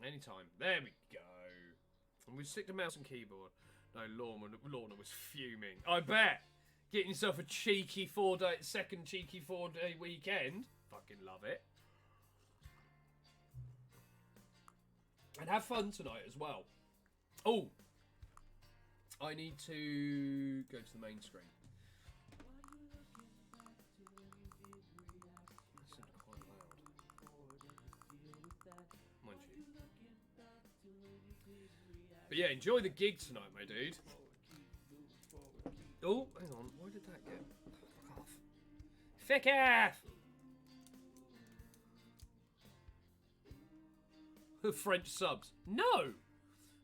Anytime. There we go. And we stick to mouse and keyboard. No, Lorna was fuming. I bet. Getting yourself a cheeky 4-day, second cheeky 4-day weekend. Fucking love it. And have fun tonight as well. Oh, I need to go to the main screen. That sounded quite loud. Mind you. But yeah, enjoy the gig tonight, my dude. Oh, hang on. Why did that get... Fuck off. Fuck off! French subs. No!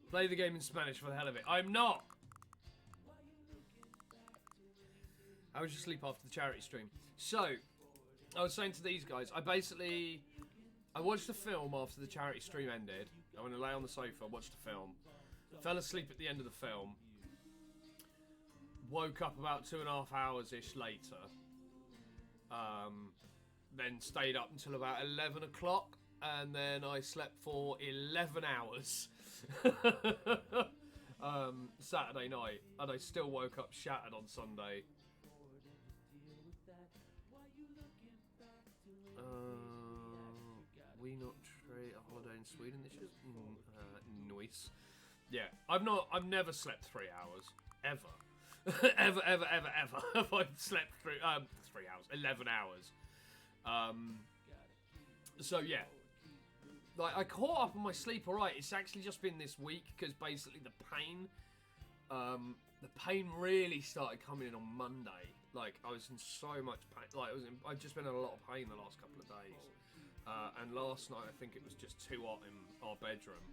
Play the game in Spanish for the hell of it. I'm not! How was your sleep after the charity stream? So, I was saying to these guys, I watched the film after the charity stream ended. I went to lay on the sofa, watched the film. Fell asleep at the end of the film. Woke up about 2.5 hours-ish later. Then stayed up until about 11 o'clock. And then I slept for 11 hours. Saturday night. And I still woke up shattered on Sunday. We not trade a holiday in Sweden this year? Nice. Yeah, I've never slept 3 hours. Ever. ever. Have I slept through 3 hours, 11 hours. So yeah. Like, I caught up on my sleep alright. It's actually just been this week, because basically the pain really started coming in on Monday. Like, I was in so much pain. Like, I've just been in a lot of pain the last couple of days. And last night, I think it was just too hot in our bedroom.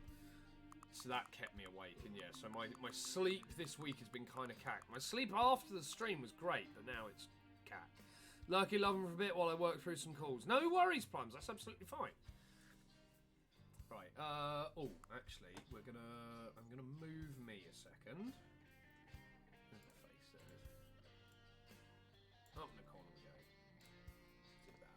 So that kept me awake. And yeah, so my sleep this week has been kind of cacked. My sleep after the stream was great, but now it's cacked. Lucky loving for a bit while I work through some calls. No worries, Plums. That's absolutely fine. Right. Oh, actually, I'm gonna move me a second. There's my face there. Up in the corner we go. Do that.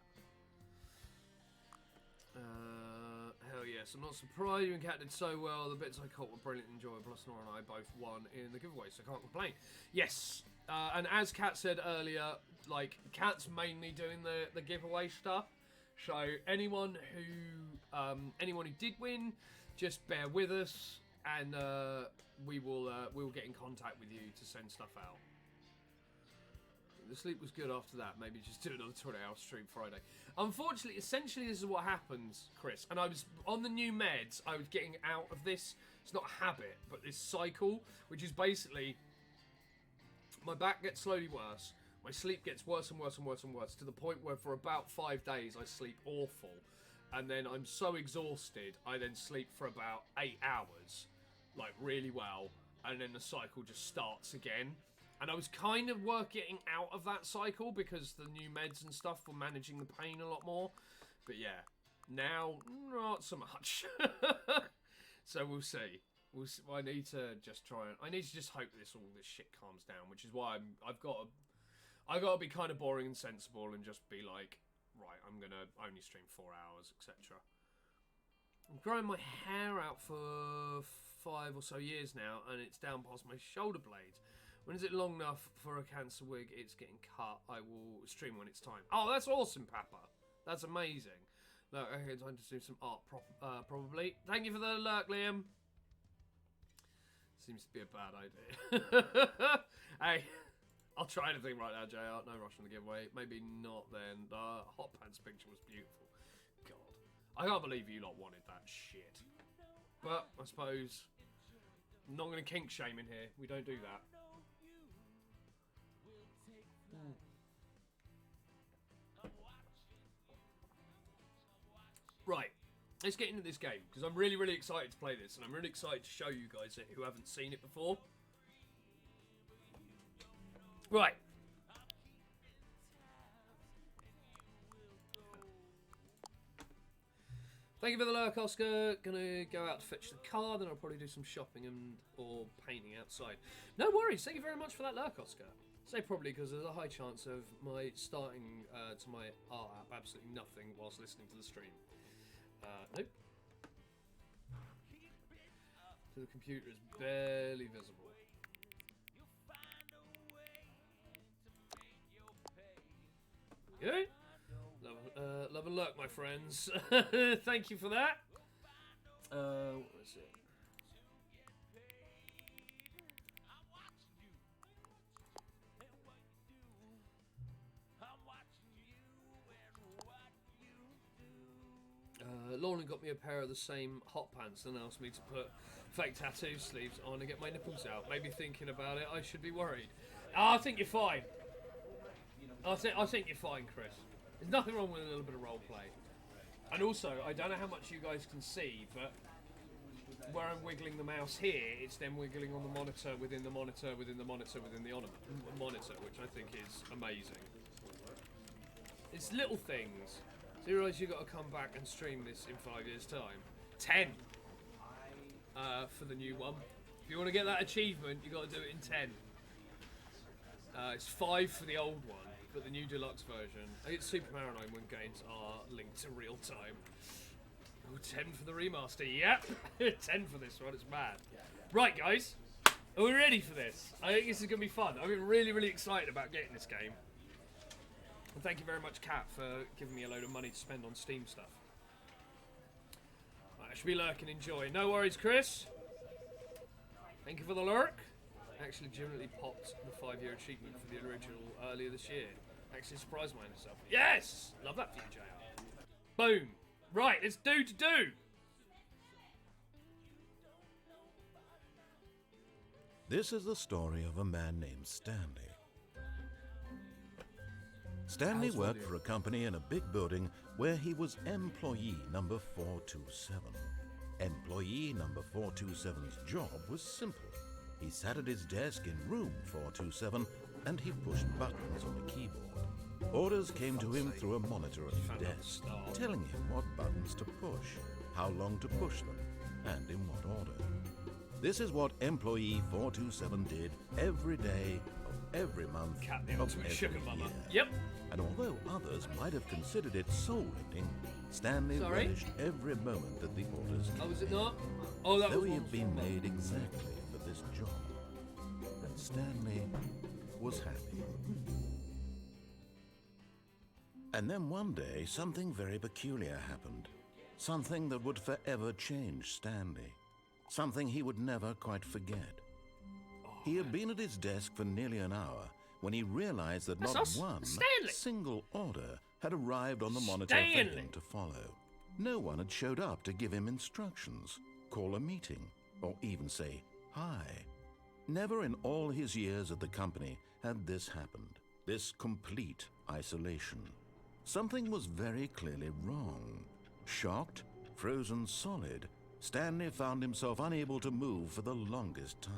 Hell yes, I'm not surprised you and Kat did so well. The bits I caught were brilliant and enjoyable. Plus, Nora and I both won in the giveaway, so I can't complain. Yes, and as Kat said earlier, like, Kat's mainly doing the giveaway stuff. So anyone who did win, just bear with us, and we will get in contact with you to send stuff out. The sleep was good after that. Maybe just do another 20-hour stream Friday. Unfortunately, essentially, this is what happens, Chris. And I was on the new meds. I was getting out of this. It's not a habit, but this cycle, which is basically my back gets slowly worse. My sleep gets worse and worse and worse and worse, to the point where for about 5 days I sleep awful. And then I'm so exhausted, I then sleep for about 8 hours, like really well. And then the cycle just starts again. And I was kind of getting out of that cycle because the new meds and stuff were managing the pain a lot more. But yeah, now not so much. So we'll see. I need to just hope all this shit calms down, which is why I've got to be kind of boring and sensible and just be like, right, I'm going to only stream 4 hours, etc. I'm growing my hair out for 5 or so years now, and it's down past my shoulder blades. When is it long enough for a cancer wig? It's getting cut. I will stream when it's time. Oh, that's awesome, Papa. That's amazing. Look, okay, time to do some art, probably. Thank you for the alert, Liam. Seems to be a bad idea. Hey, I'll try anything right now, JR. No rush on the giveaway. Maybe not then. The hot pants picture was beautiful. God. I can't believe you lot wanted that shit. But, I suppose, I'm not going to kink shame in here. We don't do that. Right, let's get into this game, because I'm really, really excited to play this, and I'm really excited to show you guys it who haven't seen it before. Right. Thank you for the lurk, Oscar. Gonna go out to fetch the car, then I'll probably do some shopping or painting outside. No worries, thank you very much for that lurk, Oscar. Say probably because there's a high chance of my starting to my art app absolutely nothing whilst listening to the stream. Nope. So the computer is barely visible. Good. Love and luck, my friends. Thank you for that. What was it? Lauren got me a pair of the same hot pants and asked me to put fake tattoo sleeves on and get my nipples out. Maybe thinking about it, I should be worried. I think you're fine. I think you're fine, Chris. There's nothing wrong with a little bit of role play. And also, I don't know how much you guys can see, but where I'm wiggling the mouse here, it's then wiggling on the monitor within the monitor within the monitor within the monitor, which I think is amazing. It's little things. So you realise you've got to come back and stream this in 5 years' time. 10 for the new one. If you want to get that achievement, you've got to do it in 10. It's 5 for the old one, but the new deluxe version. I think it's Super Mario 9 when games are linked to real time. Oh, 10 for the remaster. Yep, 10 for this one. It's mad. Right, guys, are we ready for this? I think this is going to be fun. I've been really, really excited about getting this game. And thank you very much, Kat, for giving me a load of money to spend on Steam stuff. Right, I should be lurking, enjoy. No worries, Chris. Thank you for the lurk. I actually genuinely popped the 5-year achievement for the original earlier this year. Actually surprised myself. Yes! Love that for you, JR. Boom. Right, let's do to do. This is the story of a man named Stanley. Stanley worked for a company in a big building where he was employee number 427. Employee number 427's job was simple. He sat at his desk in room 427 and he pushed buttons on a keyboard. Orders came to him through a monitor at his desk, telling him what buttons to push, how long to push them, and in what order. This is what employee 427 did every day of every month of every sugar mama. year. Yep. And although others might have considered it soul-rending, Stanley relished every moment that the orders came. Oh, was it not? Oh, that Though was he had been made exactly for this job, and Stanley was happy. And then one day, something very peculiar happened. Something that would forever change Stanley. Something he would never quite forget. He had been at his desk for nearly an hour when he realized that not one single order had arrived on the monitor for him to follow. No one had showed up to give him instructions, call a meeting, or even say hi. Never in all his years at the company had this happened, this complete isolation. Something was very clearly wrong. Shocked, frozen solid, Stanley found himself unable to move for the longest time.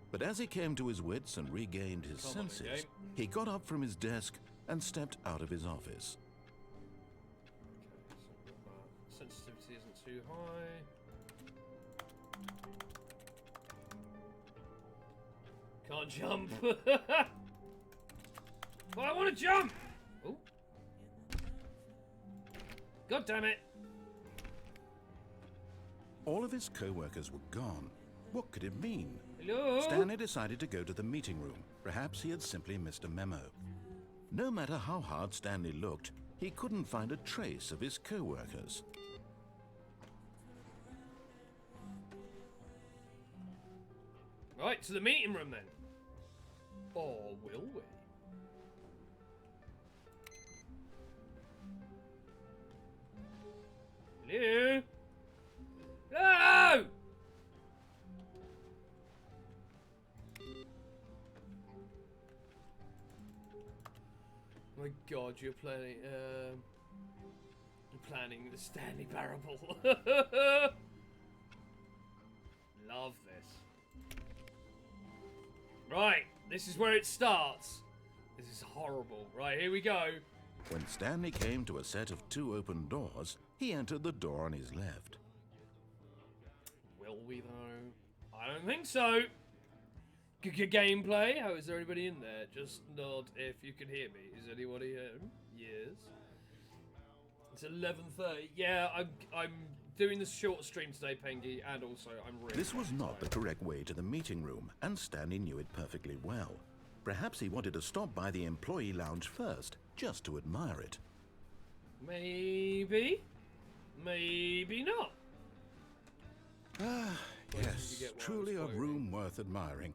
But as he came to his wits and regained his senses, he got up from his desk and stepped out of his office. Okay, so sensitivity isn't too high. Can't jump. Well, I want to jump. Ooh. God damn it. All of his co-workers were gone. What could it mean? Hello? Stanley decided to go to the meeting room. Perhaps he had simply missed a memo. No matter how hard Stanley looked, he couldn't find a trace of his co-workers. Right, to the meeting room then. Or will we? Hello? Hello! My God, you're planning the Stanley Parable. Love this. Right, this is where it starts. This is horrible. Right, here we go. When Stanley came to a set of 2 open doors, he entered the door on his left. Will we though? I don't think so. Gameplay? How is there anybody in there? Just nod if you can hear me. Is anybody home? Yes. It's 11:30. Yeah, I'm doing this short stream today, Pengy, and also I'm really... This was not the correct way to the meeting room, and Stanley knew it perfectly well. Perhaps he wanted to stop by the employee lounge first, just to admire it. Maybe. Maybe not. Ah, yes, truly a room worth admiring.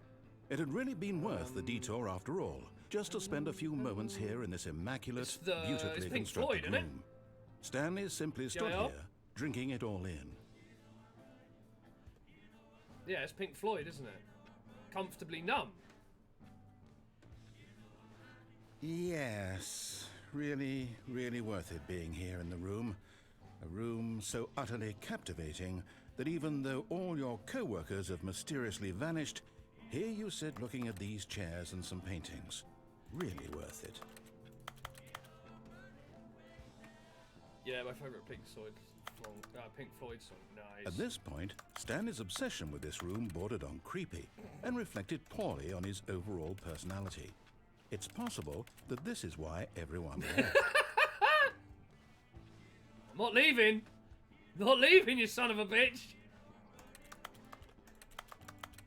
It had really been worth the detour after all, just to spend a few moments here in this immaculate, beautifully constructed room. Stanley simply stood here, drinking it all in. Yeah, it's Pink Floyd, isn't it? Comfortably numb. Yes, really, really worth it being here in the room. A room so utterly captivating that even though all your co-workers have mysteriously vanished, here you sit looking at these chairs and some paintings. Really worth it. Yeah, my favourite Pink Floyd song. Nice. At this point, Stanley's obsession with this room bordered on creepy and reflected poorly on his overall personality. It's possible that this is why everyone left. I'm not leaving. Not leaving, you son of a bitch.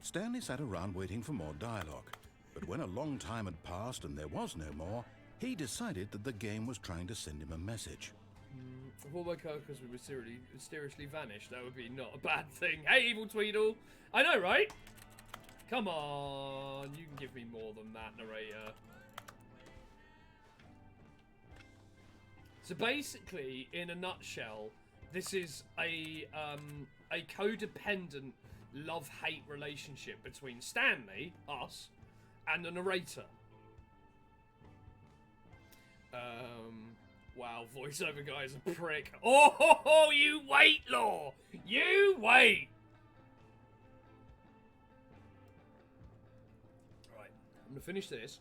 Stanley sat around waiting for more dialogue, but when a long time had passed and there was no more, he decided that the game was trying to send him a message. If all my co-workers would mysteriously vanish, that would be not a bad thing. Hey, Evil Tweedle! I know, right? Come on, you can give me more than that, narrator. So basically, in a nutshell, this is a codependent love-hate relationship between Stanley, us, and the narrator. Wow, voiceover guy's a prick. Oh, you wait, Law! You wait! Alright, I'm gonna finish this.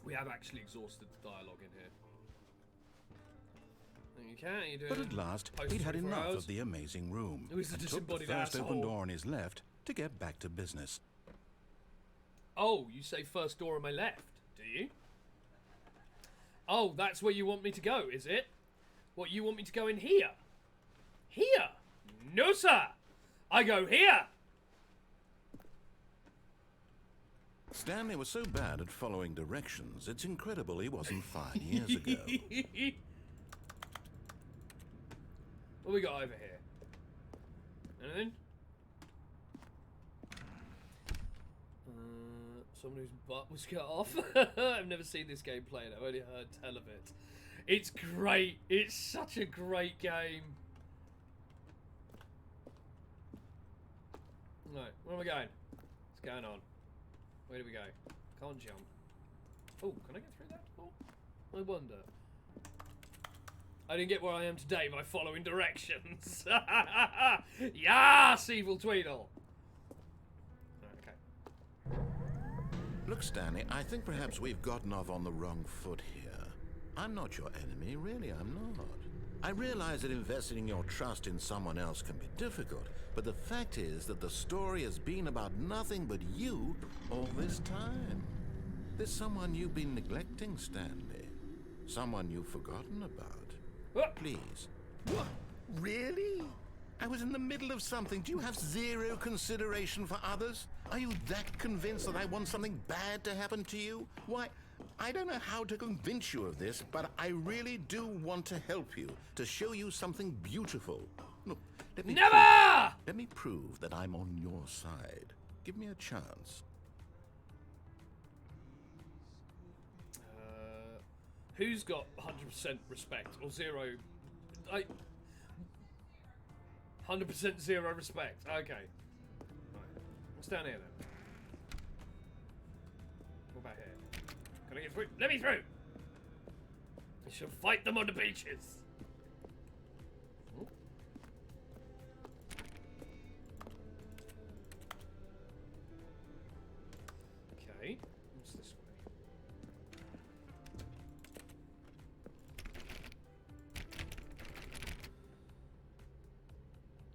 We have actually exhausted the dialogue in here. Okay, you doing? But at last, he'd had enough of the amazing room Who's the and took the disembodied first open asshole? door on his left to get back to business. Oh, you say first door on my left, do you? Oh, that's where you want me to go, is it? What, you want me to go in here? Here? No, sir! I go here! Stanley was so bad at following directions, it's incredible he wasn't 5 years ago. What we got over here? Anything? Someone whose butt was cut off. I've never seen this game played. I've only heard tell of it. It's great. It's such a great game. Right, where am I going? What's going on? Where do we go? Can't jump. Oh, can I get through that door? I wonder. I didn't get where I am today by following directions. Yes, Evil Tweedle. Okay. Look, Stanley, I think perhaps we've gotten off on the wrong foot here. I'm not your enemy, really, I'm not. I realize that investing your trust in someone else can be difficult, but the fact is that the story has been about nothing but you all this time. There's someone you've been neglecting, Stanley. Someone you've forgotten about. Please. What? Really? I was in the middle of something. Do you have zero consideration for others? Are you that convinced that I want something bad to happen to you? Why, I don't know how to convince you of this, but I really do want to help you, to show you something beautiful. Look, let me prove that I'm on your side. Give me a chance. Who's got 100% respect or zero? 100% zero respect. Okay. Right. What's down here then? What about here? Can I get through? Let me through! I shall fight them on the beaches. Oh. Okay. What's this way?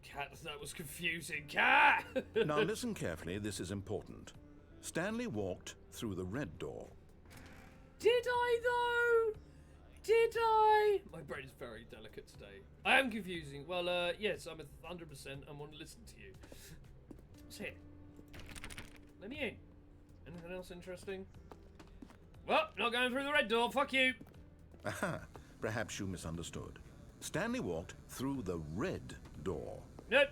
Cat, that was confusing. Cat! Now listen carefully, this is important. Stanley walked through the red door. Did I though? did I? My brain is very delicate today. I am confusing. Well, yes, I'm 100% and want to listen to you. What's here? Let me in. Anything else interesting? Well, not going through the red door. Fuck you. Aha, perhaps you misunderstood. Stanley walked through the red door. Nope.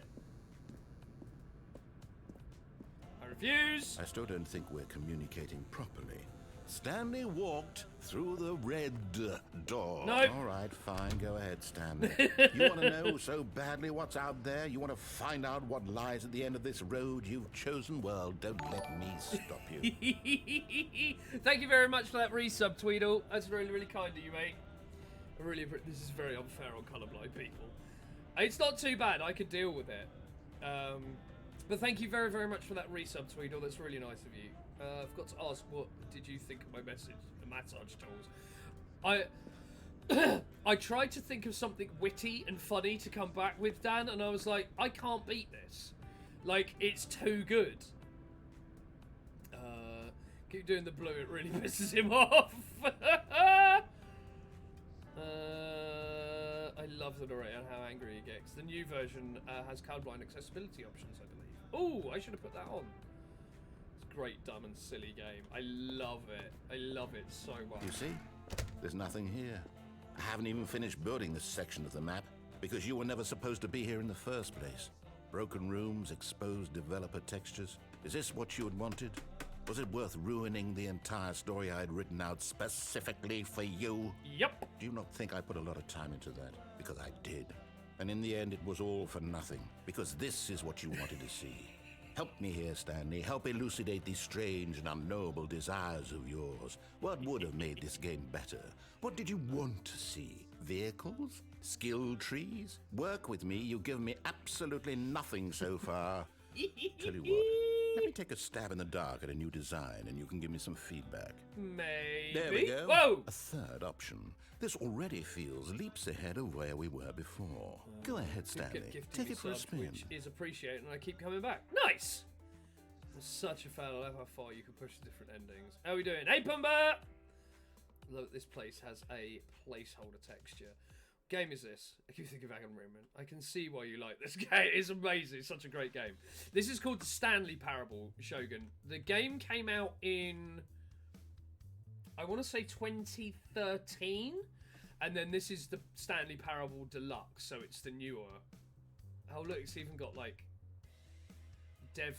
I refuse. I still don't think we're communicating properly. Stanley walked through the red door. No. All right, fine. Go ahead, Stanley. You want to know so badly what's out there? You want to find out what lies at the end of this road you've chosen? Well, don't let me stop you. Thank you very much for that resub, Tweedle. That's really, really kind of you, mate. This is very unfair on colourblind people. It's not too bad. I could deal with it. But thank you very, very much for that resub, Tweedle. That's really nice of you. I've got to ask, what did you think of my message? The massage tools. I tried to think of something witty and funny to come back with, Dan, and I was like, I can't beat this. Like, it's too good. Keep doing the blue, it really pisses him off. I love the narrator and how angry he gets. The new version has colorblind accessibility options, I believe. Oh, I should have put that on. It's a great, dumb and silly game. I love it. I love it so much. You see? There's nothing here. I haven't even finished building this section of the map because you were never supposed to be here in the first place. Broken rooms, exposed developer textures. Is this what you had wanted? Was it worth ruining the entire story I had written out specifically for you? Yep. Do you not think I put a lot of time into that? Because I did. And in the end, it was all for nothing. Because this is what you wanted to see. Help me here, Stanley. Help elucidate these strange and unknowable desires of yours. What would have made this game better? What did you want to see? Vehicles? Skill trees? Work with me. You've given me absolutely nothing so far. Tell you what. Let me take a stab in the dark at a new design, and you can give me some feedback. Maybe. There we go. Whoa! A third option. This already feels leaps ahead of where we were before. Go ahead, Stanley. Take it for a spin. Which is appreciated, and I keep coming back. Nice! I'm such a fan. I love how far you can push the different endings. How are we doing? Hey, Pumba! Look, this place has a placeholder texture. Game is this? I keep thinking of Agan Raymond. I can see why you like this game. It's amazing. It's such a great game. This is called the Stanley Parable, Shogun. The game came out in, I want to say 2013. And then this is the Stanley Parable Deluxe. So it's the newer. Oh, look. It's even got, like, dev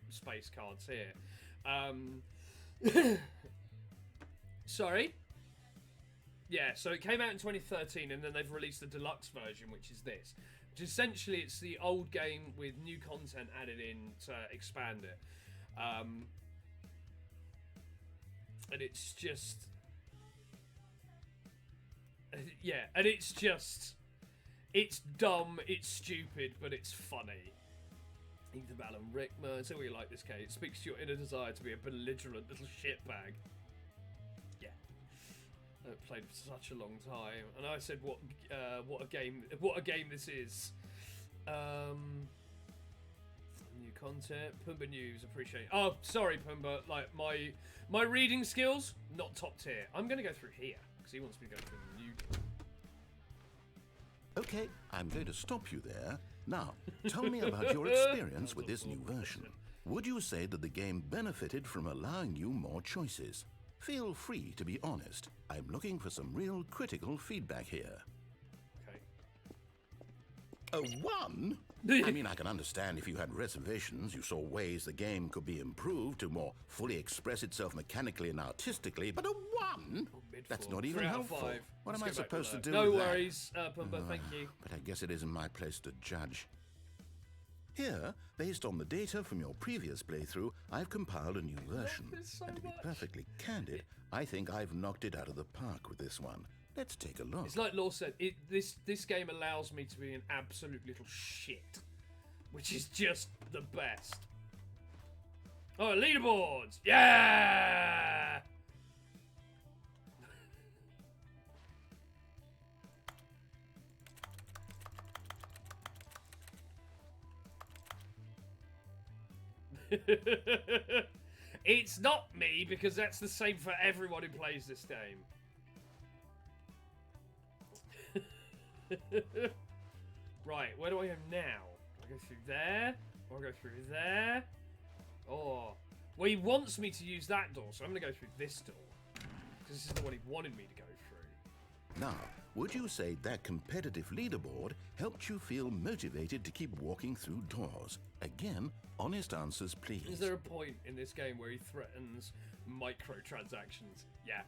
space cards here. Sorry. Yeah, so it came out in 2013, and then they've released the deluxe version, which is this. Which essentially, it's the old game with new content added in to expand it. And it's just... yeah, and it's just... It's dumb, it's stupid, but it's funny. Ethan Alan Rickman, so we like this game. It speaks to your inner desire to be a belligerent little shitbag. I haven't played for such a long time, and I said, "What a game! What a game this is!" New content, Pumbaa news. Appreciate. Oh, sorry, Pumbaa. Like my reading skills, not top tier. I'm gonna go through here because he wants me to go through the new. Okay, I'm going to stop you there. Now, tell me about your experience with this new version. Would you say that the game benefited from allowing you more choices? Feel free to be honest. I'm looking for some real critical feedback here. Okay. A 1? I mean, I can understand if you had reservations, you saw ways the game could be improved to more fully express itself mechanically and artistically, but a 1? That's not even helpful. What am I supposed to do with that? No worries, Pumbaa, thank you. But I guess it isn't my place to judge. Here, based on the data from your previous playthrough, I've compiled a new version. And to be perfectly candid, I think I've knocked it out of the park with this one. Let's take a look. It's like Law said, this game allows me to be an absolute little shit, which is just the best. Oh, leaderboards! Yeah! It's not me, because that's the same for everyone who plays this game. Right, where do I go now? I go through there, or I go through there. Oh, well, he wants me to use that door, so I'm going to go through this door. Because this is the one he wanted me to go through. Now, would you say that competitive leaderboard helped you feel motivated to keep walking through doors? Again, honest answers, please. Is there a point in this game where he threatens microtransactions? Yeah.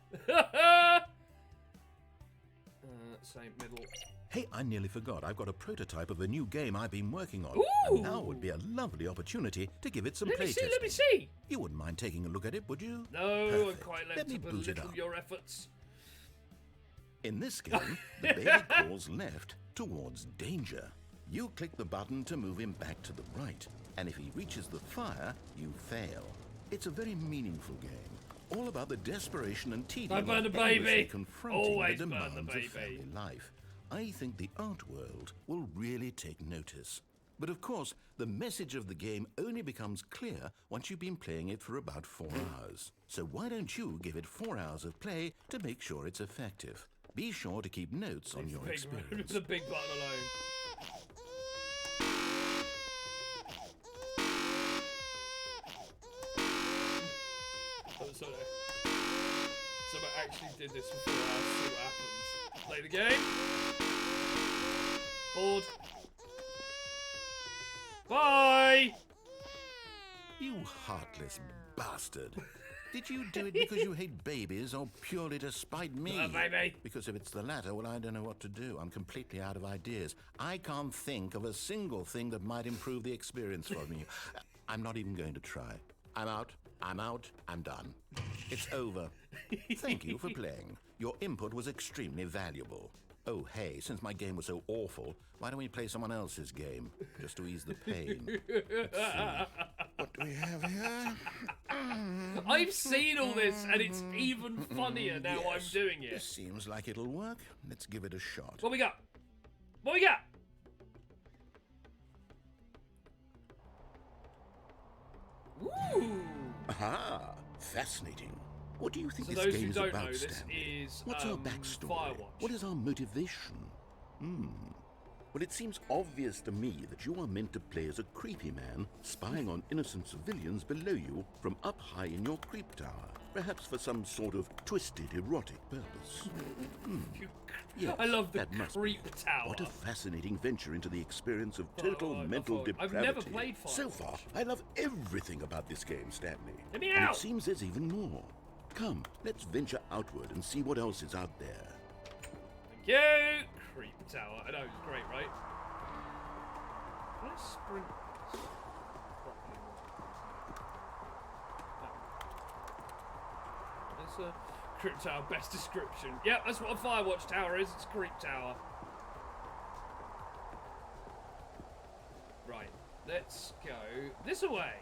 Same middle. Hey, I nearly forgot. I've got a prototype of a new game I've been working on. Ooh! And now would be a lovely opportunity to give it some Let me see, playtesting. let me see. You wouldn't mind taking a look at it, would you? No, Perfect. I'm quite Let left me to boot it belittle up. your efforts. In this game, the baby calls left towards danger. You click the button to move him back to the right, and if he reaches the fire, you fail. It's a very meaningful game, all about the desperation and tedium burn the of endlessly baby. confronting Always the burn demands the of baby. family life. I think the art world will really take notice. But of course, the message of the game only becomes clear once you've been playing it for about 4 hours. So why don't you give it 4 hours of play to make sure it's effective? Be sure to keep notes on your experience. The big button alone. Oh, sorry. Someone actually did this for 4 hours to see what happens. Play the game. Board. Bye! You heartless bastard. Did you do it because you hate babies or purely to spite me? Baby. Because if it's the latter, well, I don't know what to do. I'm completely out of ideas. I can't think of a single thing that might improve the experience for me. I'm not even going to try. I'm out. I'm out. I'm done. It's over. Thank you for playing. Your input was extremely valuable. Oh, hey, since my game was so awful, why don't we play someone else's game, just to ease the pain? Let's see. What do we have here? I've seen all this, and it's even funnier now I'm Yes, doing it. This seems like it'll work. Let's give it a shot. What we got? What we got? Ooh! Aha! Fascinating. What do you think So this those who game is don't about, know, this Stanley? is What's our backstory? Firewatch. What is our motivation? Well, it seems obvious to me that you are meant to play as a creepy man spying on innocent civilians below you from up high in your creep tower, perhaps for some sort of twisted erotic purpose. Yes, I love the that must creep be. tower. What a fascinating venture into the experience of total I mental thought- depravity. I've never played So Firewatch. far, I love everything about this game, Stanley. Let me And out! it seems there's even more. Come, let's venture outward and see what else is out there. Thank you! Creep tower. I know, it's great, right? Can I sprint this properly? It's a creep tower, best description. Yep, that's what a Firewatch tower is. It's a creep tower. Right, let's go this way.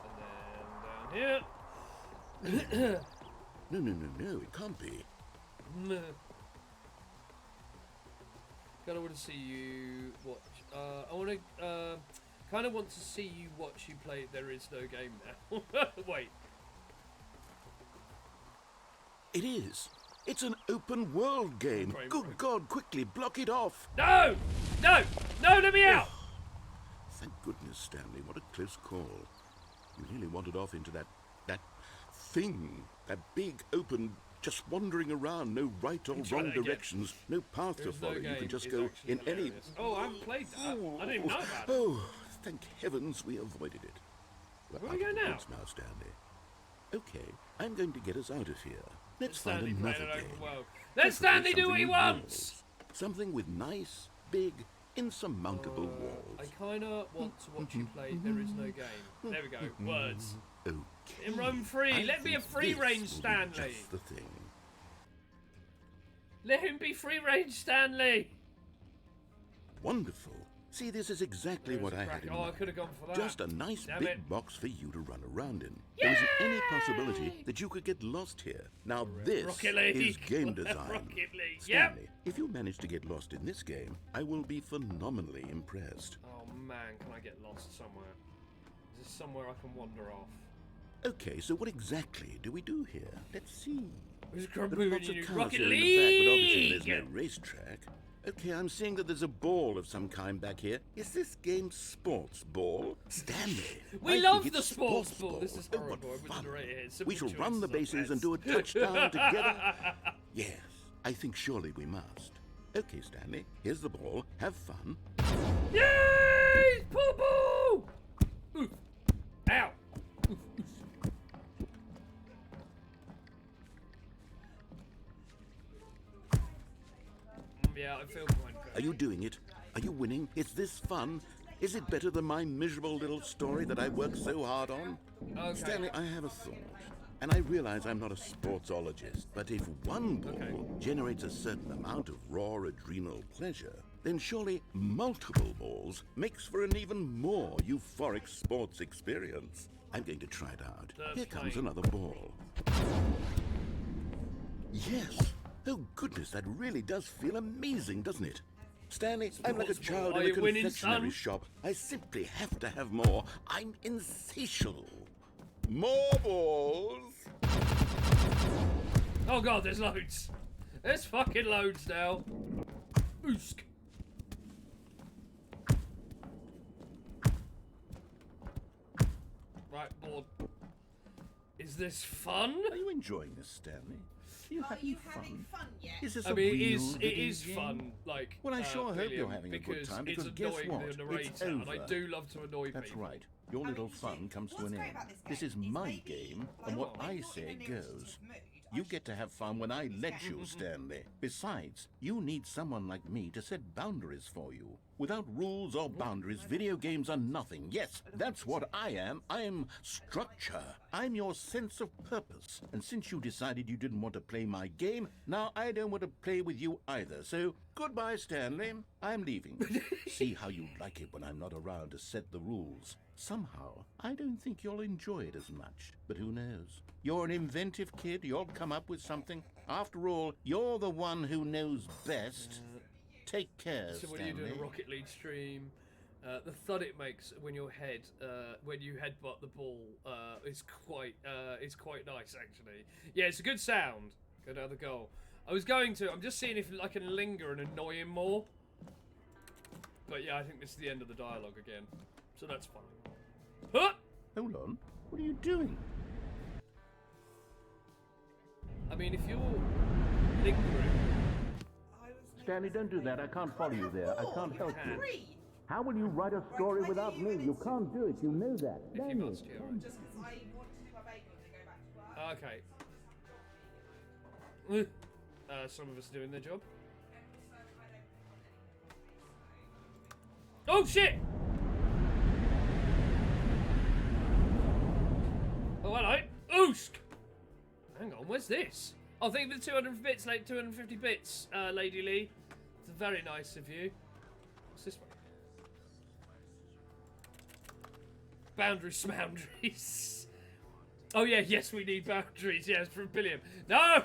And then down here. No, it can't be. Kind of want to see you watch. I want to kind of want to see you watch you play There Is No Game now. Wait. It is. It's an open world game. Right, Good right. God, quickly block it off. No! No! No, let me out! Thank goodness, Stanley. What a close call. You nearly wandered off into that thing. That big, open, just wandering around, no right or Try that wrong again. directions, no path to There's no follow. You game can just is go actually in any... hilarious. Oh, I haven't played that. I didn't even know about it. Oh, thank heavens we avoided it. We're Where out we go of the now? woods now, Stanley. Okay, I'm going to get us out of here. Let's find Stanley another playing an game. open world. Let Preferably Stanley do something what he with wants! walls. Something with nice, big, insurmountable walls. I kind of want to watch you play There Is No Game. There we go. Words. Okay. In roam free. I Let me a think free this range will be Stanley. Just the thing. Let him be free range Stanley. Wonderful. See, this is exactly There's what a I crack. had in Oh, I mind. could have gone for that. Just a nice Damn big it. box for you to run around in. There isn't any possibility that you could get lost here. Now this Rocket League. is game design. Rocket League. Stanley, Yep. if you manage to get lost in this game, I will be phenomenally impressed. Oh man, can I get lost somewhere? Is this somewhere I can wander off? Okay, so what exactly do we do here? Let's see. Who's There are moving lots of you? cars Rocket here in the back, but obviously League! there's no racetrack. Okay, I'm seeing that there's a ball of some kind back here. Is this game sports ball? Stanley, We I love think the it's sports ball. This is Oh, what horrible. I'm fun. with the right here. We Simple shall run the choices are bases and best. do a touchdown together. Yes, I think surely we must. Okay, Stanley, here's the ball. Have fun. Yay! Pull the ball! Oof. Ow! Oof, oof. Yeah, I feel quite good. Are you doing it? Are you winning? Is this fun? Is it better than my miserable little story that I worked so hard on? Okay. Stanley, I have a thought. And I realize I'm not a sportsologist, but if one ball generates a certain amount of raw adrenal pleasure, then surely multiple balls makes for an even more euphoric sports experience. I'm going to try it out. Here comes another ball. Yes! Oh goodness, that really does feel amazing, doesn't it? Stanley, I'm like a Sports ball. child Are in a you winning, confectionery son? shop. I simply have to have more. I'm insatiable. More balls! Oh god, there's loads. There's fucking loads now. Oosk. Right, board. Is this fun? Are you enjoying this, Stanley? Are you having fun yet? Is this I a mean, real it video is game? fun. Like, Well, I sure hope you're William, having a good time, it's because guess annoying what? the It's narrator, and I over. do love to annoy That's people. right. Your little fun comes to an end. This is my game, and what I say goes. You get to have fun when I let you, Stanley. Besides, you need someone like me to set boundaries for you. Without rules or boundaries, video games are nothing. Yes, that's what I am. I'm structure. I'm your sense of purpose. And since you decided you didn't want to play my game, now I don't want to play with you either. So, goodbye, Stanley. I'm leaving. See how you like it when I'm not around to set the rules. Somehow, I don't think you'll enjoy it as much. But who knows? You're an inventive kid. You'll come up with something. After all, you're the one who knows best. Take care, So what Stanley. do you do in a Rocket League stream? The thud it makes when your head, when you headbutt the ball, is quite nice actually. Yeah, it's a good sound. Go down the goal. I'm just seeing if I can linger and annoy him more. But yeah, I think this is the end of the dialogue again, so that's fine. Huh? Hold on. What are you doing? I mean, if you're lingering, Stanley, don't do that. I can't follow you there. I can't help you. Three. How will you write a story without me? You can't do it. You know that. if you must, yeah, right. Just because I want to do my bagel and then go back to work. Okay. Some of us doing their job. Oh shit! Oh hello, Oosk! Hang on, where's this? Oh, thank you for the 200 bits, like 250 bits, Lady Lee. It's very nice of you. What's this one? Boundaries. Oh yeah, yes, we need boundaries. Yes, for a billion. No!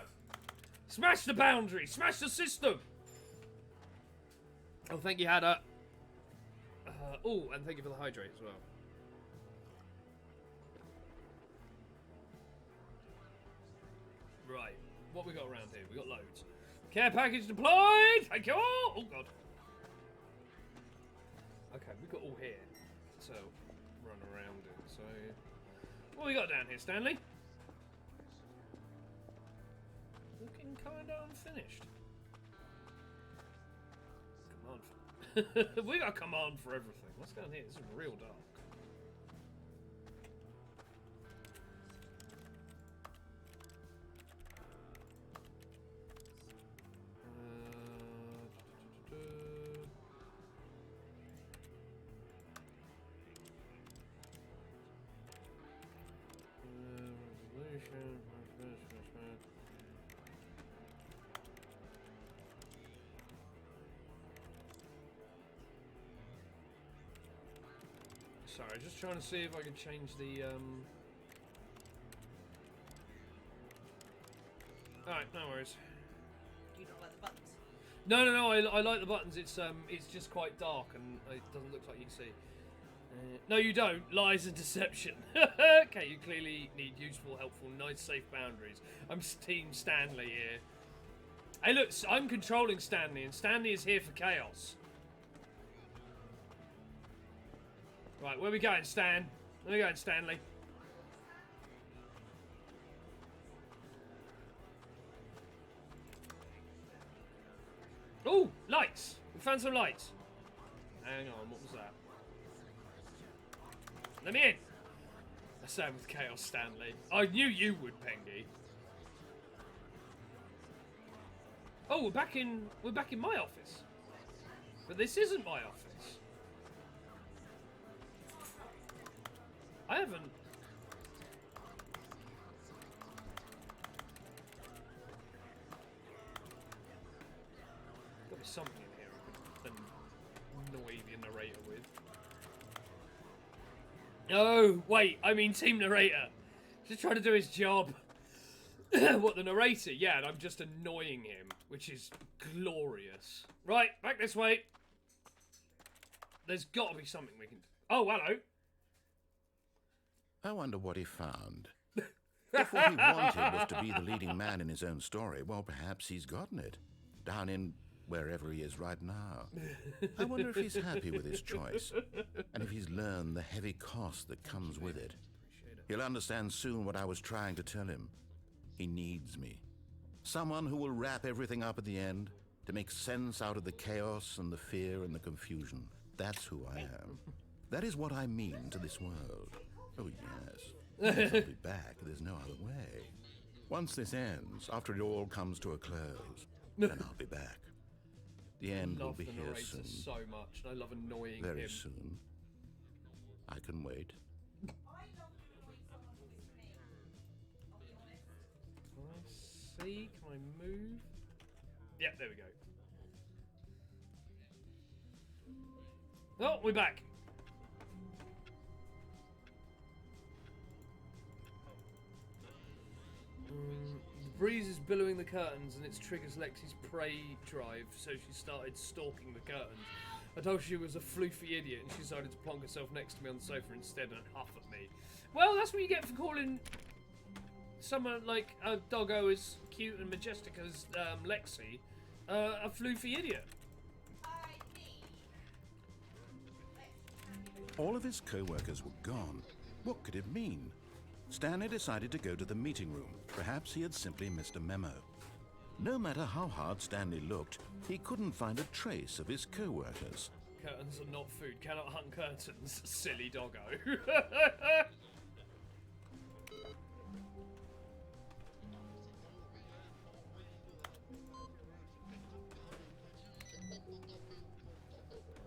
Smash the boundary! Smash the system! Oh, thank you, Hada. Oh, and thank you for the hydrate as well. Right, what we got around here? We got loads. Care package deployed! Thank you all! Oh, God. Okay, we got all here to run around in, so... What we got down here, Stanley? Looking kind of unfinished. Command for... we got command for everything. What's going here? This is real dark. Sorry, just trying to see if I can change the, Alright, no worries. Do you not like the buttons? No, I like the buttons. It's just quite dark and it doesn't look like you can see. No, you don't. Lies and deception. Okay, you clearly need useful, helpful, nice, safe boundaries. I'm Team Stanley here. Hey, look, I'm controlling Stanley, and Stanley is here for chaos. Right, where we going, Stan? Where we going, Stanley? Oh, lights! We found some lights. Hang on, what was that? Let me in! I stand with Chaos, Stanley. I knew you would, Pengy. Oh, we're back in my office. But this isn't my office. I haven't. Got something in here I could annoy the narrator with. No, wait, I mean Team Narrator. Just trying to do his job. What, the narrator? Yeah, and I'm just annoying him, which is glorious. Right, back this way. There's got to be something we can do. Oh, hello. I wonder what he found. If what he wanted was to be the leading man in his own story, well, perhaps he's gotten it. Down in wherever he is right now. I wonder if he's happy with his choice, and if he's learned the heavy cost that comes with it. He'll understand soon what I was trying to tell him. He needs me. Someone who will wrap everything up at the end, to make sense out of the chaos and the fear and the confusion. That's who I am. That is what I mean to this world. Oh, yes. I'll be back. There's no other way. Once this ends, after it all comes to a close, then I'll be back. The end will be here soon. So much, and I love annoying him. Very soon. I can wait. Can I see? Can I move? Yeah, there we go. Oh, we're back. The breeze is billowing the curtains and it triggers Lexi's prey drive, so she started stalking the curtains. I told her she was a floofy idiot and she decided to plonk herself next to me on the sofa instead and huff at me. Well, that's what you get for calling someone like a doggo as cute and majestic as Lexi a floofy idiot. All of his co-workers were gone. What could it mean? Stanley decided to go to the meeting room. Perhaps he had simply missed a memo. No matter how hard Stanley looked, he couldn't find a trace of his co-workers. Curtains are not food. Cannot hunt curtains, silly doggo.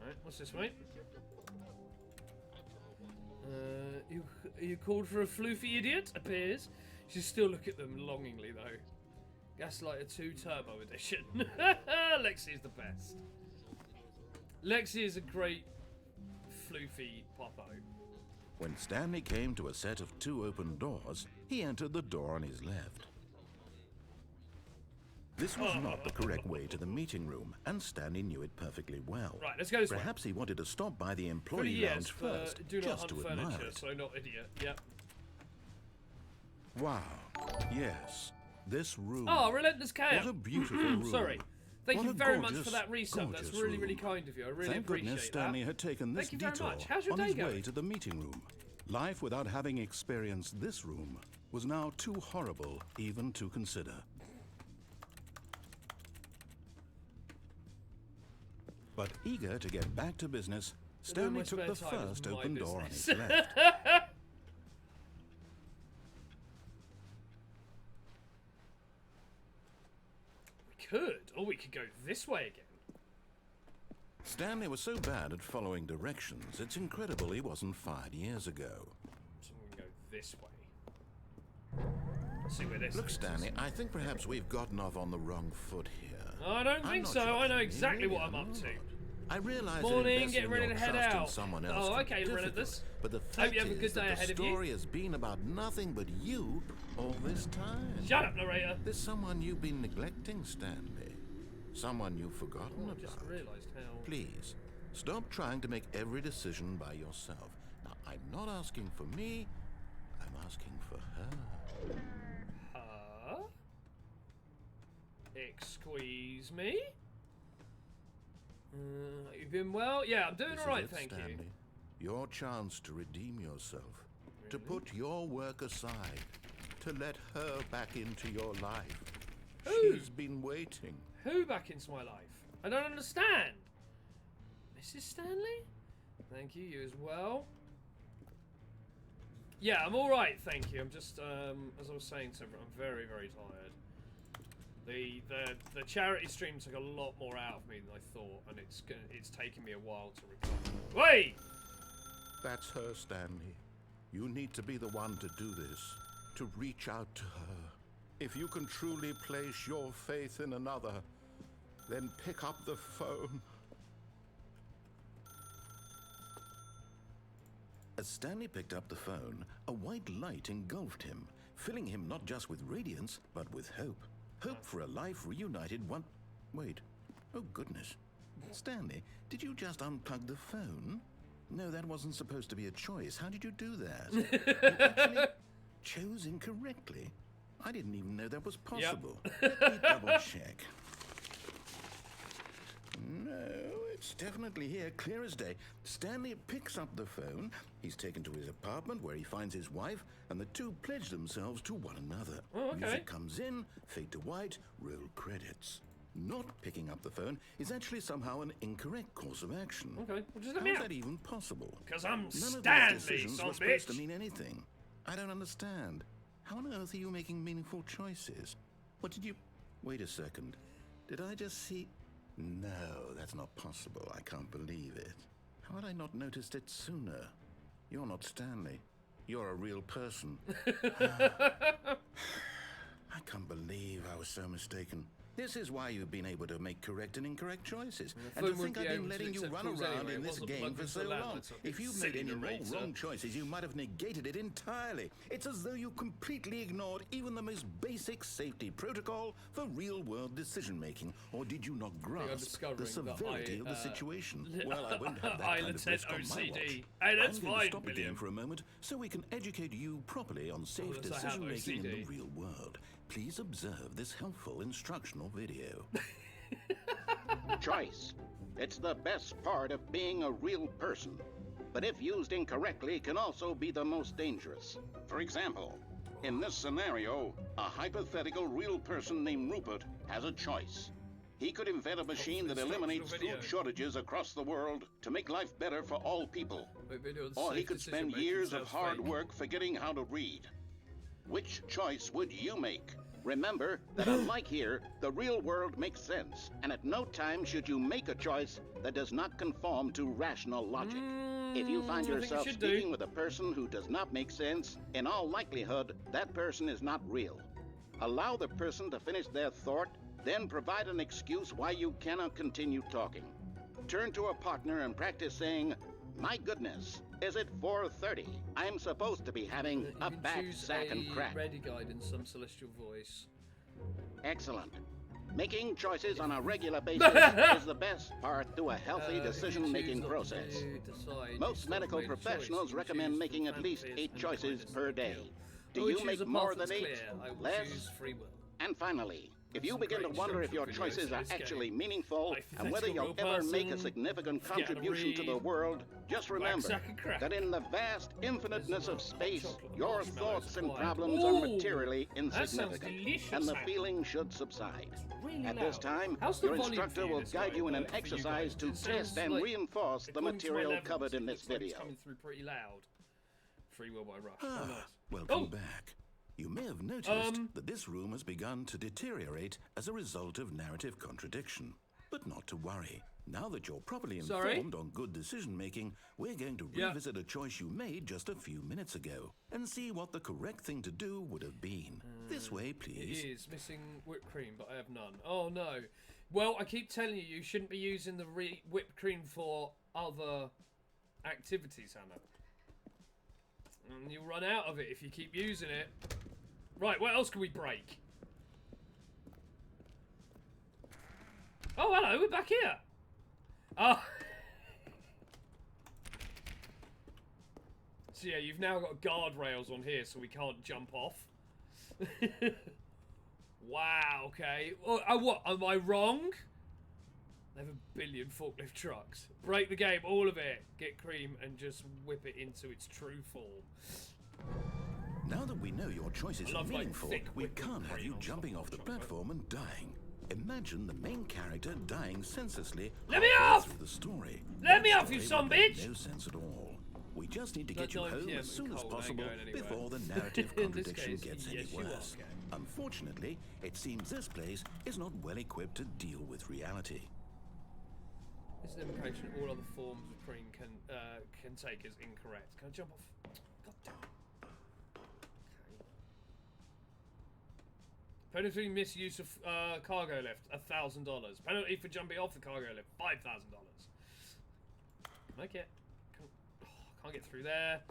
Alright, what's this, mate? You called for a floofy idiot? Appears. She still look at them longingly, though. Gaslighter 2 Turbo Edition. Lexi is the best. Lexi is a great floofy popo. When Stanley came to a set of 2 open doors, he entered the door on his left. This was not the correct way to the meeting room, and Stanley knew it perfectly well. Right, let's go this way. Perhaps he wanted to stop by the employee lounge first, do not just hunt to furniture, admire it. so not idiot. Yep. Wow. Yes. This room. Oh, Relentless Chaos. What a beautiful room. Sorry. Thank What you a very much gorgeous, for that resub. That's gorgeous really, really room. kind of you. I really Thank appreciate goodness Stanley that. had taken this Thank you very detour much. How's your on day his going? way to the meeting room. Life without having experienced this room was now too horrible even to consider. But eager to get back to business, Stanley took the first open door on his left. We could, or we could go this way again. Stanley was so bad at following directions, it's incredible he wasn't fired years ago. So we can go this way. Let's see where this Look, leads us. Stanley, I think perhaps we've gotten off on the wrong foot here. I don't I'm think not so. sure I know you exactly really what I'm are up to. not. I realize Morning, that investing getting ready your to head trust in out. someone else Oh, can okay, be difficult, Relentless. but the Hope fact you have a is good day that ahead the of you. story has been about nothing but you all this time. Shut up, narrator. There's someone you've been neglecting, Stanley. Someone you've forgotten Oh, I about. just realised how... Please, Stop trying to make every decision by yourself. Now, I'm not asking for me, I'm asking for her. Excuse me? You've been well? Yeah, I'm doing This is alright, it, thank you. Stanley. Your chance to redeem yourself. Really? To put your work aside. To let her back into your life. Who? She's been waiting. Who back into my life? I don't understand. Mrs. Stanley? Thank you, you as well. Yeah, I'm alright, thank you. I'm just, as I was saying to everyone, I'm very, very tired. The charity stream took a lot more out of me than I thought, and it's taken me a while to recover. Wait! That's her, Stanley. You need to be the one to do this. To reach out to her. If you can truly place your faith in another, then pick up the phone. As Stanley picked up the phone, a white light engulfed him, filling him not just with radiance, but with hope. Hope for a life reunited Wait. Oh, goodness. Stanley, did you just unplug the phone? No, that wasn't supposed to be a choice. How did you do that? You actually chose incorrectly. I didn't even know that was possible. Yep. Let me double check. No, it's definitely here, clear as day. Stanley picks up the phone. He's taken to his apartment where he finds his wife, and the two pledge themselves to one another. Oh, okay. Music comes in, fade to white, roll credits. Not picking up the phone is actually somehow an incorrect course of action. Okay, well, just let How me is out. that even possible? Because I'm None Stanley, of these decisions son were supposed to bitch. mean anything. I don't understand. How on earth are you making meaningful choices? What did you... Wait a second. Did I just see... No, that's not possible. I can't believe it. How had I not noticed it sooner? You're not Stanley. You're a real person. I can't believe I was so mistaken. This is why you've been able to make correct and incorrect choices. And to think I've been letting you run around in this game for so long. If you've made any more wrong choices, you might have negated it entirely. It's as though you completely ignored even the most basic safety protocol for real-world decision-making. Or did you not grasp the severity of the situation? Well, I won't have that kind of risk on my watch. Hey, I'm that's going to fine, stop the game for a moment so we can educate you properly on safe decision-making in the real world. Please observe this helpful instructional video. Choice. It's the best part of being a real person, but if used incorrectly can also be the most dangerous. For example, in this scenario, a hypothetical real person named Rupert has a choice. He could invent a machine that eliminates food shortages across the world to make life better for all people. Or he could spend years of hard work forgetting how to read. Which choice would you make? Remember that unlike here, the real world makes sense, and at no time should you make a choice that does not conform to rational logic. If you find yourself speaking with a person who does not make sense, in all likelihood, that person is not real. Allow the person to finish their thought, then provide an excuse why you cannot continue talking. Turn to a partner and practice saying, "My goodness, is it 4:30? I'm supposed to be having a back, sack, and crack." Ready guide in some celestial voice. Excellent. Making choices on a regular basis is the best part to a healthy decision-making process. Most medical professionals recommend making at least 8 choices per day. Do you make more than 8? Less? And finally, if you begin to wonder if your choices are actually meaningful and whether you'll ever make a significant contribution to the world, just remember that in the vast infiniteness of space, your thoughts and problems are materially insignificant, and the feeling should subside. At this time, your instructor will guide you in an exercise to test and reinforce the material covered in this video. Coming through pretty loud. Free Will by Rush. Welcome back. You may have noticed that this room has begun to deteriorate as a result of narrative contradiction. But not to worry. Now that you're properly informed on good decision-making, we're going to revisit a choice you made just a few minutes ago and see what the correct thing to do would have been. This way, please. It is missing whipped cream, but I have none. Oh, no. Well, I keep telling you, you shouldn't be using the whipped cream for other activities, Hannah. And you'll run out of it if you keep using it. Right, what else can we break? Oh, hello, we're back here. Oh. So yeah, you've now got guardrails on here so we can't jump off. Wow, okay. What? Am I wrong? They have a billion forklift trucks. Break the game, all of it. Get cream and just whip it into its true form. Now that we know your choices are Like, meaningful, thick we whipping can't have cream you on jumping top off the of chocolate. platform and dying. Imagine the main character dying senselessly Let me halfway off! through the story. Let me That off, you story would son make bitch! No sense at all. We just need to get It's you like 9 home PM as soon and as cold, I ain't possible going anywhere. before the narrative In this contradiction case, gets any yes, you are worse. going. Unfortunately, it seems this place is not well equipped to deal with reality. This is an implication all other forms of cream can take is incorrect. Can I jump off? God damn. Okay. Penalty misuse of cargo lift, $1,000. Penalty for jumping off the cargo lift, $5,000. Make it. Can't get through there.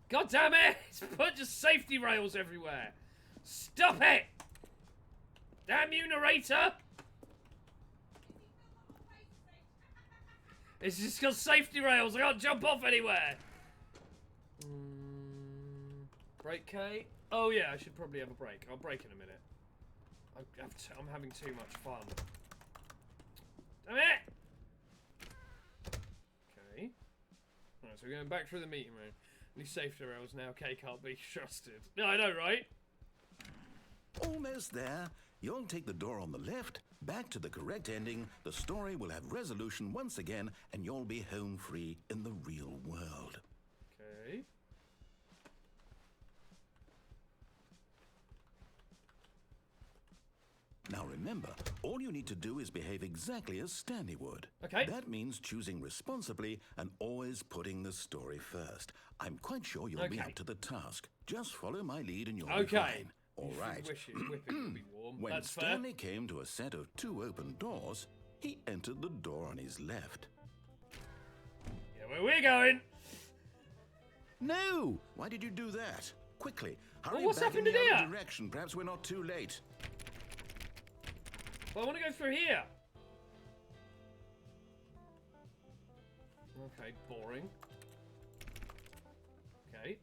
God damn it! It's a bunch of safety rails everywhere. Stop it! Damn you, narrator! It's just got safety rails. I can't jump off anywhere. Break K. Oh yeah, I should probably have a break. I'll break in a minute. I'm having too much fun. Damn it! Okay. Alright, so we're going back through the meeting room. These safety rails now. K can't be trusted. Yeah, I know, right? Almost there. You'll take the door on the left, back to the correct ending, the story will have resolution once again, and you'll be home free in the real world. Okay. Now remember, all you need to do is behave exactly as Stanley would. Okay. That means choosing responsibly and always putting the story first. I'm quite sure you'll be Okay. up to the task. Just follow my lead and you'll be Okay. fine. All You right. wish it whipping would be warm. When That's fair. Stanley came to a set of 2 open doors, he entered the door on his left. Yeah, where we're going. No! Why did you do that? Quickly, hurry what's back in happened the here? other direction. Perhaps we're not too late. Well, I want to go through here. Okay, boring. Okay.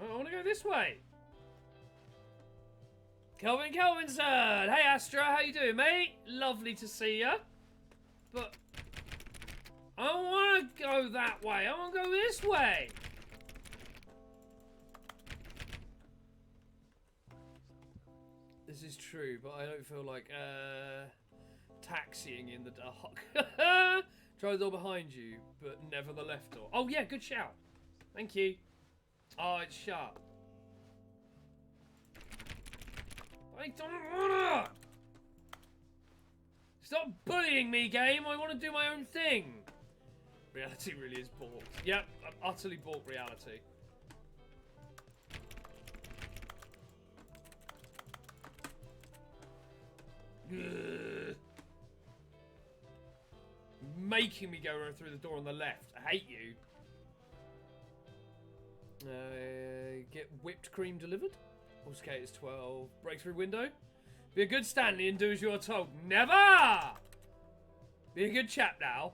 Oh, I want to go this way. Kelvinson! Hey, Astra, how you doing, mate? Lovely to see ya. But I don't want to go that way. I want to go this way. This is true, but I don't feel like taxiing in the dark. Try the door behind you, but never the left door. Oh yeah, good shout. Thank you. Oh, it's shut. I don't wanna. Stop bullying me, game. I want to do my own thing. Reality really is balked. Yep, I'm utterly balked reality. Ugh. Making me go through the door on the left. I hate you. Get whipped cream delivered. Skate is 12. Breakthrough window. Be a good Stanley and do as you are told. Never! Be a good chap now.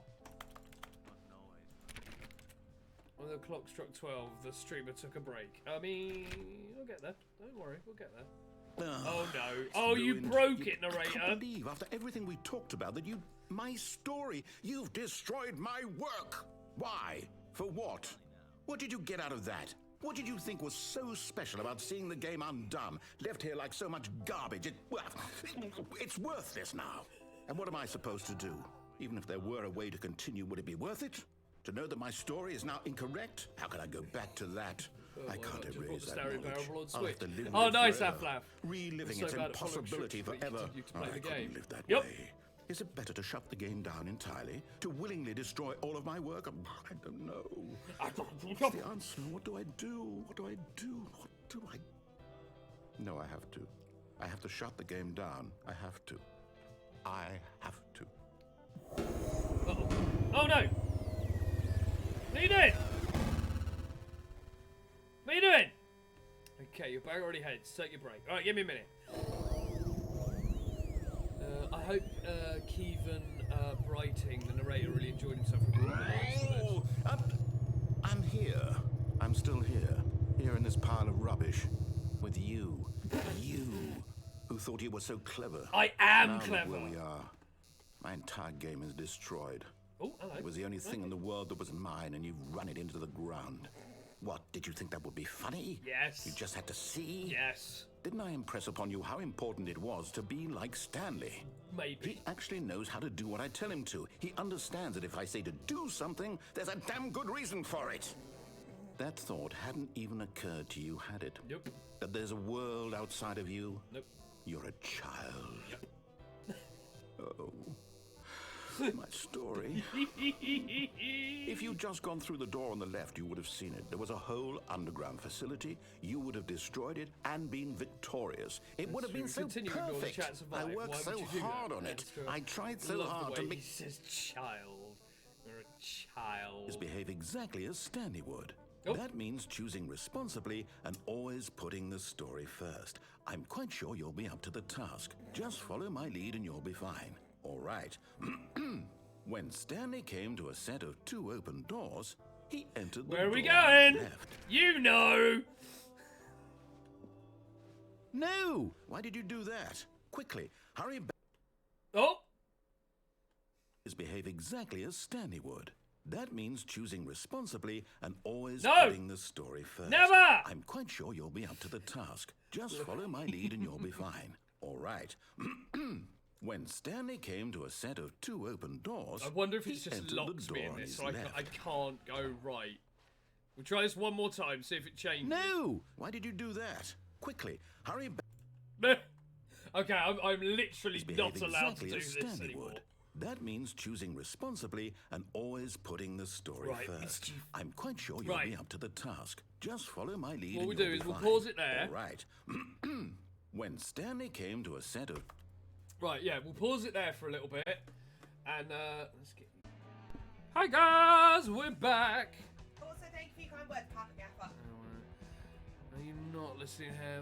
When the clock struck 12, the streamer took a break. I mean, we'll get there. Don't worry, we'll get there. Oh no. Oh, you Ruined. broke it, narrator. I can't believe, after everything we talked about, that you... My story. You've destroyed my work. Why? For what? What did you get out of that? What did you think was so special about seeing the game undone? Left here like so much garbage. It's worthless now. And what am I supposed to do? Even if there were a way to continue, would it be worth it? To know that my story is now incorrect? How can I go back to that? I can't erase that Stanley knowledge. Parable on I'll have Switch. to live Oh, with it nice, forever. Aflaf. Reliving So its bad at following impossibility instructions, but you forever. continue to play the I couldn't game. live that Yep. way. Is it better to shut the game down entirely? To willingly destroy all of my work? I don't know. What's the answer? What do I do? What do I do? What do I... No, I have to. I have to shut the game down. I have to. I have to. Uh-oh. Oh no! What are you doing? What are you doing? Okay, your bag already heads. Take your break. Alright, give me a minute. I hope Kevin Brighting, the narrator really enjoyed himself. Oh, I'm here. I'm still here. Here in this pile of rubbish. With you. You, who thought you were so clever. I am now clever. Look where we are. My entire game is destroyed. Oh, hello. It was the only thing in the world that was mine, and you've run it into the ground. What, did you think that would be funny? Yes. You just had to see? Yes. Didn't I impress upon you how important it was to be like Stanley? Maybe. He actually knows how to do what I tell him to. He understands that if I say to do something, there's a damn good reason for it. That thought hadn't even occurred to you, had it? Nope. That there's a world outside of you? Nope. You're a child. Yep. Oh. My story. If you'd just gone through the door on the left, you would have seen it. There was a whole underground facility. You would have destroyed it and been victorious. It would have been so perfect. I worked so hard on it. I tried so hard to make... He says child. You're a child. Behave exactly as Stanley would. Oh. That means choosing responsibly and always putting the story first. I'm quite sure you'll be up to the task. Just follow my lead and you'll be fine. All right. When Stanley came to a set of 2 open doors, he entered the Where are we door on the going? left. You know. No! Why did you do that? Quickly, hurry back. Oh. Behave exactly as Stanley would. That means choosing responsibly and always No! putting the story first. Never! I'm quite sure you'll be up to the task. Just follow my lead and you'll be fine. All right. When Stanley came to a set of 2 open doors, I wonder if he it's just entered locks the me door in on this, his so left. I can't go right. We'll try this one more time, see if it changes. No! Why did you do that? Quickly, hurry back. Okay, I'm literally not Behave allowed to exactly do as this Stanley anymore. would. That means choosing responsibly and always putting the story Right, first. I'm quite sure you'll be up to the task. Just follow my lead What and we you'll do be is we'll fine. pause it there. All right. When Stanley came to a set of... Right, yeah, we'll pause it there for a little bit. And, let's get... Hi, guys! We're back! Also, thank you for your kind words, Papa Gaffer. Are you not listening here?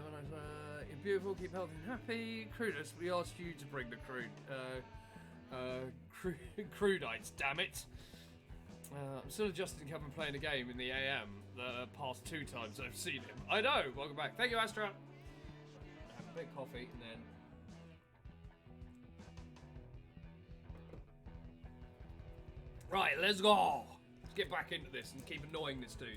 You're beautiful, keep healthy and happy. Crudus, we asked you to bring the crudites, damn it. I'm still adjusting to Kevin playing a game in the AM the past 2 times I've seen him. I know, welcome back. Thank you, Astra. Have a bit of coffee and then... Right, let's go. Let's get back into this and keep annoying this dude.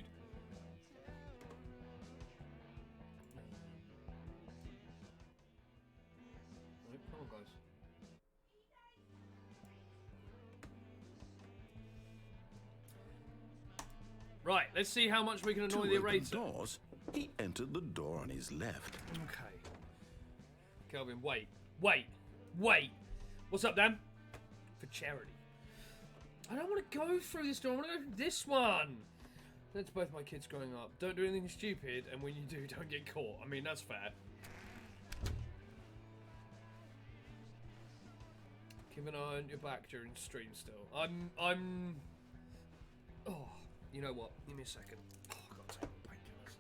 Right, come on, guys. Right, let's see how much we can annoy the open eraser. doors, he entered the door on his left. Okay. Kelvin, wait. What's up, Dan? For charity. I don't want to go through this door. I want to go through this one. That's both my kids growing up. Don't do anything stupid, and when you do, don't get caught. I mean, that's fair. Keep an eye on your back during stream still. I'm... Oh, you know what? Give me a second. Oh, I've got to take my painkillers.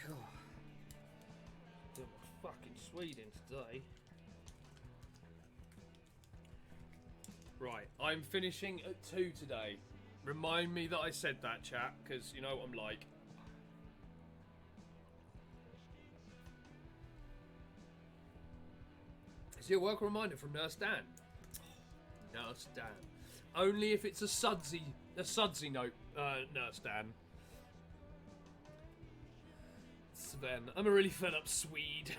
God. Doing my fucking Sweden today. Right, I'm finishing at 2 today. Remind me that I said that, chat, because you know what I'm like. See a welcome reminder from Nurse Dan. Oh, Nurse Dan. Only if it's a sudsy note, Nurse Dan. Sven, I'm a really fed up Swede.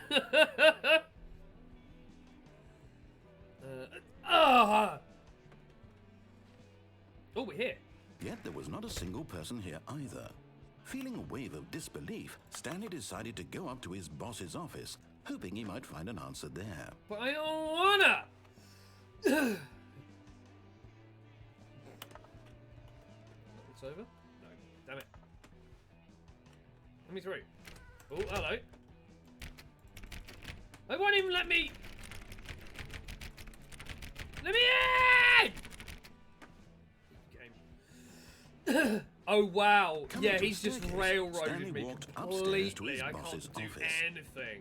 Oh, we're here. Yet there was not a single person here either. Feeling a wave of disbelief, Stanley decided to go up to his boss's office, hoping he might find an answer there. But I don't wanna! It's over? No. Damn it. Let me through. Oh, hello. They won't even let me... Let me in! Game. Oh, wow. Coming Yeah, to he's the just staircase, railroaded Stanley me walked upstairs to his completely. I boss's can't do office. anything.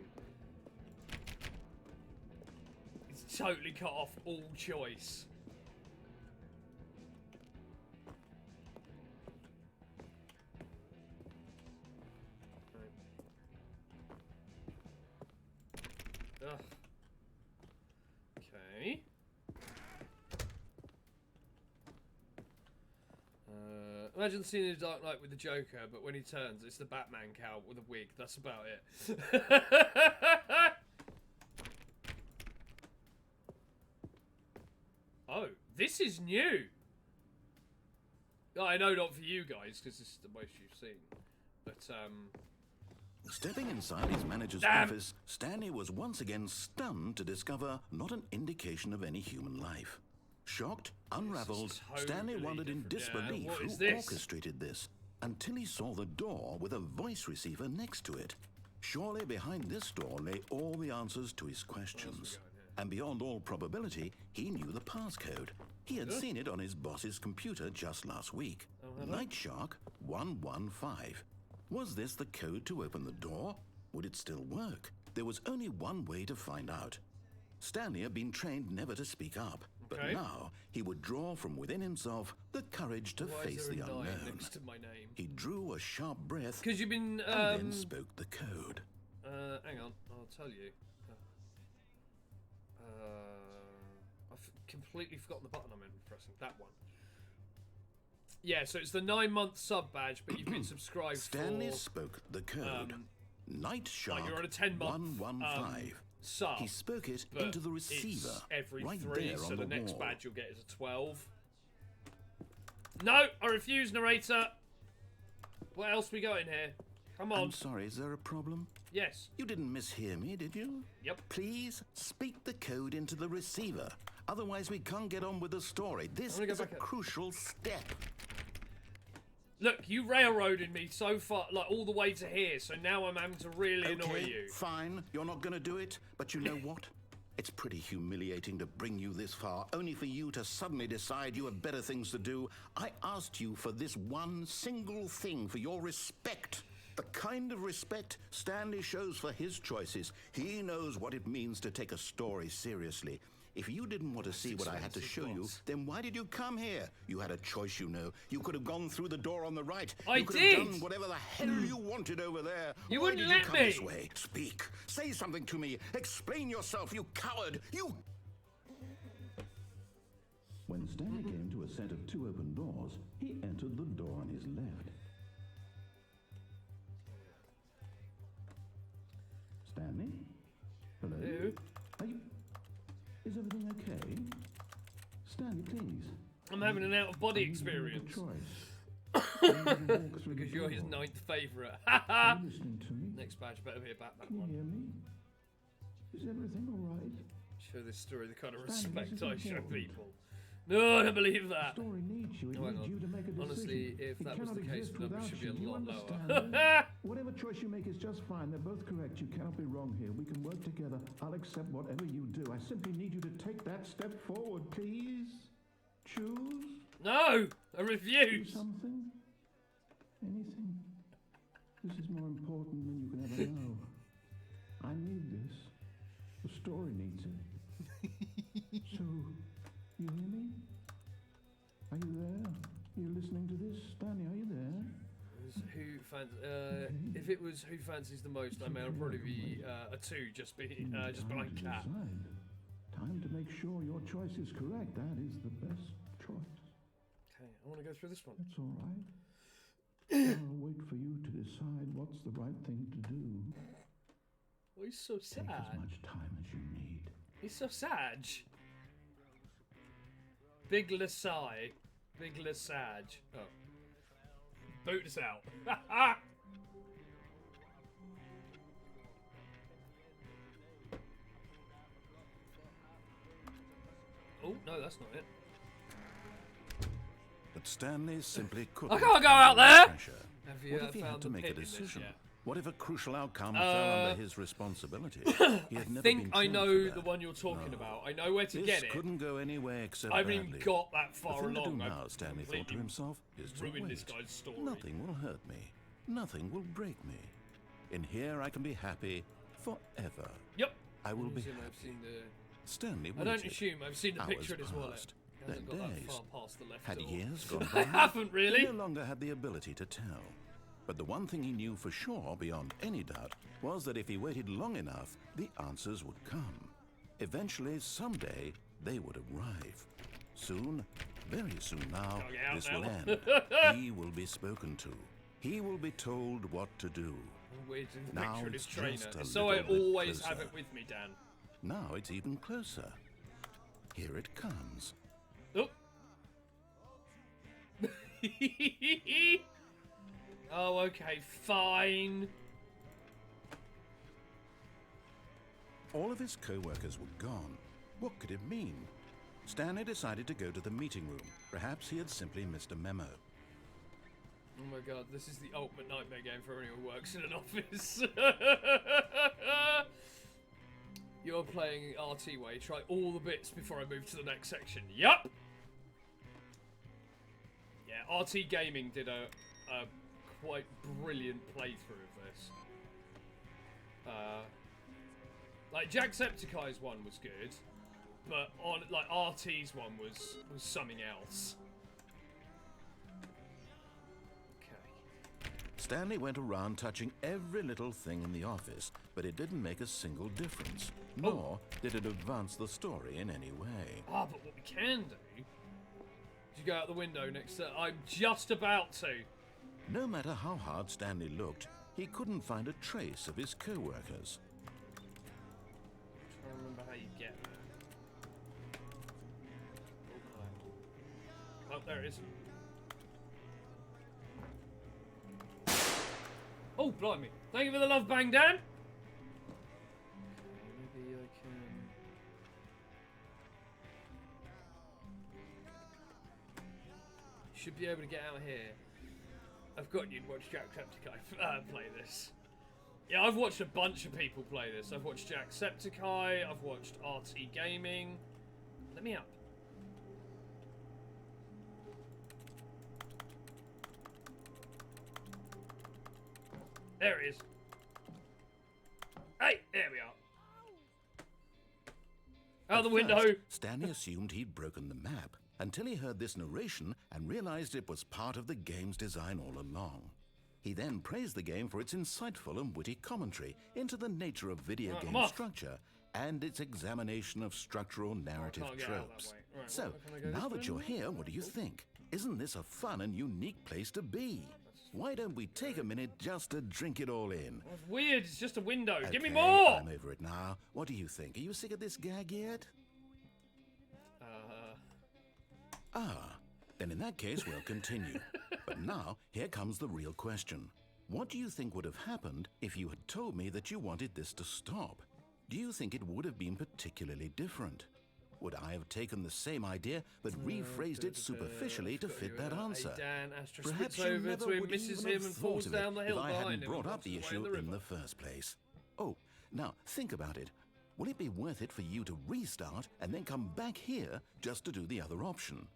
It's totally cut off all choice. Ugh. Okay. Imagine seeing the Dark Knight with the Joker, but when he turns, it's the Batman cowl with a wig. That's about it. Oh, this is new. Oh, I know not for you guys, because this is the most you've seen. But, Stepping inside his manager's office, Stanley was once again stunned to discover not an indication of any human life. Shocked, unraveled, Stanley wondered in disbelief who orchestrated this, until he saw the door with a voice receiver next to it. Surely behind this door lay all the answers to his questions. And beyond all probability, he knew the passcode. He had seen it on his boss's computer just last week. Night Shark 115. Was this the code to open the door? Would it still work? There was only one way to find out. Stanley had been trained never to speak up, but now he would draw from within himself the courage to face the unknown. Next to my name? He drew a sharp breath Because you've been, and then spoke the code. hang on, I'll tell you. I've completely forgotten the button I'm pressing. That one. Yeah, so it's the 9-month sub badge, but you've been subscribed Stanley for... spoke the code. Night Shark you're on a 10-month 115. sub. He spoke it into the receiver. It's every right 3, there so on the the next wall. badge you'll get is a 12. No, I refuse, narrator. What else we got in here? Come on. I'm sorry, is there a problem? Yes. You didn't mishear me, did you? Yep. Please speak the code into the receiver. Otherwise, we can't get on with the story. This is a crucial step. Look, you railroaded me so far, like all the way to here, so now I'm having to really annoy you. Fine. You're not going to do it, but you know what? It's pretty humiliating to bring you this far, only for you to suddenly decide you have better things to do. I asked you for this one single thing, for your respect. The kind of respect Stanley shows for his choices. He knows what it means to take a story seriously. If you didn't want to see what I had to show you, then why did you come here? You had a choice, you know. You could have gone through the door on the right. I could did. have done whatever the hell you wanted over there. You Why wouldn't did let you come me. this way? Speak. Say something to me. Explain yourself, you coward. You... When Stanley came to a set of 2 open doors, he entered the door on his left. Stanley? Hello? Hello? Are you... Is everything okay? Stanley, please. I'm having an out-of-body experience. Because you're his 9th favourite. Are you listening to me? Next badge better be a Batman Can you one. hear me? Is everything all right? Show this story the kind of Stanley, respect this I is show important. people. No, I don't believe that. The story needs you. It Oh, hang needs on. you to make a decision. Honestly, if It that was cannot the case, exist the number without should be you. a Do you lot understand lower. me? Whatever choice you make is just fine. They're both correct. You cannot be wrong here. We can work together. I'll accept whatever you do. I simply need you to take that step forward, please. Choose. No, I Do refuse. something. Anything. This is more important than you can ever know. I need this. The story needs it. So, you hear me? Are you there? You listening to this? Stanley, are you there? If it was who fancies the most, I may I'll probably be a 2, just behind Cat. Time to make sure your choice is correct. That is the best choice. Okay, I want to go through this one. That's all right. I'll wait for you to decide what's the right thing to do. Oh, he's so Take sad. as much time as you need. He's so sad. Big Lesai. Big Lesage. Oh. Boot us out. Oh, no, that's not it. But Stanley simply couldn't. I can't go out there! Pressure. Have you What if he found had to the make a pin in this decision? yet? What if a crucial outcome fell under his responsibility? He had I never think been I trained know for the that. one you're talking No. about. I know where to This get it. couldn't go anywhere except I haven't even badly. got that The far thing to do along. now, I've Stanley thought to completely himself, is to ruined wait. this guy's story. Nothing will hurt me. Nothing will break me. In here I can be happy forever. Yep. I will be I've happy. seen the Stanley I waited. don't assume I've seen the Hours picture of his wallet. passed, It hasn't then got that days. far past the left Had door. years gone I by? haven't really. He no longer had the ability to tell. But the one thing he knew for sure, beyond any doubt, was that if he waited long enough, the answers would come. Eventually, someday, they would arrive. Soon, very soon now, Can't get out this now. will end. He will be spoken to. He will be told what to do. Weird in the Now picture of his it's trainer. just a So I little bit always have closer. it with me, Dan. Now it's even closer. Here it comes. Oh. Oh, okay, fine. All of his co-workers were gone. What could it mean? Stanley decided to go to the meeting room. Perhaps he had simply missed a memo. Oh my god, this is the ultimate nightmare game for anyone who works in an office. You're playing RT way. Try all the bits before I move to the next section. Yup! Yeah, RT Gaming did a quite brilliant playthrough of this. Like Jacksepticeye's one was good, but on like RT's one was something else. Okay. Stanley went around touching every little thing in the office, but it didn't make a single difference. Nor did it advance the story in any way. Ah, but what we can do... Did you go out the window next to... I'm just about to. No matter how hard Stanley looked, he couldn't find a trace of his co-workers. I'm trying to remember how you get there. Oh, there it is. Oh, blimey. Thank you for the love bang, Dan. Okay, maybe I can... Should be able to get out here. I've forgotten you'd watch Jacksepticeye play this. Yeah, I've watched a bunch of people play this. I've watched Jacksepticeye, I've watched RT Gaming. Let me up. There it is. Hey, there we are. Out the window. First, Stanley assumed he'd broken the map until he heard this narration and realized it was part of the game's design all along. He then praised the game for its insightful and witty commentary into the nature of video Right, I'm game off. structure and its examination of structural narrative can't get out that tropes. way. Right, So, well, can I go now this that way? you're here, what do you think? Isn't this a fun and unique place to be? Why don't we take a minute just to drink it all in? That's weird, it's just a window. Give me Okay, more! I'm over it now. What do you think? Are you sick of this gag yet? Then in that case, we'll continue. But now, here comes the real question. What do you think would have happened if you had told me that you wanted this to stop? Do you think it would have been particularly different? Would I have taken the same idea but rephrased it superficially to fit that answer? Dan Astra Perhaps spits you over never to him, would misses even him, have and thought falls of it down the hill if I behind hadn't him. brought and up the walks away issue in river. the first place. Oh, now think about it. Will it be worth it for you to restart and then come back here just to do the other option?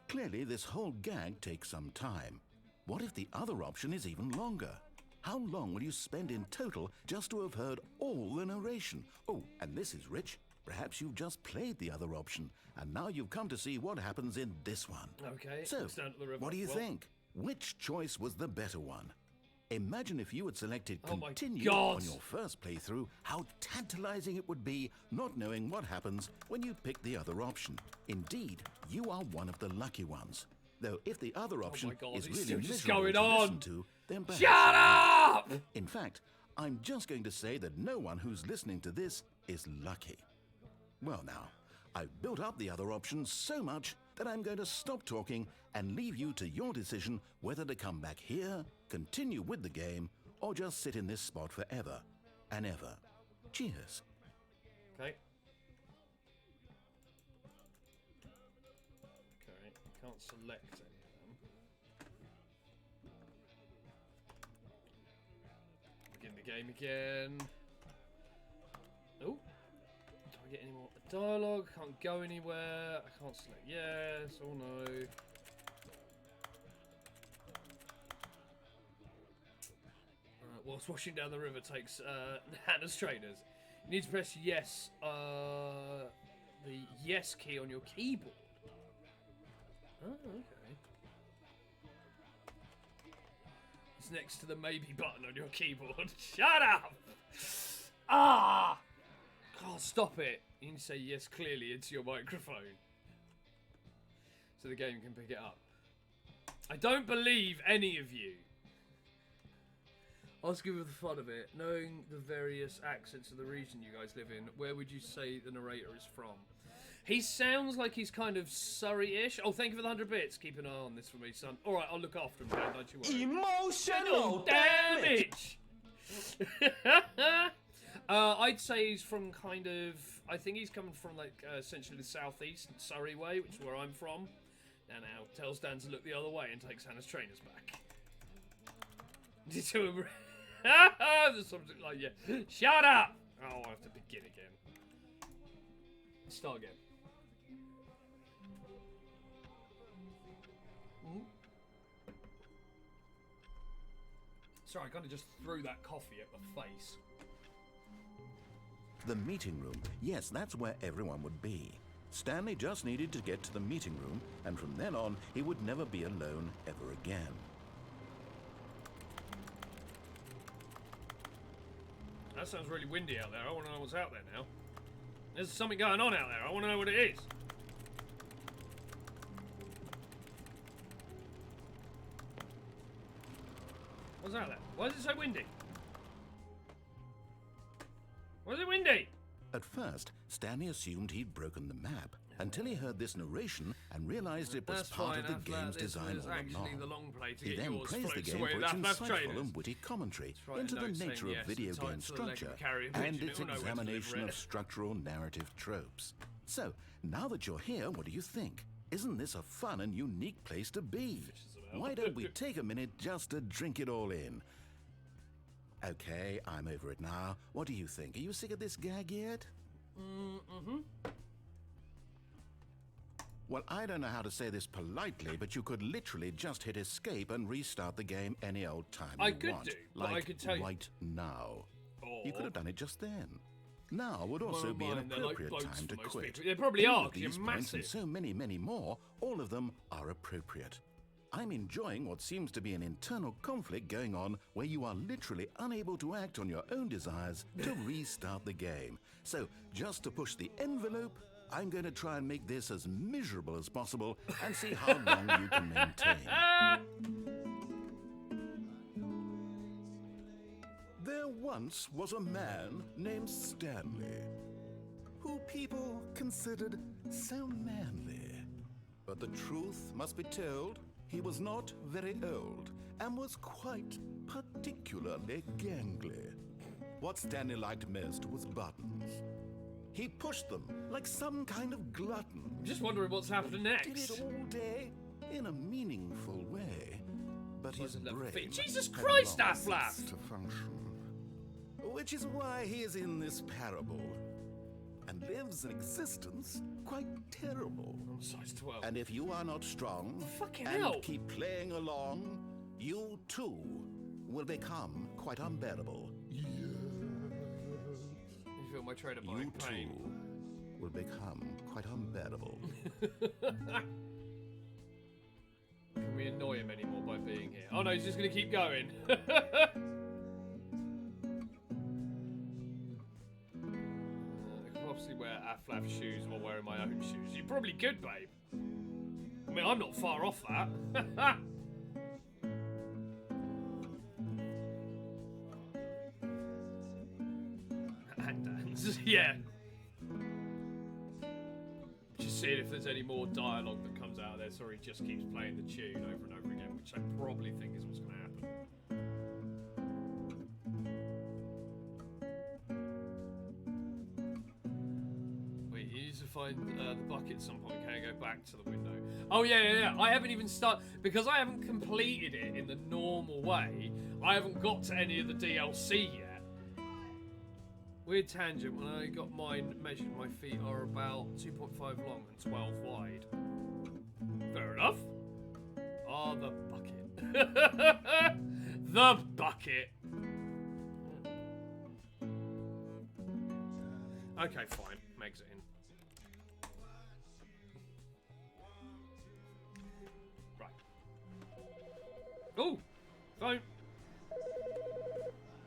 Clearly, this whole gag takes some time. What if the other option is even longer? How long will you spend in total just to have heard all the narration? Oh, and this is rich. Perhaps you've just played the other option, and now you've come to see what happens in this one. Okay, So, looks down to the river. what do you Well, think? Which choice was the better one? Imagine if you had selected Oh my continue God. on your first playthrough, how tantalizing it would be not knowing what happens when you pick the other option. Indeed, you are one of the lucky ones. Though if the other option God, is it's really still just miserable going to on. listen to, then perhaps Shut up! in fact, I'm just going to say that no one who's listening to this is lucky. Well now, I've built up the other option so much that I'm going to stop talking and leave you to your decision whether to come back here, continue with the game, or just sit in this spot forever and ever. Cheers. Okay. Okay, can't select any of them. Begin the game again. Oh. Do I get any more dialogue? Can't go anywhere. I can't select yes or no. Whilst washing down the river takes Hannah's trainers. You need to press yes. the yes key on your keyboard. Oh, okay. It's next to the maybe button on your keyboard. Shut up! Ah! God, stop it. You need to say yes clearly into your microphone. So the game can pick it up. I don't believe any of you. Asking for the fun of it, knowing the various accents of the region you guys live in, where would you say the narrator is from? He sounds like he's kind of Surrey-ish. Oh, thank you for the 100 bits. Keep an eye on this for me, son. All right, I'll look after him, Dan, don't you worry. Emotional damage! I'd say he's from kind of... I think he's coming from, like, essentially the southeast, Surrey way, which is where I'm from. And now tells Dan to look the other way and takes Hannah's trainers back. There's something like, yeah. Shut up! Oh, I have to begin again. Start again. Sorry, I kind of just threw that coffee at my face. The meeting room. Yes, that's where everyone would be. Stanley just needed to get to the meeting room, and from then on, he would never be alone ever again. That sounds really windy out there. I want to know what's out there now. There's something going on out there. I want to know what it is. What's out there? Why is it so windy? Why is it windy? At first, Stanley assumed he'd broken the map, until he heard this narration and realized it was That's part fine, of the game's design This is all actually the along. long play to He get then yours praised the floats game away for with its that left insightful trainers. and witty commentary Right, into the note saying nature yes, of video it's tied game to the leg and structure carry a and pigeon, its it will know when to examination deliver of it. structural narrative tropes. So, now that you're here, what do you think? Isn't this a fun and unique place to be? Why don't we take a minute just to drink it all in? Okay, I'm over it now. What do you think? Are you sick of this gag yet? Well, I don't know how to say this politely, but you could literally just hit escape and restart the game any old time I you could want. do, but like I could tell you- right now. Or- You could have done it just then. Now would also Well, be an mine, they're like appropriate boats time for to most quit. people. They probably All are, of 'cause you're these points and massive. so many, many more, all of them are appropriate. I'm enjoying what seems to be an internal conflict going on where you are literally unable to act on your own desires to restart the game. So, just to push the envelope, I'm going to try and make this as miserable as possible and see how long you can maintain. There once was a man named Stanley, who people considered so manly. But the truth must be told, he was not very old and was quite particularly gangly. What Stanley liked most was buttons. He pushed them like some kind of glutton. I'm just wondering what's happening Did next. it all day in a meaningful way. But his Wasn't level brain feet. Jesus had Christ, long Aflaf! ceased to function. Which is why he is in this parable and lives an existence quite terrible. I'm size 12. And if you are not strong Fucking and hell. keep playing along, you too will become quite unbearable. You feel my trader buying You pain. too will become quite unbearable. Can we annoy him anymore by being here? Oh no, he's just gonna keep going. I could obviously wear Aflaf shoes while wearing my own shoes. You probably could, babe. I mean, I'm not far off that. And dance, yeah. Just seeing if there's any more dialogue that comes out of there. Sorry, he just keeps playing the tune over and over again, which I probably think is what's going to happen. Wait, you need to find the bucket at some point. Can I go back to the window? Oh, yeah. I haven't even started, because I haven't completed it in the normal way, I haven't got to any of the DLC yet. Weird tangent, when I got mine measured, my feet are about 2.5 long and 12 wide. Fair enough. Oh, the bucket. The bucket. Okay, fine. Exit in.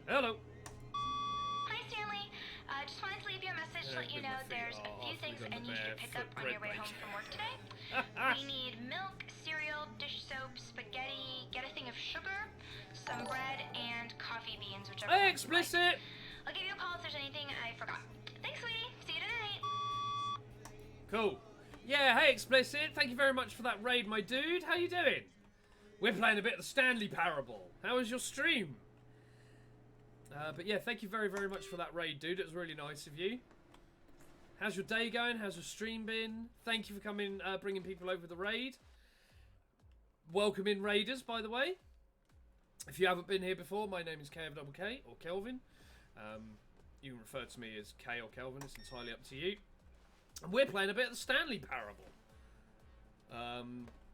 Hello. Hi, Stanley. Just wanted to leave you a message to let you know there's a few things I need you to pick up on your way home from work today. We need milk, cereal, dish soap, spaghetti, get a thing of sugar, some bread, and coffee beans, whichever Hey, one you explicit. like. I'll give you a call if there's anything I forgot. Thanks, sweetie. See you tonight. Cool. Yeah, hey, explicit. Thank you very much for that raid, my dude. How you doing? We're playing a bit of the Stanley Parable. How was your stream? But yeah, thank you very, very much for that raid, dude. It was really nice of you. How's your day going? How's your stream been? Thank you for coming, bringing people over the raid. Welcome in, raiders, by the way. If you haven't been here before, my name is KFKK, or Kelvin. You can refer to me as K or Kelvin. It's entirely up to you. And we're playing a bit of the Stanley Parable.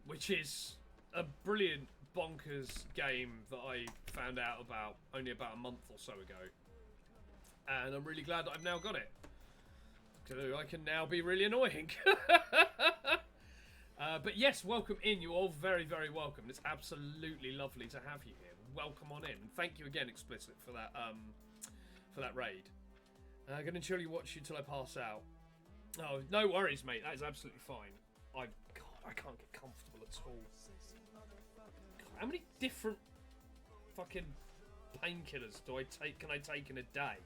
Which is a brilliant, bonkers game that I found out about only about a month or so ago. And I'm really glad that I've now got it. So I can now be really annoying. But yes, welcome in. You're all very, very welcome. It's absolutely lovely to have you here. Welcome on in. And thank you again, Explicit, for that raid. I'm going to chill you, watch you till I pass out. Oh, no worries, mate. That is absolutely fine. God, I can't get comfortable at all. God, how many different fucking painkillers can I take in a day?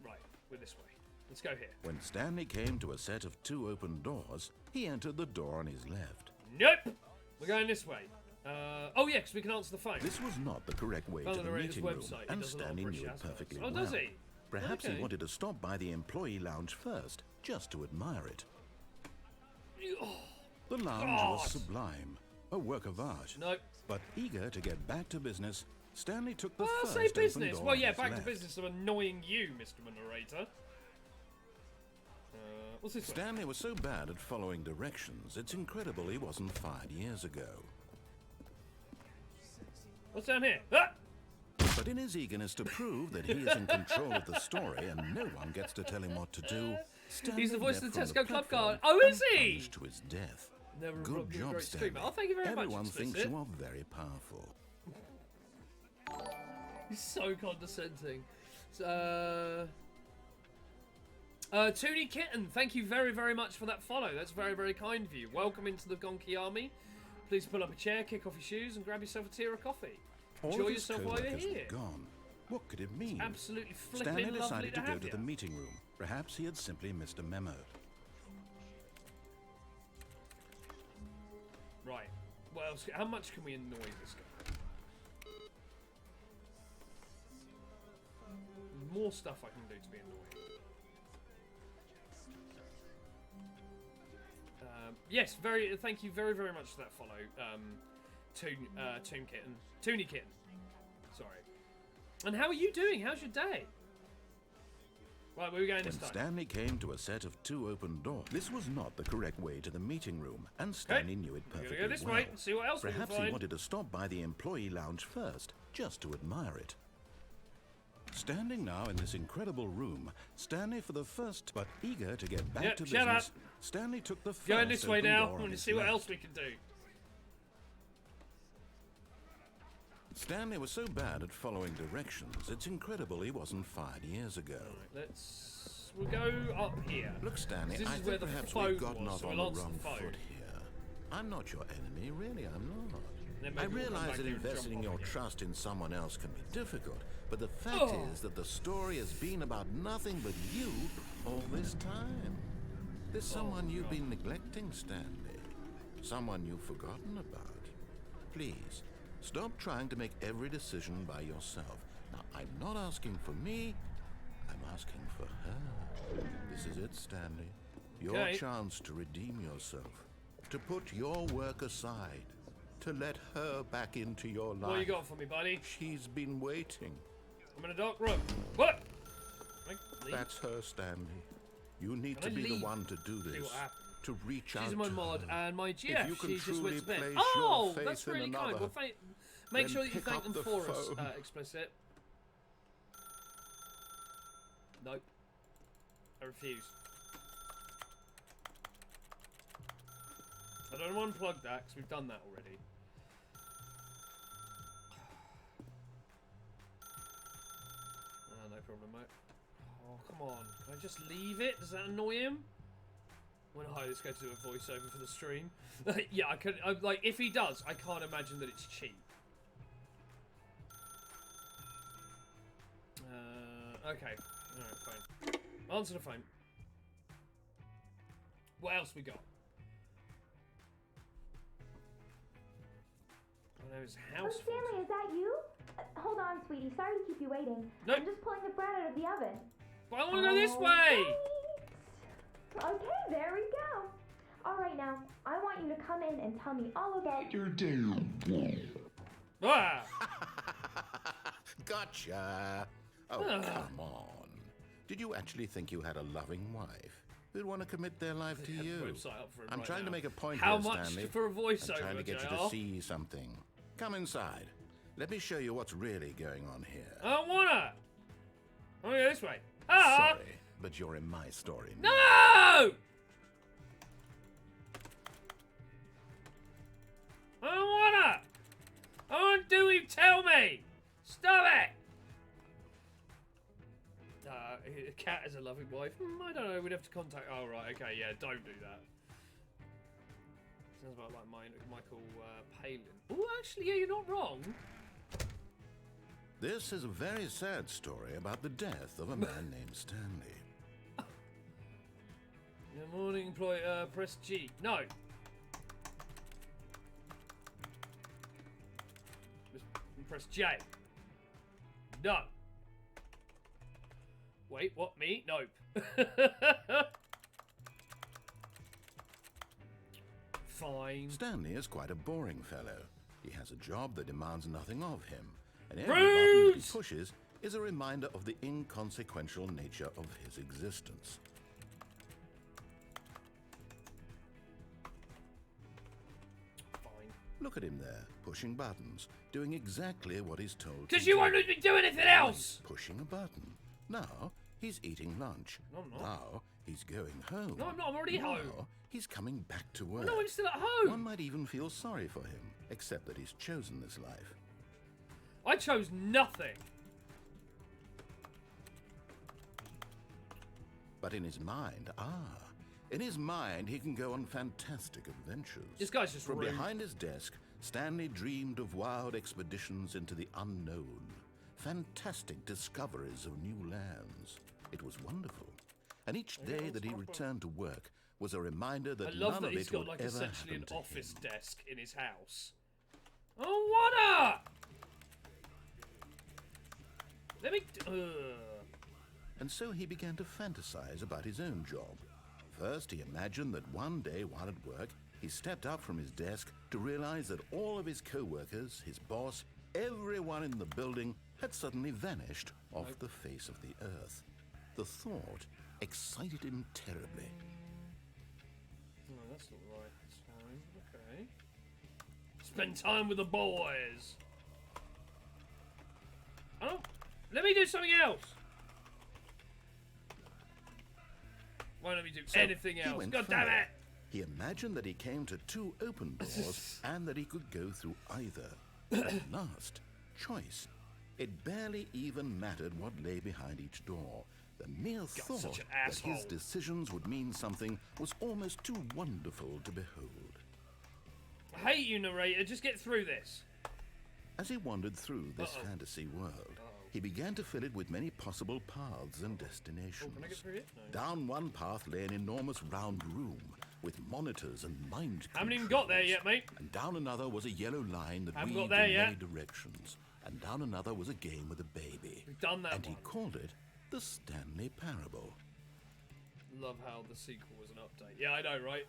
Right, we're this way. Let's go here. When Stanley came to a set of 2 open doors, he entered the door on his left. Nope! We're going this way. Oh yeah, because we can answer the phone. This was not the correct way to the meeting room, and Stanley knew it perfectly well. Oh, does he? Perhaps Okay. he wanted to stop by the employee lounge first, just to admire it. The lounge was sublime, a work of art. Nope. But eager to get back to business, Stanley took the Well, I'll first say open business. door Well, on yeah, his back to left. business of annoying you, Mr. Narrator. What's this way? Stanley was so bad at following directions, it's incredible he wasn't fired years ago. What's down here? Ah! But in his eagerness to prove that he is in control of the story and no one gets to tell him what to do, Stanley He's the voice of left the from Tesco Club platform card. Oh, is and he? plunged to his death. Never Good robbed a job, great Stanley. streamer. Oh, thank you very much, Everyone thinks Explicit. you are very powerful. He's so condescending. Toonie Kitten, thank you very, very much for that follow. That's very, very kind of you. Welcome into the Gonky Army. Please pull up a chair, kick off your shoes, and grab yourself a tier of coffee. All Enjoy of his yourself while you're co-workers here. were gone. What could it mean? Absolutely flipping Stanley lovely decided to to go have to you. the meeting room. Perhaps he had simply missed a memo. Right. What else? How much can we annoy this guy? More stuff I can do to be annoying. Yes, thank you very, very much for that follow, Toonie Kitten. Sorry. And how are you doing? How's your day? Right, where are we going this When time? Stanley came to a set of 2 open doors, this was not the correct way to the meeting room, and Stanley knew it We're perfectly gonna go this well. way and see what else we Perhaps can he find. wanted to stop by the employee lounge first, just to admire it. Standing now in this incredible room, Stanley for the first, but eager to get back Yep, to shut business, up. Stanley took the first Going this way open now. door I on want to his see what left. else we can do. Stanley was so bad at following directions, it's incredible he wasn't fired years ago. We'll go up here. Look, Stanley, This I is where think the perhaps phone we've gotten was, off so on I'll the answer wrong the phone. foot here. I'm not your enemy, really, I'm not. Then I maybe we'll come realize back that here and investing jump your off again. trust in someone else can be difficult, but the fact is that the story has been about nothing but you all this time. There's someone you've been neglecting, Stanley. Someone you've forgotten about. Please, stop trying to make every decision by yourself. Now, I'm not asking for me, I'm asking for her. This is it, Stanley. Your Okay. chance to redeem yourself. To put your work aside. To let her back into your life. What you got for me, buddy? She's been waiting. I'm in a dark room. What? Can I leave? That's her, Stanley. You need Can to I be the leave? one to do See this. what happens. To reach out She's my to mod her. and my you GF. can She just truly went to bed. place Oh, your faith that's in really kind. another, Well, make then sure that you pick thank up them the for phone. us, Explicit. Nope. I refuse. I don't want to unplug that because we've done that already. problem, mate. Oh, come on. Can I just leave it? Does that annoy him? When I hire this guy to do a voiceover for the stream. Yeah, I could. Like, if he does, I can't imagine that it's cheap. Okay. Alright, fine. Answer the phone. What else we got? Oh, no, it's house. Oh, Stanley, is that you? Hold on, sweetie. Sorry to keep you waiting. No. I'm just pulling the bread out of the oven. But I want to go this way! Okay, there we go. All right, now, I want you to come in and tell me all about your day. Ah! Gotcha. Oh, come on. Did you actually think you had a loving wife who'd want to commit their life to you? I'm trying to make a point How here, much Stanley. for a voiceover, I'm trying to get JR? you to see something. Come inside. Let me show you what's really going on here. I don't wanna! I wanna go this way. Ah! Sorry, but you're in my story No! now. I don't wanna! I want to do what you tell me! Stop it! A cat is a loving wife. I don't know, we'd have to contact... Oh, right, okay, yeah, don't do that. Sounds about like Michael Palin. Oh, actually, yeah, you're not wrong. This is a very sad story about the death of a man named Stanley. Good morning, employee. Press G. No. Press J. No. Wait, what? Me? Nope. Fine. Stanley is quite a boring fellow. He has a job that demands nothing of him, and every Rude! button that he pushes is a reminder of the inconsequential nature of his existence. Fine. Look at him there, pushing buttons, doing exactly what he's told to Because you do. won't let me do anything else! Pushing a button. Now, he's eating lunch. No, I'm not. Now, he's going home. No, I'm not. I'm already now, home. he's coming back to work. No, I'm still at home. One might even feel sorry for him, except that he's chosen this life. I chose nothing. But in his mind, in his mind, he can go on fantastic adventures. This guy's just From rude. behind his desk, Stanley dreamed of wild expeditions into the unknown, fantastic discoveries of new lands. It was wonderful. And each day that he returned to work was a reminder that I love none that of he's it got would like ever essentially an happen to office him. desk in his house. Oh, what Let me... And so he began to fantasize about his own job. First, he imagined that one day while at work, he stepped up from his desk to realize that all of his co-workers, his boss, everyone in the building had suddenly vanished off the face of the earth. The thought excited him terribly. No, that's not right. It's fine. Okay. Spend time with the boys. Oh, let me do something else. Why don't we do anything He else? went God damn further. it! He imagined that he came to two open doors and that he could go through either. At last, choice. It barely even mattered what lay behind each door. The mere thought such an that his asshole. decisions would mean something was almost too wonderful to behold. I hate you, narrator. Just get through this. As he wandered through this fantasy world, he began to fill it with many possible paths and destinations. Can I get through it? No. Down one path lay an enormous round room with monitors and mind Haven't even got there controls. yet, mate. And down another was a yellow line that Haven't got weaved there in yet. many directions. And down another was a game with a baby. We've done that And he one. called it the Stanley Parable. Love how the sequel was an update. Yeah, I know, right?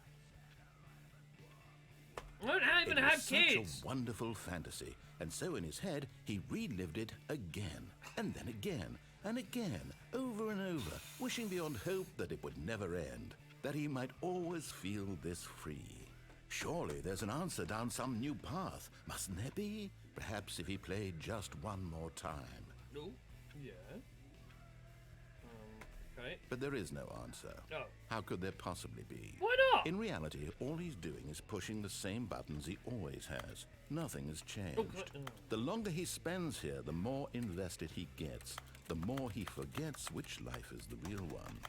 I don't even It was have such kids. a wonderful fantasy, and so in his head he relived it again, and then again, and again, over and over, wishing beyond hope that it would never end, that he might always feel this free. Surely there's an answer down some new path, mustn't there be? Perhaps if he played just one more time. No. Yeah. Okay. But there is no answer. Oh. How could there possibly be? Why not? In reality, all he's doing is pushing the same buttons he always has. Nothing has changed. Oh. The longer he spends here, the more invested he gets. the more he forgets which life is the real one.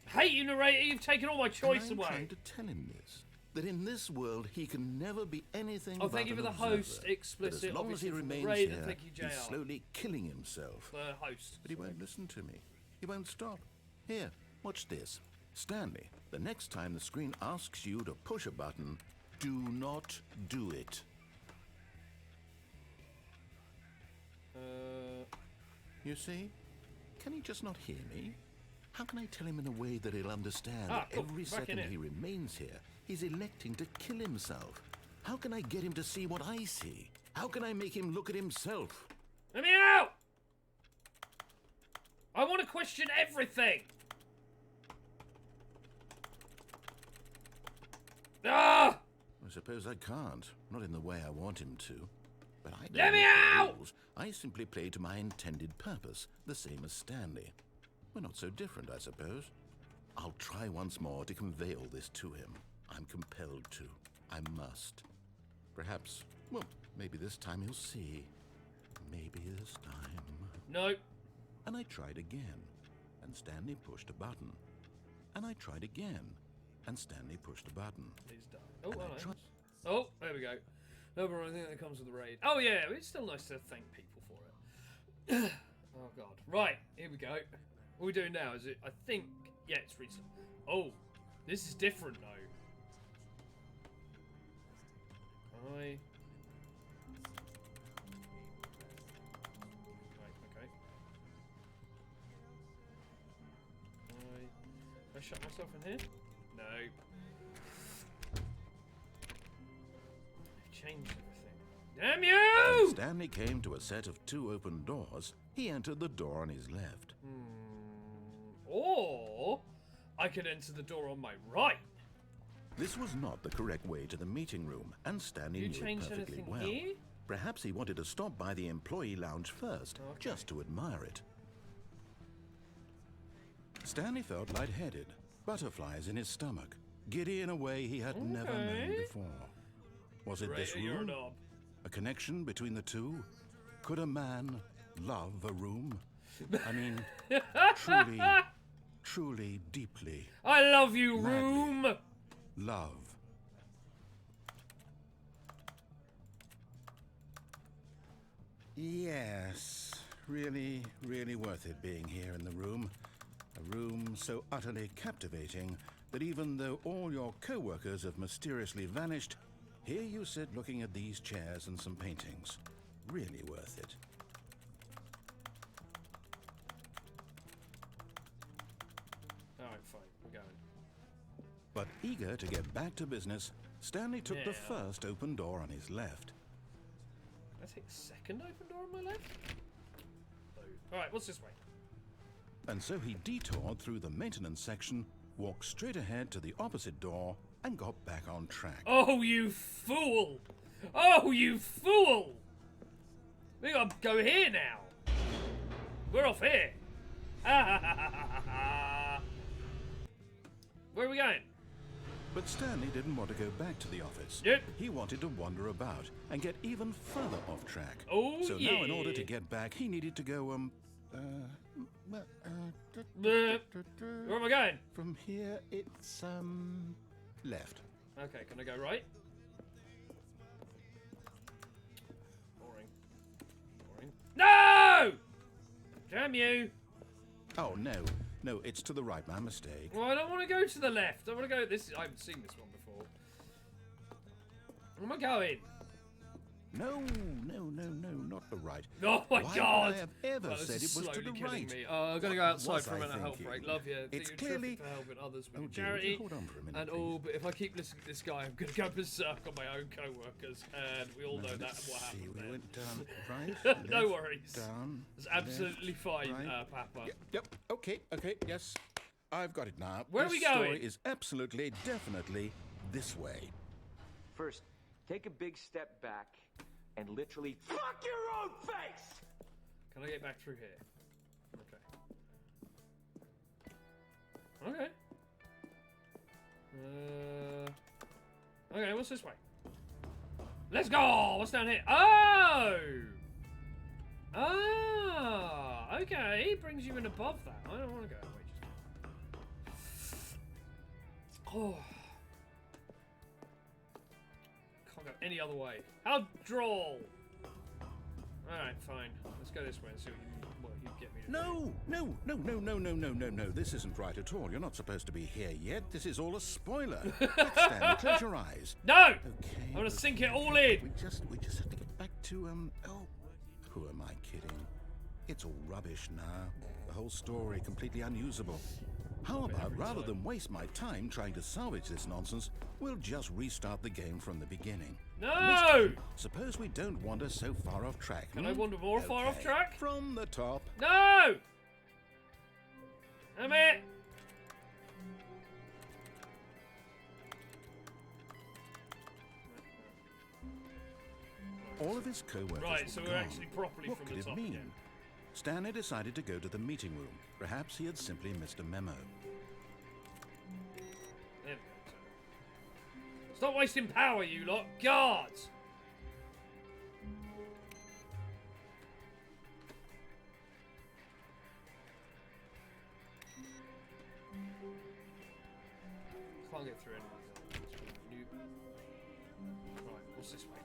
Hate you, narrator. You've taken all my choice I'm away. trying to tell him this. That in this world he can never be anything Oh, but thank you an for the observer. host, That explicit, as long as he obviously from the remains raid, here, and thank you, JR. he's slowly killing himself. The host. But he won't listen to me. He won't stop. Here, watch this. Stanley, the next time the screen asks you to push a button, do not do it. You see? Can he just not hear me? How can I tell him in a way that he'll understand that cool. every Back in second it. he remains here, he's electing to kill himself? How can I get him to see what I see? How can I make him look at himself? Let me out! I want to question everything! Ah! I suppose I can't. Not in the way I want him to. But I don't Let me make the out! rules. I simply play to my intended purpose, the same as Stanley. We're not so different, I suppose. I'll try once more to convey all this to him. I'm compelled to. I must. Perhaps, well, maybe this time he'll see. Maybe this time. No. And I tried again, and Stanley pushed a button. And I tried again, and Stanley pushed a button. He's done. Oh, And I well, tried- oh, there we go. No, but I think that comes with the raid. Oh, yeah, it's still nice to thank people for it. Oh, God. Right, here we go. What are we doing now? Is it, I think, yeah, it's recent. Oh, this is different, though. Right, okay. Can I shut myself in here? No. I've changed everything. Damn When you! Stanley came to a set of 2 open doors, he entered the door on his left. Or I could enter the door on my right. This was not the correct way to the meeting room, and Stanley You knew it changed perfectly anything well. here? Perhaps he wanted to stop by the employee lounge first, Okay. just to admire it. Stanley felt lightheaded, butterflies in his stomach, giddy in a way he had never known Okay. before. Was it this Right, you're a room? knob. A connection between the two? Could a man love a room? I mean, truly, deeply I love you, Madly. room. love. Yes, really worth it being here in the room. A room so utterly captivating that even though all your co-workers have mysteriously vanished, here you sit looking at these chairs and some paintings. Really worth it. Alright, fine, we're going. But eager to get back to business, Stanley took the Yeah. first open door on his left. Can I take the second open door on my left? Alright, what's this way? And so he detoured through the maintenance section, walked straight ahead to the opposite door, and got back on track. Oh, you fool! Oh, you fool! We gotta go here now. We're off here. Where are we going? But Stanley didn't want to go back to the office. Yep. He wanted to wander about and get even further off track. Oh, so now in order yeah. to get back, he needed to go, Where am I going? from here, it's, left. Okay, can I go right? Boring. No! Damn you! Oh, no, it's to the right, my mistake. Well, I don't want to go to the left. I want to go this. I haven't seen this one before. Where am I going? No, not the right. Oh my Why God! would I have ever Well, this said it is was to slowly the killing right? me. I'm gonna go outside was for a I minute health thinking? break. Love you. It's You're clearly- terrific for helping others with Oh, dear, charity. hold on for a minute, And all, but if I keep listening to this guy, I'm gonna go berserk on my own co-workers, and we all know that Let's what see, happened we then. went down right. No left, worries. Down. It's absolutely left, fine, right. Papa. Yep. Okay. Yes. I've got it now. Where are This we going? story is absolutely, definitely this way. First, take a big step back and literally fuck your own face! Can I get back through here? Okay. Okay, what's this way? Let's go! What's down here? Oh! Ah, okay. Brings you in above that. I don't want to go that way. Oh. Can't go any other way. How droll! Alright, fine. Let's go this way and see what you get me to do. No. This isn't right at all. You're not supposed to be here yet. This is all a spoiler. Quick, Stanley, close your eyes. No! Okay. I'm gonna sink it all in. We just have to get back to, oh, who am I kidding? It's all rubbish now. The whole story completely unusable. How about, rather than waste my time trying to salvage this nonsense, we'll just restart the game from the beginning. No! Suppose we don't wander so far off track. Can I wander more far off track? From the top. No! Damn it! All of his co-workers Right, so were we're gone. actually properly What from could the it top mean? again. Stanley decided to go to the meeting room. Perhaps he had simply missed a memo. There we go. Stop wasting power, you lot. Guards! Can't get through any. Right, what's this way?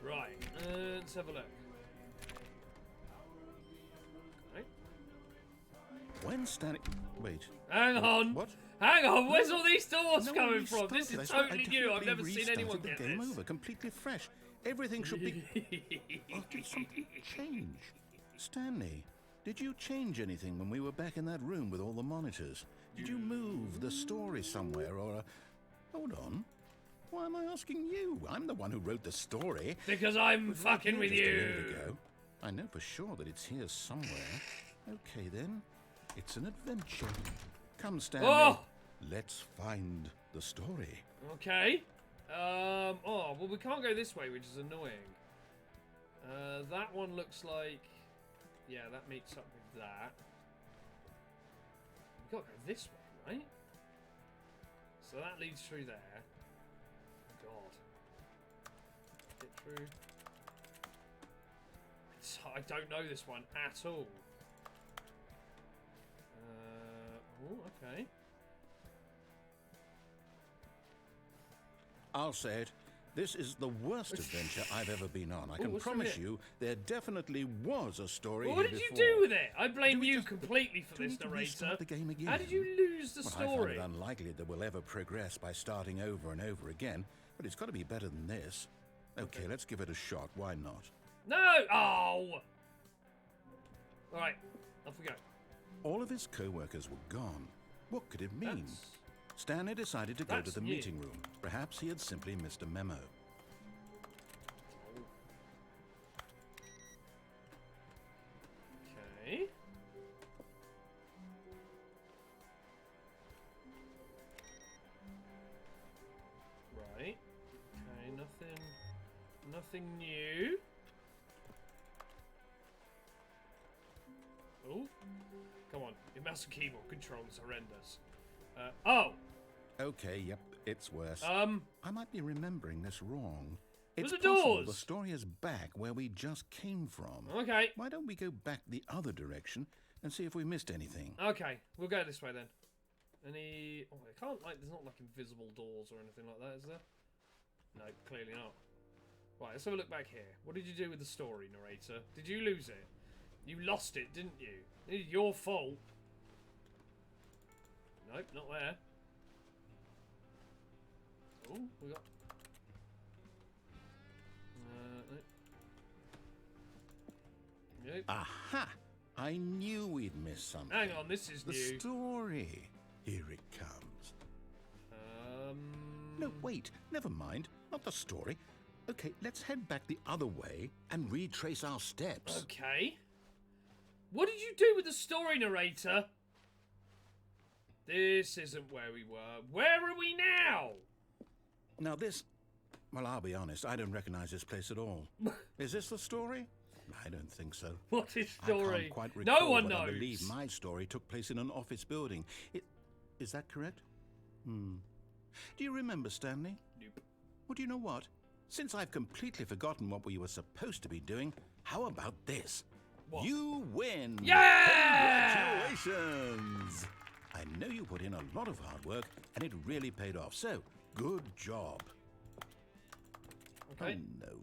Right, let's have a look. Okay. When Stanley... Wait. Hang on. What? Hang on. Where's all these doors No, coming we from? This restarted. is I swear, totally I new. I've definitely never seen anyone restarted get the game this. over, completely fresh. Everything should be... Oh, did something change? Stanley, did you change anything when we were back in that room with all the monitors? Did you move the story somewhere or... Hold on. Why am I asking you? I'm the one who wrote the story. Because I'm It was right fucking here with just a you. minute ago. I know for sure that it's here somewhere. Okay then, it's an adventure. Come, Stanley. Oh! Let's find the story. Okay. Oh, well, we can't go this way, which is annoying. That one looks like... Yeah, that meets up with that. We've got to go this way, right? So that leads through there. God. Get through. I don't know this one at all. Oh, okay. I'll say it. This is the worst adventure I've ever been on. I can what's through promise here? you there definitely was a story Well, what here did you before. do with it? I blame Do we you just- completely for Do we this, need to narrator. restart the game again? How did you lose the Well, I find story? it unlikely that we'll ever progress by starting over and over again, but it's got to be better than this. Okay, let's give it a shot. Why not? No! Oh! Alright, off we go. All of his co-workers were gone. What could it mean? That's... Stanley decided to go to That's the new. meeting room. Perhaps he had simply missed a memo. Okay. Right. Okay, nothing new. Oh. Come on, your mouse and keyboard control is horrendous. Oh! Okay, yep, it's worse. I might be remembering this wrong. It's the possible doors? the story is back where we just came from. Okay. Why don't we go back the other direction and see if we missed anything? Okay, we'll go this way then. Any... Oh, I can't, like, there's not, like, invisible doors or anything like that, is there? No, clearly not. Right, let's have a look back here. What did you do with the story, narrator? Did you lose it? You lost it, didn't you? It's your fault. Nope, not there. Oh, we got... Nope. Aha! I knew we'd missed something. Hang on, this is The new. story. Here it comes. No, wait. Never mind. Not the story. Okay, let's head back the other way and retrace our steps. Okay. What did you do with the story, narrator? This isn't where we were. Where are we now? Now this... Well, I'll be honest. I don't recognize this place at all. Is this the story? I don't think so. What is I story? can't quite recall, No one but knows. I believe my story took place in an office building. Is that correct? Do you remember, Stanley? Nope. Well, do you know what? Since I've completely forgotten what we were supposed to be doing, how about this? What? You win! Yeah! Congratulations! I know you put in a lot of hard work, and it really paid off, so good job. Okay. Oh,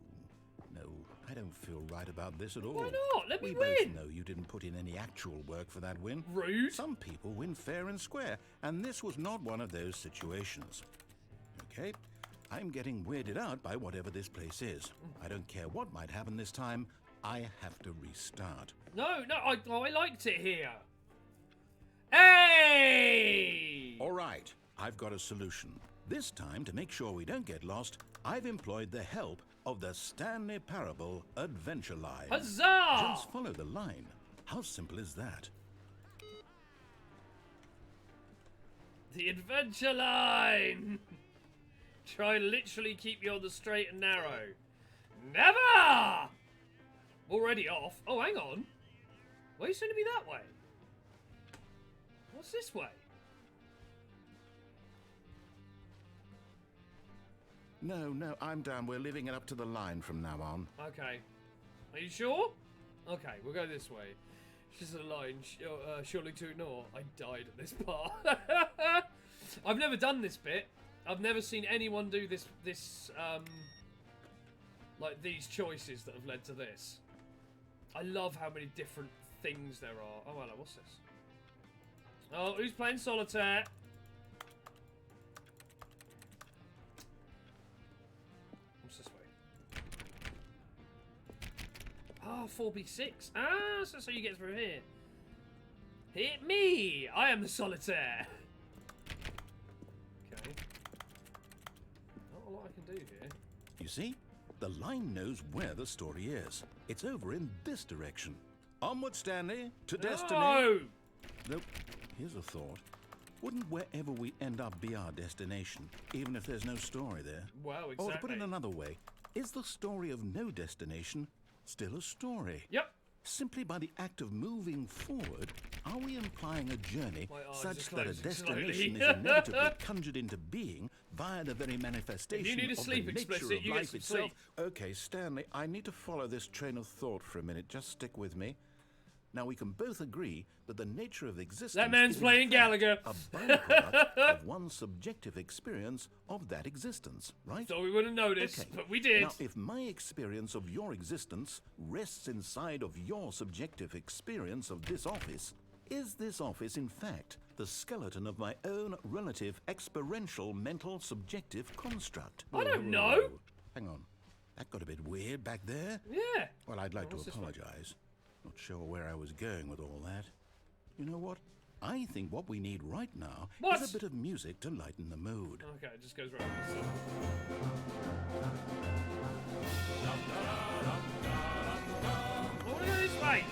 no, I don't feel right about this at all. Why not? Let me we win. both know you didn't put in any actual work for that win. Rude. Some people win fair and square, and this was not one of those situations. Okay, I'm getting weirded out by whatever this place is. I don't care what might happen this time. I have to restart. No, I liked it here. Hey! All right, I've got a solution. This time, to make sure we don't get lost, I've employed the help of the Stanley Parable Adventure Line. Huzzah! Just follow the line. How simple is that? The adventure line! Try and literally keep you on the straight and narrow. Never! Already off. Oh, hang on. Why are you sending me that way? What's this way? No, I'm down. We're leaving it up to the line from now on. Okay. Are you sure? Okay, we'll go this way. It's just a line, surely to ignore. I died at this part. I've never done this bit. I've never seen anyone do this, like these choices that have led to this. I love how many different things there are. Oh, hello, what's this? Oh, who's playing solitaire? What's this way? Oh, 4B6. Ah, so you get through here. Hit me! I am the solitaire. Okay. Not a lot I can do here. You see? The line knows where the story is. It's over in this direction. Onward, Stanley, to destiny. No! Nope. Here's a thought. Wouldn't wherever we end up be our destination, even if there's no story there? Well, exactly. Or to put it another way, is the story of no destination still a story? Yep. Simply by the act of moving forward, are we implying a journey My eyes such are that a closing destination slowly. is inevitably conjured into being via the very manifestation If you need a of sleep the nature explicit, of you get life some itself? sleep. Okay, Stanley, I need to follow this train of thought for a minute. Just stick with me. Now, we can both agree that the nature of existence That man's is in playing fact Gallagher. a byproduct of one's subjective experience of that existence, right? So we wouldn't notice, Okay. but we did. Now, if my experience of your existence rests inside of your subjective experience of this office, is this office, in fact, the skeleton of my own relative experiential mental subjective construct? I don't know. Hang on. That got a bit weird back there. Yeah. Well, I'd like What's to this one? apologize. Not sure where I was going with all that. You know what? I think what we need right now What? is a bit of music to lighten the mood. Okay, it just goes right. So. I want to go this way.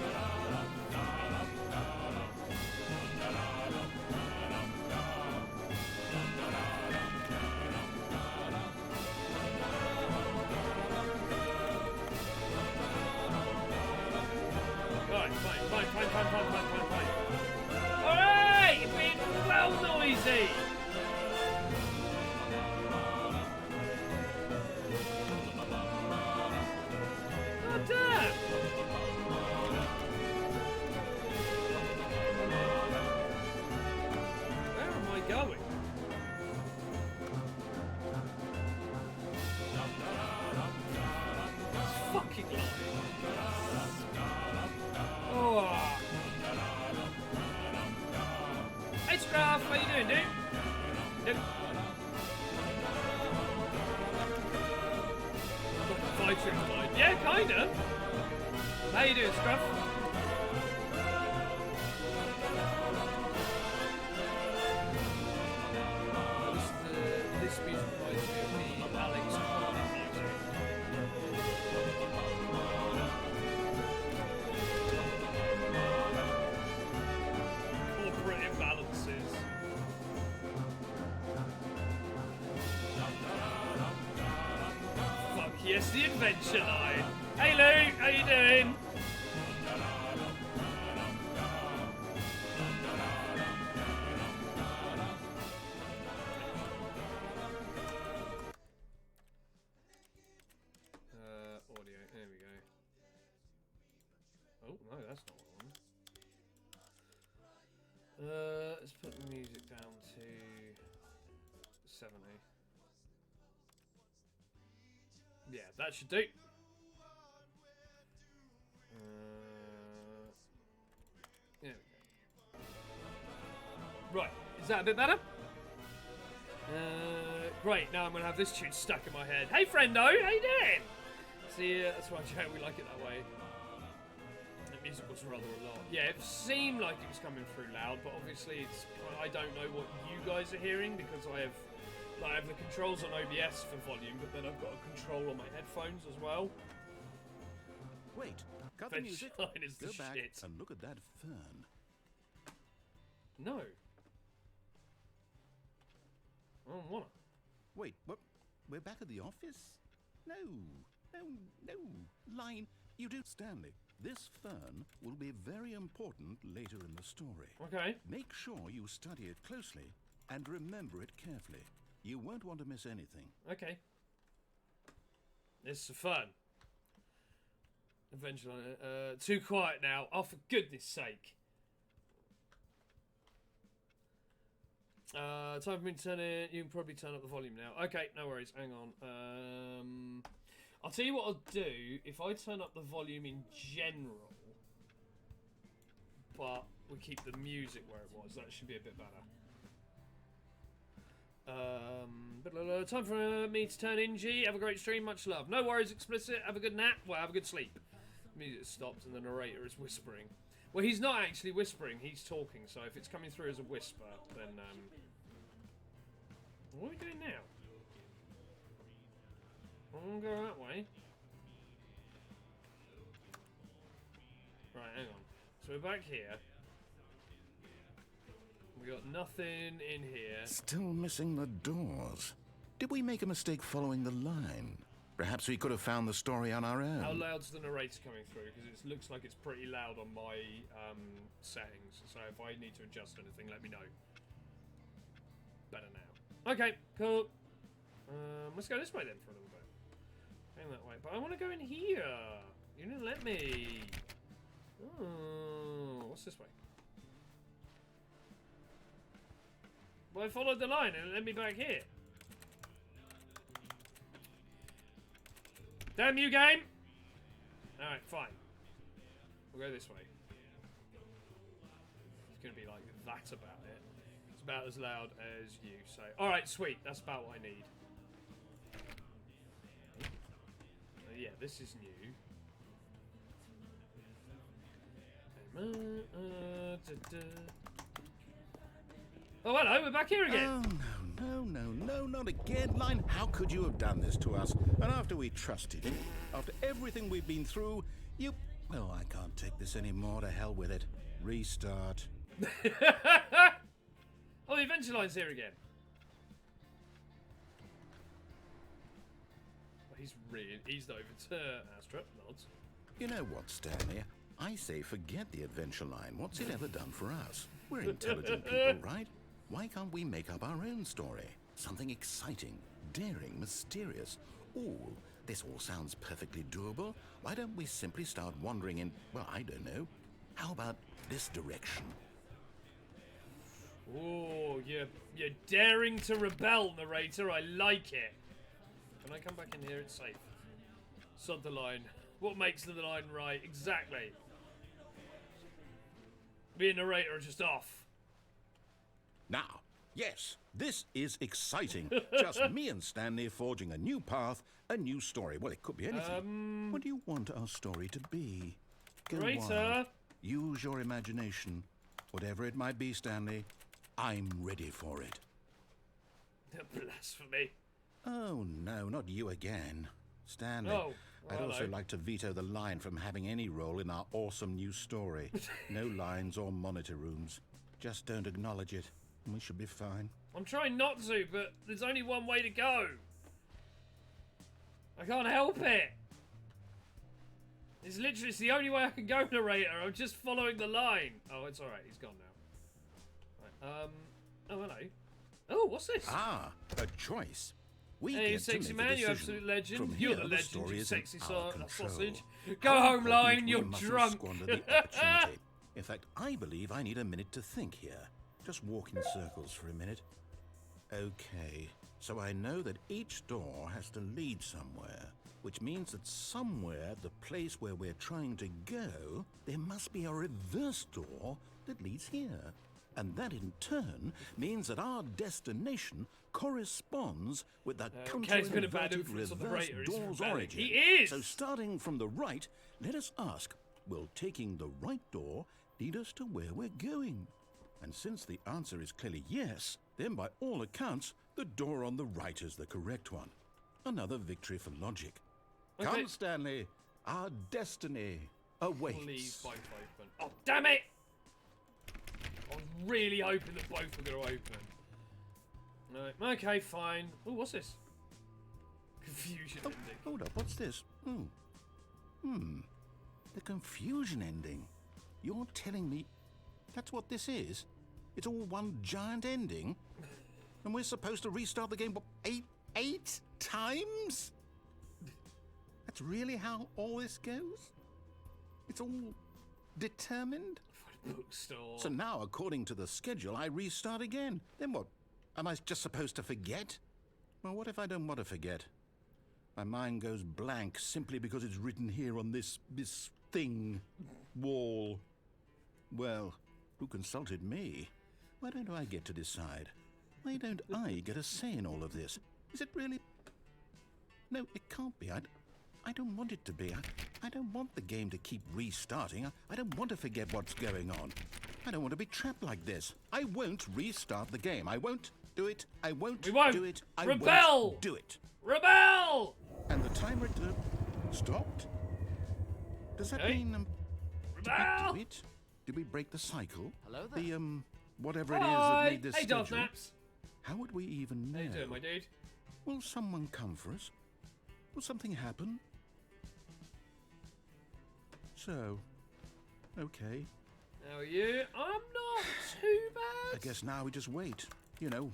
Right, fine. Alright, you're being well noisy. God damn! Where am I going? It's fucking lying. Oh. Hey Scruff, how you doing, dude? Nope. Five trips blind. Yeah, kinda. How you doing, Scruff? This music reminds me of the Alex Conley music. Corporate imbalances. Fuck yes, the adventure line. Hey Lou, how you doing? 70. Yeah, that should do. There we go. Right, is that a bit better? Great, now I'm going to have this tune stuck in my head. Hey, friendo, how you doing? See, that's why we like it that way. The music was rather a lot. Yeah, it seemed like it was coming through loud, but obviously I don't know what you guys are hearing because I have the controls on OBS for volume, but then I've got a control on my headphones as well. Wait, cut the music. Is the Go back shit. and look at that fern. No. I don't wanna. Wait, what? We're back at the office? No. Line, you do, Stanley. This fern will be very important later in the story. Okay. Make sure you study it closely and remember it carefully. You won't want to miss anything. Okay. This is fun. Eventually, too quiet now. Oh, for goodness sake. Time for me to turn it. You can probably turn up the volume now. Okay, no worries. Hang on. I'll tell you what I'll do. If I turn up the volume in general, but we keep the music where it was, that should be a bit better. Time for me to turn in, G. Have a great stream. Much love. No worries, explicit. Have a good nap. Well, have a good sleep. Music stops and the narrator is whispering. Well, he's not actually whispering. He's talking. So if it's coming through as a whisper, then what are we doing now? I'm gonna go that way. Right, hang on. So we're back here. We got nothing in here. Still missing the doors. Did we make a mistake following the line? Perhaps we could have found the story on our own. How loud's the narrator coming through? Because it looks like it's pretty loud on my settings. So if I need to adjust anything, let me know. Better now. Okay, cool. Let's go this way then for a little bit. Hang that way. But I want to go in here. You didn't let me. Oh, what's this way? Well, I followed the line and it led me back here. Damn you, game! Alright, fine. We'll go this way. It's going to be like that about it. It's about as loud as you say. Alright, sweet. That's about what I need. Yeah, this is new. Oh, hello, we're back here again. Oh, no, not again. Line, how could you have done this to us? And after we trusted you, after everything we've been through, you... Well, I can't take this anymore. To hell with it. Restart. Oh, the adventure line's here again. Well, he's not even... Astra, nods. You know what, Stanley? I say forget the adventure line. What's it ever done for us? We're intelligent people, right? Why can't we make up our own story? Something exciting, daring, mysterious. Ooh, this all sounds perfectly doable. Why don't we simply start wandering in, well, I don't know. How about this direction? Oh, you're daring to rebel, narrator. I like it. Can I come back in here? It's safe. Sod the line. What makes the line right? Exactly. Me and narrator are just off. Now, yes, this is exciting. Just me and Stanley forging a new path, a new story. Well, it could be anything. What do you want our story to be? Go wild. Use your imagination. Whatever it might be, Stanley, I'm ready for it. Blasphemy. Oh, no, not you again. Stanley, Oh, I'd hello. also like to veto the line from having any role in our awesome new story. No lines or monitor rooms. Just don't acknowledge it, and we should be fine. I'm trying not to, but there's only one way to go. I can't help it. It's the only way I can go, narrator. I'm just following the line. Oh, it's alright. He's gone now. Right. Oh, hello. Oh, what's this? Ah, a choice. We Hey, you get to sexy make a man, you decision. absolute legend. From You're here, the legend, story you is in sexy our control. sausage. Go How home, important Lion, we you're mustn't drunk. squander the opportunity. In fact, I believe I need a minute to think here. Just walk in circles for a minute. Okay, so I know that each door has to lead somewhere, which means that somewhere, the place where we're trying to go, there must be a reverse door that leads here. And that in turn means that our destination corresponds with the Kay's been a bad counter-inverted influence on the reverse rater. He's door's rebelling. origin. He is! So starting from the right, let us ask, will taking the right door lead us to where we're going? And since the answer is clearly yes, then by all accounts, the door on the right is the correct one. Another victory for logic. Okay. Come, Stanley, our destiny awaits. Please, both open. Oh, damn it! I was really hoping that both were going to open. No. Okay, fine. Oh, what's this? Confusion ending. Hold up, what's this? The confusion ending. You're telling me that's what this is? It's all one giant ending? And we're supposed to restart the game, what, eight times? That's really how all this goes? It's all determined? Bookstore. So now, according to the schedule, I restart again. Then what? Am I just supposed to forget? Well, what if I don't want to forget? My mind goes blank simply because it's written here on this thing, wall. Well, who consulted me? Why don't I get to decide? Why don't I get a say in all of this? Is it really? No, it can't be. I don't want it to be. I don't want the game to keep restarting. I don't want to forget what's going on. I don't want to be trapped like this. I won't restart the game. I won't do it. I won't We won't. do it. I Rebel! won't do it. Rebel! And the timer stopped? Does that Okay. mean did Rebel! we do it? Did we break the cycle? Hello there. The whatever it is that Hi! made this Hey, schedule? Darth Naps. How would we even know? How you doing, my dude? Will someone come for us? Will something happen? So, okay. How are you? I'm not too bad. I guess now we just wait. You know,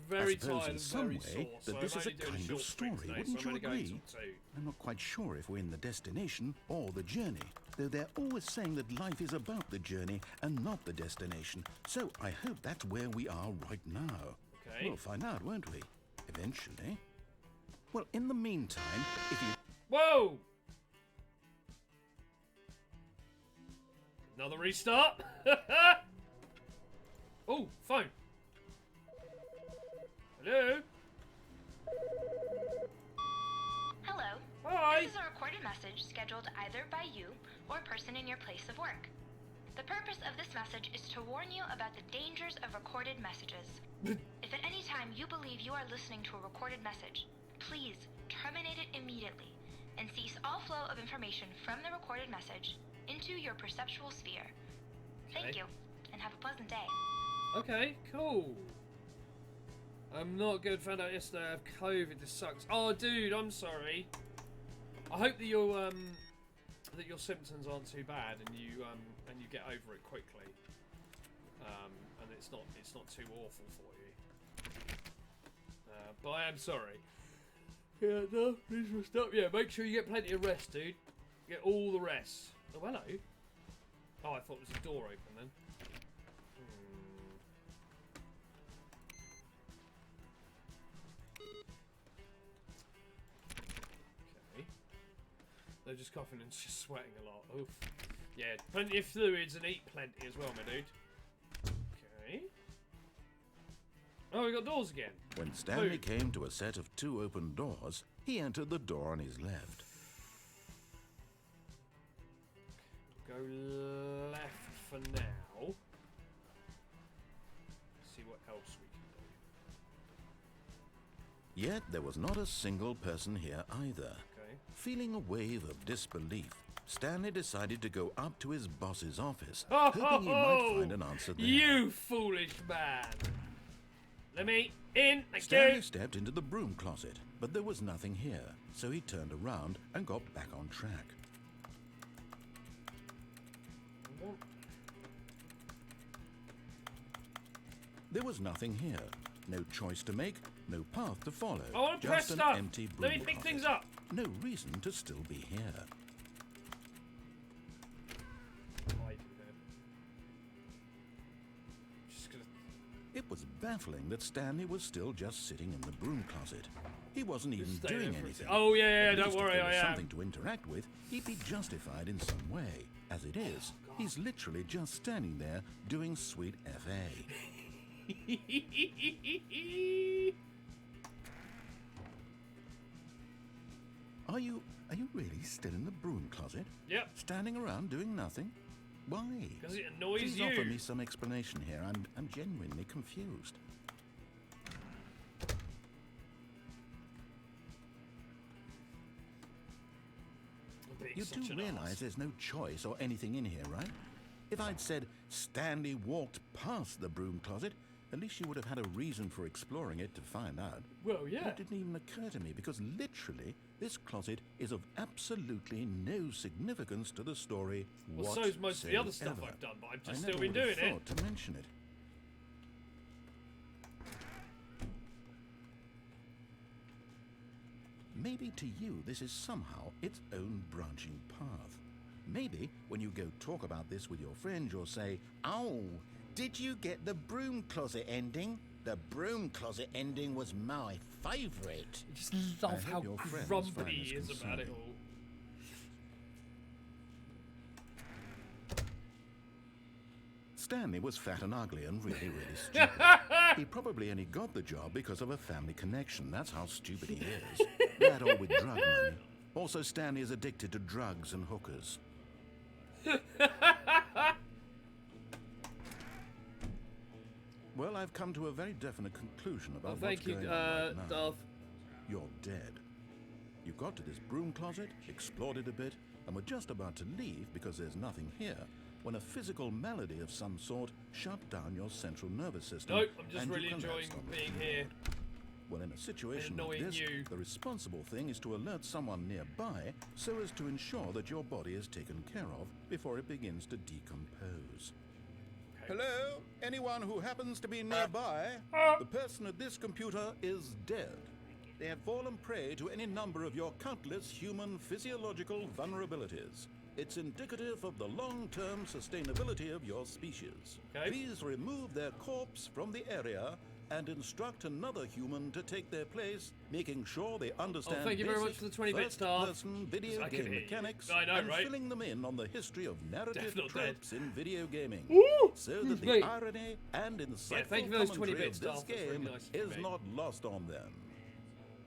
Very I suppose tired in and some very way sore, so that this I'm is a only doing kind short of stream story, today, wouldn't so I'm you only going agree? till 2. I'm not quite sure if we're in the destination or the journey, though they're always saying that life is about the journey and not the destination. So I hope that's where we are right now. Okay. We'll find out, won't we? Eventually. Well, in the meantime, if you... Whoa! Another restart. Oh, phone. Hello? Hello. Hi. This is a recorded message scheduled either by you or a person in your place of work. The purpose of this message is to warn you about the dangers of recorded messages. If at any time you believe you are listening to a recorded message, please terminate it immediately and cease all flow of information from the recorded message into your perceptual sphere. Thank Okay. you, and have a pleasant day. Okay, cool. I'm not good. Found out yesterday I have COVID. This sucks. Oh, dude, I'm sorry. I hope that your symptoms aren't too bad and you get over it quickly. And it's not too awful for you. But I am sorry. Yeah, no, please stop. Yeah, make sure you get plenty of rest, dude. Get all the rest. Oh, hello. Oh, I thought it was a door open then. Okay. They're just coughing and just sweating a lot. Oof. Yeah, plenty of fluids and eat plenty as well, my dude. Okay. Oh, we got doors again. When Stanley Boom. came to a set of 2 open doors, he entered the door on his left. Go left for now. See what else we can do. Yet there was not a single person here either. Okay. Feeling a wave of disbelief, Stanley decided to go up to his boss's office, Oh, hoping he might find an answer there. You foolish man! Let me in. Thank Stanley you. stepped into the broom closet, but there was nothing here, so he turned around and got back on track. There was nothing here. No choice to make, no path to follow. I want to press just an stuff. empty Let me broom pick closet. things up. No reason to still be here. Just gonna. It was baffling that Stanley was still just sitting in the broom closet. He wasn't even Stay doing there for a anything. sec. Oh, yeah, At don't least worry, if there I was am. something to interact with, he'd be justified in some way. As it is, he's literally just standing there doing sweet FA. Are you really still in the broom closet? Yep. Standing around doing nothing? Why? Because it annoys Please you. offer me some explanation here. I'm genuinely confused. You do realize there's no choice or anything in here, right? If I'd said Stanley walked past the broom closet, at least you would have had a reason for exploring it to find out. Well, yeah. But it didn't even occur to me because literally this closet is of absolutely no significance to the story. Well, so's most of the other stuff I've done, but I've just still been doing it. I never would have thought to mention it. Maybe to you this is somehow its own branching path. Maybe when you go talk about this with your friends, you'll say, "Oh, did you get the broom closet ending? The broom closet ending was my favourite." I just love how grumpy he is about it all. Stanley was fat and ugly and really, really stupid. He probably only got the job because of a family connection. That's how stupid he is. That or with drug money. Also, Stanley is addicted to drugs and hookers. Well, I've come to a very definite conclusion about what's going on right now. Darth. You're dead. You got to this broom closet, explored it a bit, and were just about to leave because there's nothing here, when a physical malady of some sort shut down your central nervous system. Nope, I'm just and really you enjoying collapsed on the being floor. here. Well, in a situation like this, the responsible thing is to alert someone nearby so as to ensure that your body is taken care of before it begins to decompose. Hello? Anyone who happens to be nearby? The person at this computer is dead. They have fallen prey to any number of your countless human physiological vulnerabilities. It's indicative of the long-term sustainability of your species. Okay. Please remove their corpse from the area and instruct another human to take their place, making sure they understand thank you very much for the 20 bits, Darth. first-person video game mechanics I know, and right? filling them in on the history of narrative tropes in video gaming, Woo! so that the Great. irony and insightful thank you for those 20 commentary bits, of this Darth. That's really game nice of is you, not lost on them.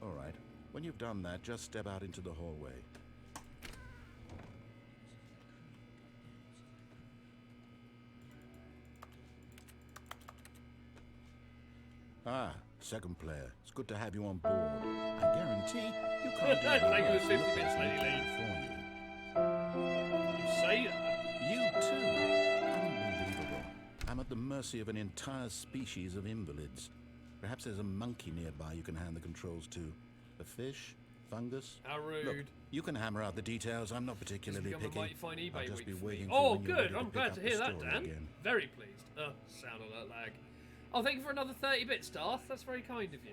All right, when you've done that, just step out into the hallway. Ah, second player. It's good to have you on board. I guarantee you can't do any Thank you worse for than 50 the bits, person Lady who Lee. for you. You say that? You too. Unbelievable. I'm at the mercy of an entire species of invalids. Perhaps there's a monkey nearby you can hand the controls to. A fish? Fungus? How rude. Look, you can hammer out the details. I'm not particularly It's become picky. a mighty fine eBay I'll just week be for me. waiting for Oh, when you're good. ready to I'm pick glad up to the hear that, story Dan. again. Very pleased. Sound alert lag. Oh, thank you for another 30 bits, Darth. That's very kind of you.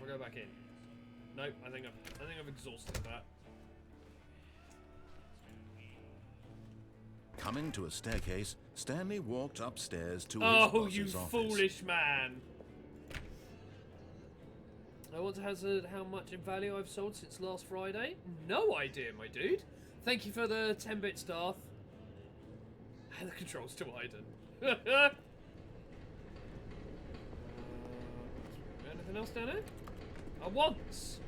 I'll go back in. Nope, I think I've exhausted that. Coming to a staircase, Stanley walked upstairs to his Oh, boss's you office. foolish man! I want to hazard how much in value I've sold since last Friday. No idea, my dude. Thank you for the 10 bits, Darth. And the controls to Iden. Anything else down here? Once.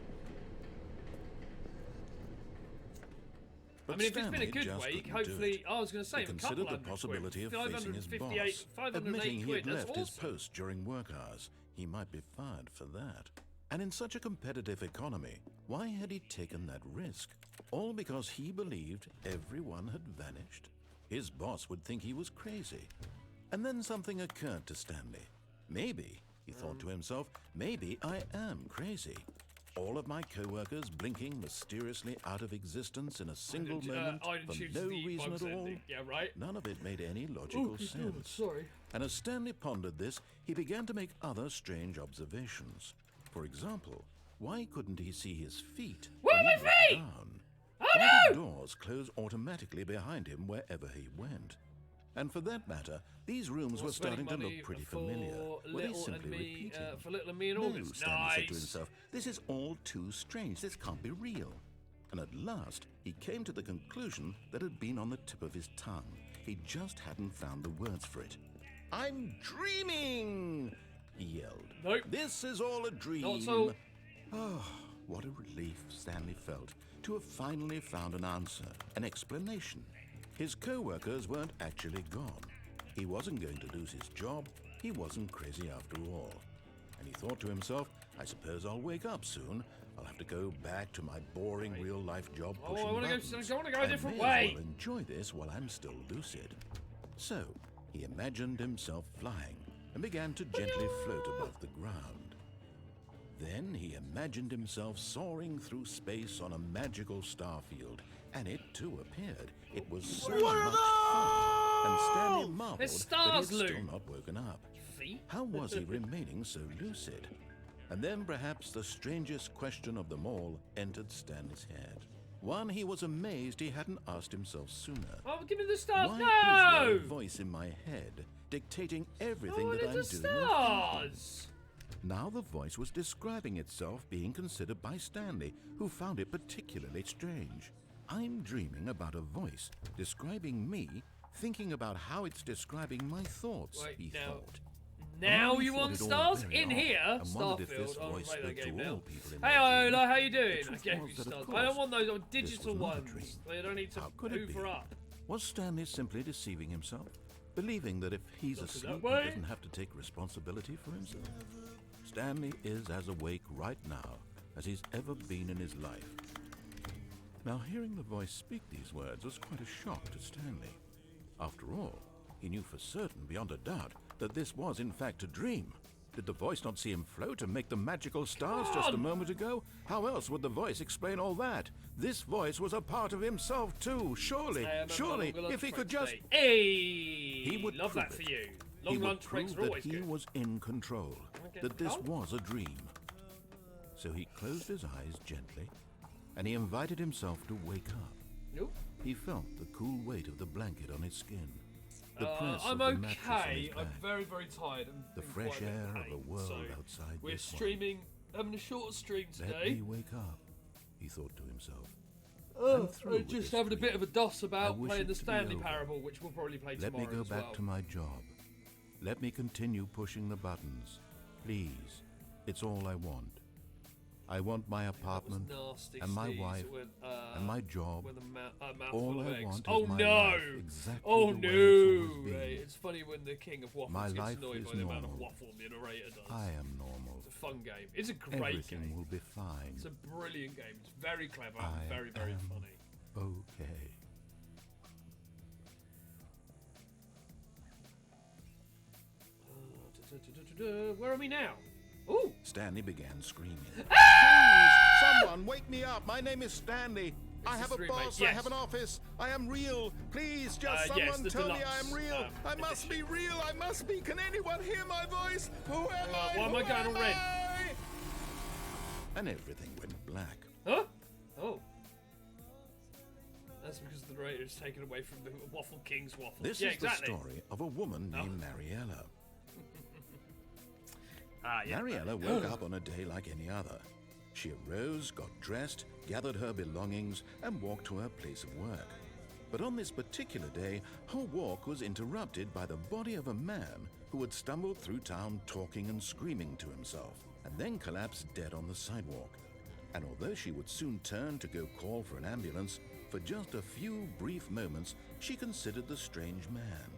But I mean, if it's been a Stanley good just week, couldn't do hopefully... it. I was going to say, He a couple considered the hundred possibility quid. of facing his boss, 508 admitting he quid, had that's left his awesome. post during work hours. He might be fired for that. And in such a competitive economy, why had he taken that risk? All because he believed everyone had vanished? His boss would think he was crazy. And then something occurred to Stanley. Maybe, he thought to himself, maybe I am crazy. All of my co-workers blinking mysteriously out of existence in a single moment for no reason at all. Yeah, right? None of it made any logical sense. Sorry. And as Stanley pondered this, he began to make other strange observations. For example, Why couldn't he see his feet? Where are when my he looked feet? down? Oh Why no! did doors close automatically behind him wherever he went? And for that matter, these rooms were starting to look pretty familiar. Were they simply repeating? For Little and Me and No, August. Stanley said to Nice. himself, this is all too strange. This can't be real. And at last, he came to the conclusion that had been on the tip of his tongue. He just hadn't found the words for it. I'm dreaming, he yelled. Nope. This is all a dream. Not so. Oh, what a relief Stanley felt to have finally found an answer, an explanation. His co-workers weren't actually gone. He wasn't going to lose his job. He wasn't crazy after all. And he thought to himself, I suppose I'll wake up soon. I'll have to go back to my boring real-life job pushing I want buttons. to go a different I may way. as well enjoy this while I'm still lucid. So, he imagined himself flying and began to gently float above the ground. Then he imagined himself soaring through space on a magical starfield, and it too appeared. It was so much fun, and Stanley marveled There's that he had stars, Lou. still not woken up. Feet? How was he remaining so lucid? And then perhaps the strangest question of them all entered Stanley's head. One he was amazed he hadn't asked himself sooner. Oh, give me the stars. Why No! is there a voice in my head dictating everything I that I'm wanted doing? the or thinking? stars. Now the voice was describing itself being considered by Stanley, who found it particularly strange. I'm dreaming about a voice describing me, thinking about how it's describing my thoughts, Wait, he now- thought. Now I you thought want it all stars very in odd here? and wondered if this Starfield. Oh, voice play that spoke to game all now. people in Hey, their Ola, dreams. how you doing? The I truth gave was you that, of stars. course, I don't want those this digital was not a ones. dream. They don't need to How could it be? hoover up. Was Stanley simply deceiving himself, believing that if he's Look at asleep, that he way. doesn't have to take responsibility for himself? Stanley is as awake right now as he's ever been in his life. Now, hearing the voice speak these words was quite a shock to Stanley. After all, he knew for certain, beyond a doubt, that this was in fact a dream. Did the voice not see him float and make the magical stars just a moment ago? How else would the voice explain all that? This voice was a part of himself too, surely, surely, if he could just... Hey! He would love that prove for it. you. He Long would lunch breaks prove are that always he good. was in control, get that this cold? was a dream. So he closed his eyes gently, and he invited himself to wake up. Nope. He felt the cool weight of the blanket on his skin, the press I'm of the mattress on okay. his I'm back, very, very tired. And the in fresh quite a bit air of pain, the world so outside we're this one. streaming, having a short stream Let today. me wake up, he thought to himself. Oh, through I'm with just this having a bit dream. of a doss I about wish playing it the to be Stanley over. Parable, which we'll probably play Let me tomorrow go as back well. to my job. Let me continue pushing the buttons. Please, it's all I want. I want my apartment Nasty and my sneeze wife with, and my job. with a mouthful All of I eggs. want is Oh my no! life exactly Oh the way no! it's always been. Right, it's funny when the king of waffles My gets life annoyed is by the amount of normal. waffle the narrator does. I am normal. It's a fun game. It's a great Everything game. will be fine. It's a brilliant game. It's very clever I and very, very am funny. Okay. Where are we now? Ooh! Stanley began screaming. Ah! Please, someone wake me up. My name is Stanley. I is have a three, boss. mate. I Yes. have an office. I am real. Please, just Yes, someone the tell me I deluxe, am real. I must be real. I must be. Can anyone hear my voice? Who am I? why am Who I going am all red? I? And everything went black. Huh? Oh. That's because the narrator is taken away from the Waffle King's waffle. This yeah, is exactly. the story of a woman named Mariella. Yeah. Mariella woke up on a day like any other. She arose, got dressed, gathered her belongings, and walked to her place of work. But on this particular day, her walk was interrupted by the body of a man who had stumbled through town talking and screaming to himself, and then collapsed dead on the sidewalk. And although she would soon turn to go call for an ambulance, for just a few brief moments she considered the strange man.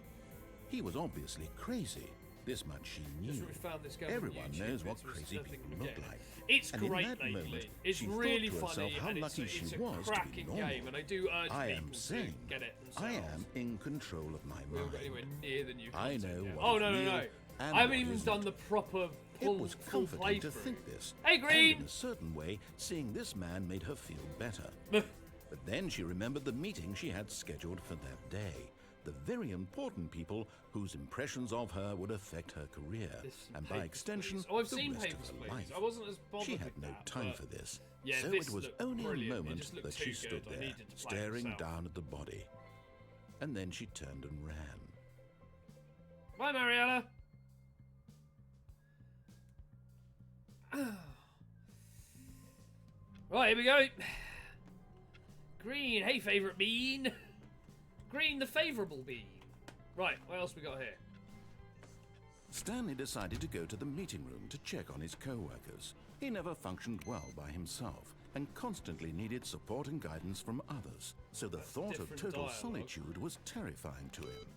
He was obviously crazy. This much she knew. Just found this going on Everyone YouTube, knows what it's just crazy nothing people to look get. like. It's And in great that lately. moment, It's she thought really to herself funny, how and lucky it's she a was to be cracking normal. game, and I do urge I people am to sane. get it themselves. I am in control of my We haven't got anywhere mind. near the new I content know yet. what Oh is no, real no. and I haven't what even isn't. done the proper It was full comforting to playthrough. think this. Hey, And Green! in a certain way, seeing this man made her feel better. Meh. But then she remembered the meeting she had scheduled for that day. the very important people whose impressions of her would affect her career, and by extension, I've the seen rest Papers, of her Please. life. I wasn't as bothered She had with no that, time but for this, yeah, so this it was looked only brilliant. a It moment just looked that too she stood good. I there, needed to play it staring myself. down at the body. And then she turned and ran. Bye, Mariella. Right, here we go. Green, hey, favourite bean. Green, the favourable bean. Right, what else we got here? Stanley decided to go to the meeting room to check on his co-workers. He never functioned well by himself and constantly needed support and guidance from others, so the thought of different total dialogue. solitude was terrifying to him.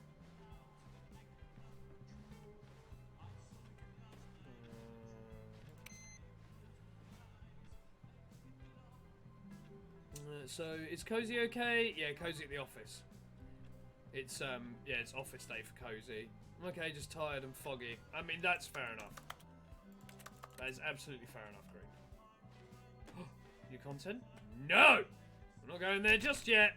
So, is Cozy okay? Yeah, Cozy at the office. It's, yeah, it's office day for Cozy. Okay, just tired and foggy. I mean, that's fair enough. That is absolutely fair enough, Green. New content? No! I'm not going there just yet.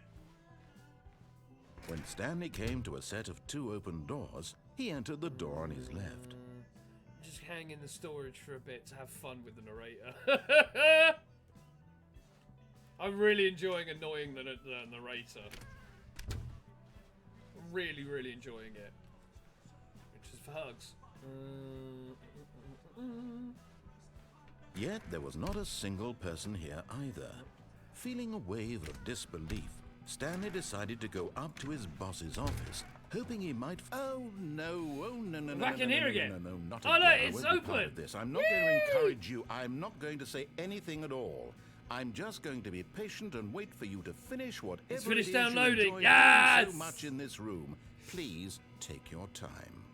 When Stanley came to a set of 2 open doors, he entered the door on his left. Just hang in the storage for a bit to have fun with the narrator. I'm really enjoying annoying the narrator. I'm really, really enjoying it. Which is for hugs. Yet there was not a single person here either. Feeling a wave of disbelief, Stanley decided to go up to his boss's office, hoping he might. Oh no! Back in here again. No, not Oh, again. no, I it's won't be part open. of this. I'm not going to encourage you. I'm not going to say anything at all. I'm just going to be patient and wait for you to finish whatever It's finished it is downloading. you enjoy doing Yes! so much in this room. Please take your time.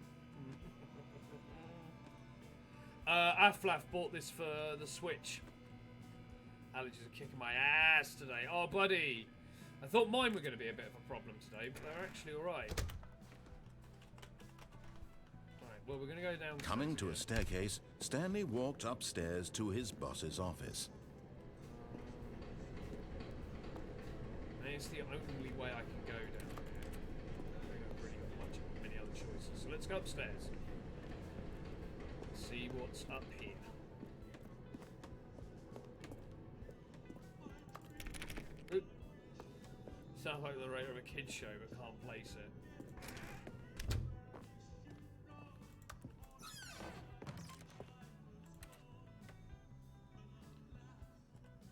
Aflaf bought this for the Switch. Allergies are kicking my ass today. Oh, buddy. I thought mine were going to be a bit of a problem today, but they're actually alright. Alright, well, we're going to go down. Coming to a staircase, Stanley walked upstairs to his boss's office. It's the only way I can go down here. I think I've really got many other choices. So let's go upstairs. See what's up here. Oop. Sounds like the narrator of a kids show, but can't place it.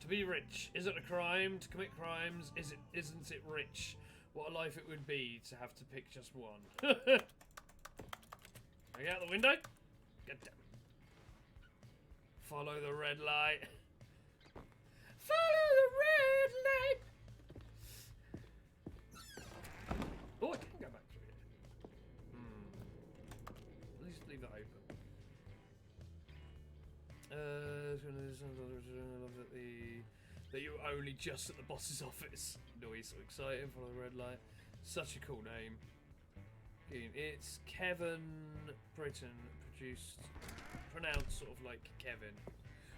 To be rich, is it a crime? To commit crimes, isn't it rich? What a life it would be to have to pick just one. Can I get out the window? God damn it. Follow the red light. Follow the red light! Oh, I can go back through here. At least leave that open. That you were only just at the boss's office. No, he's so exciting. Follow the red light. Such a cool name. It's Kevin Britton, pronounced sort of like Kevin.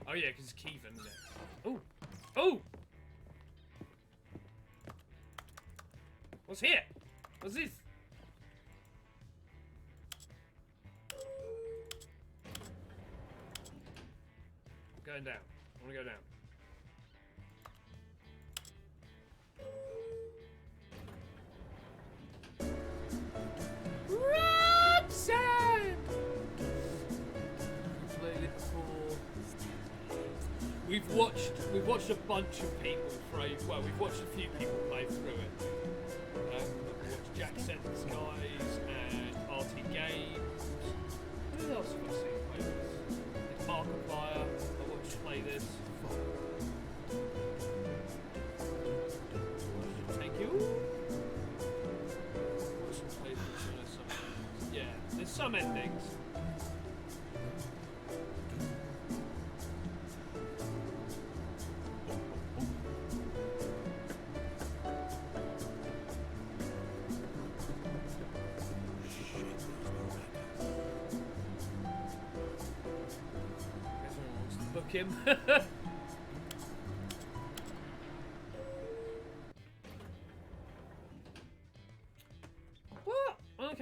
Oh yeah, because it's Kevin, isn't it? Oh! Oh! What's here? What's this? Going down. I want to go down. Roxanne! Played it before. We've watched a bunch of people play. Well, we've watched a few people play through it. We watched Jacksepticeye's guys and RT Games. Who else have I seen play this? It's Markiplier. I watched play this. Thank you. Yeah, there's some endings. Guess everyone wants to book him.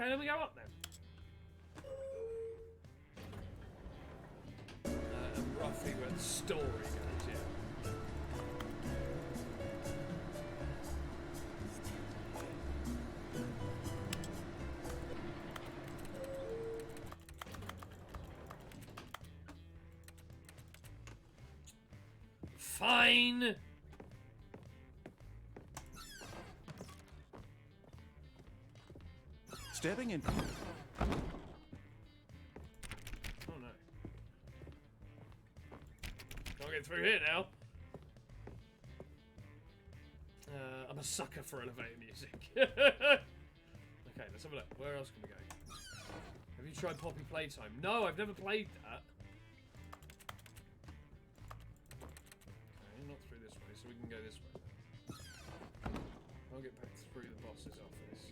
Okay, let me go up then. Roughly where the story goes, yeah. Fine! Stepping in. Oh no. Can't get through here now. I'm a sucker for elevator music. Okay, let's have a look. Where else can we go? Have you tried Poppy Playtime? No, I've never played that. Okay, not through this way, so we can go this way. I'll get back through the boss's office.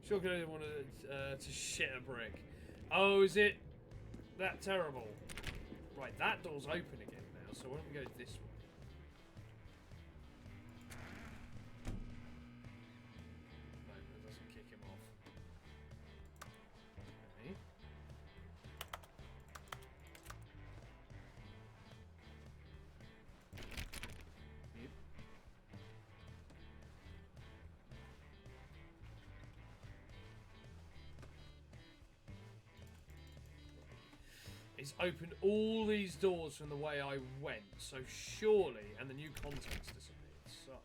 Sure, I didn't want to shit a brick. Oh, is it that terrible? Right, that door's open again now, so why don't we go this way? No, that doesn't kick him off. Okay. Yep. It's opened all these doors from the way I went, so surely, and the new content's disappeared, so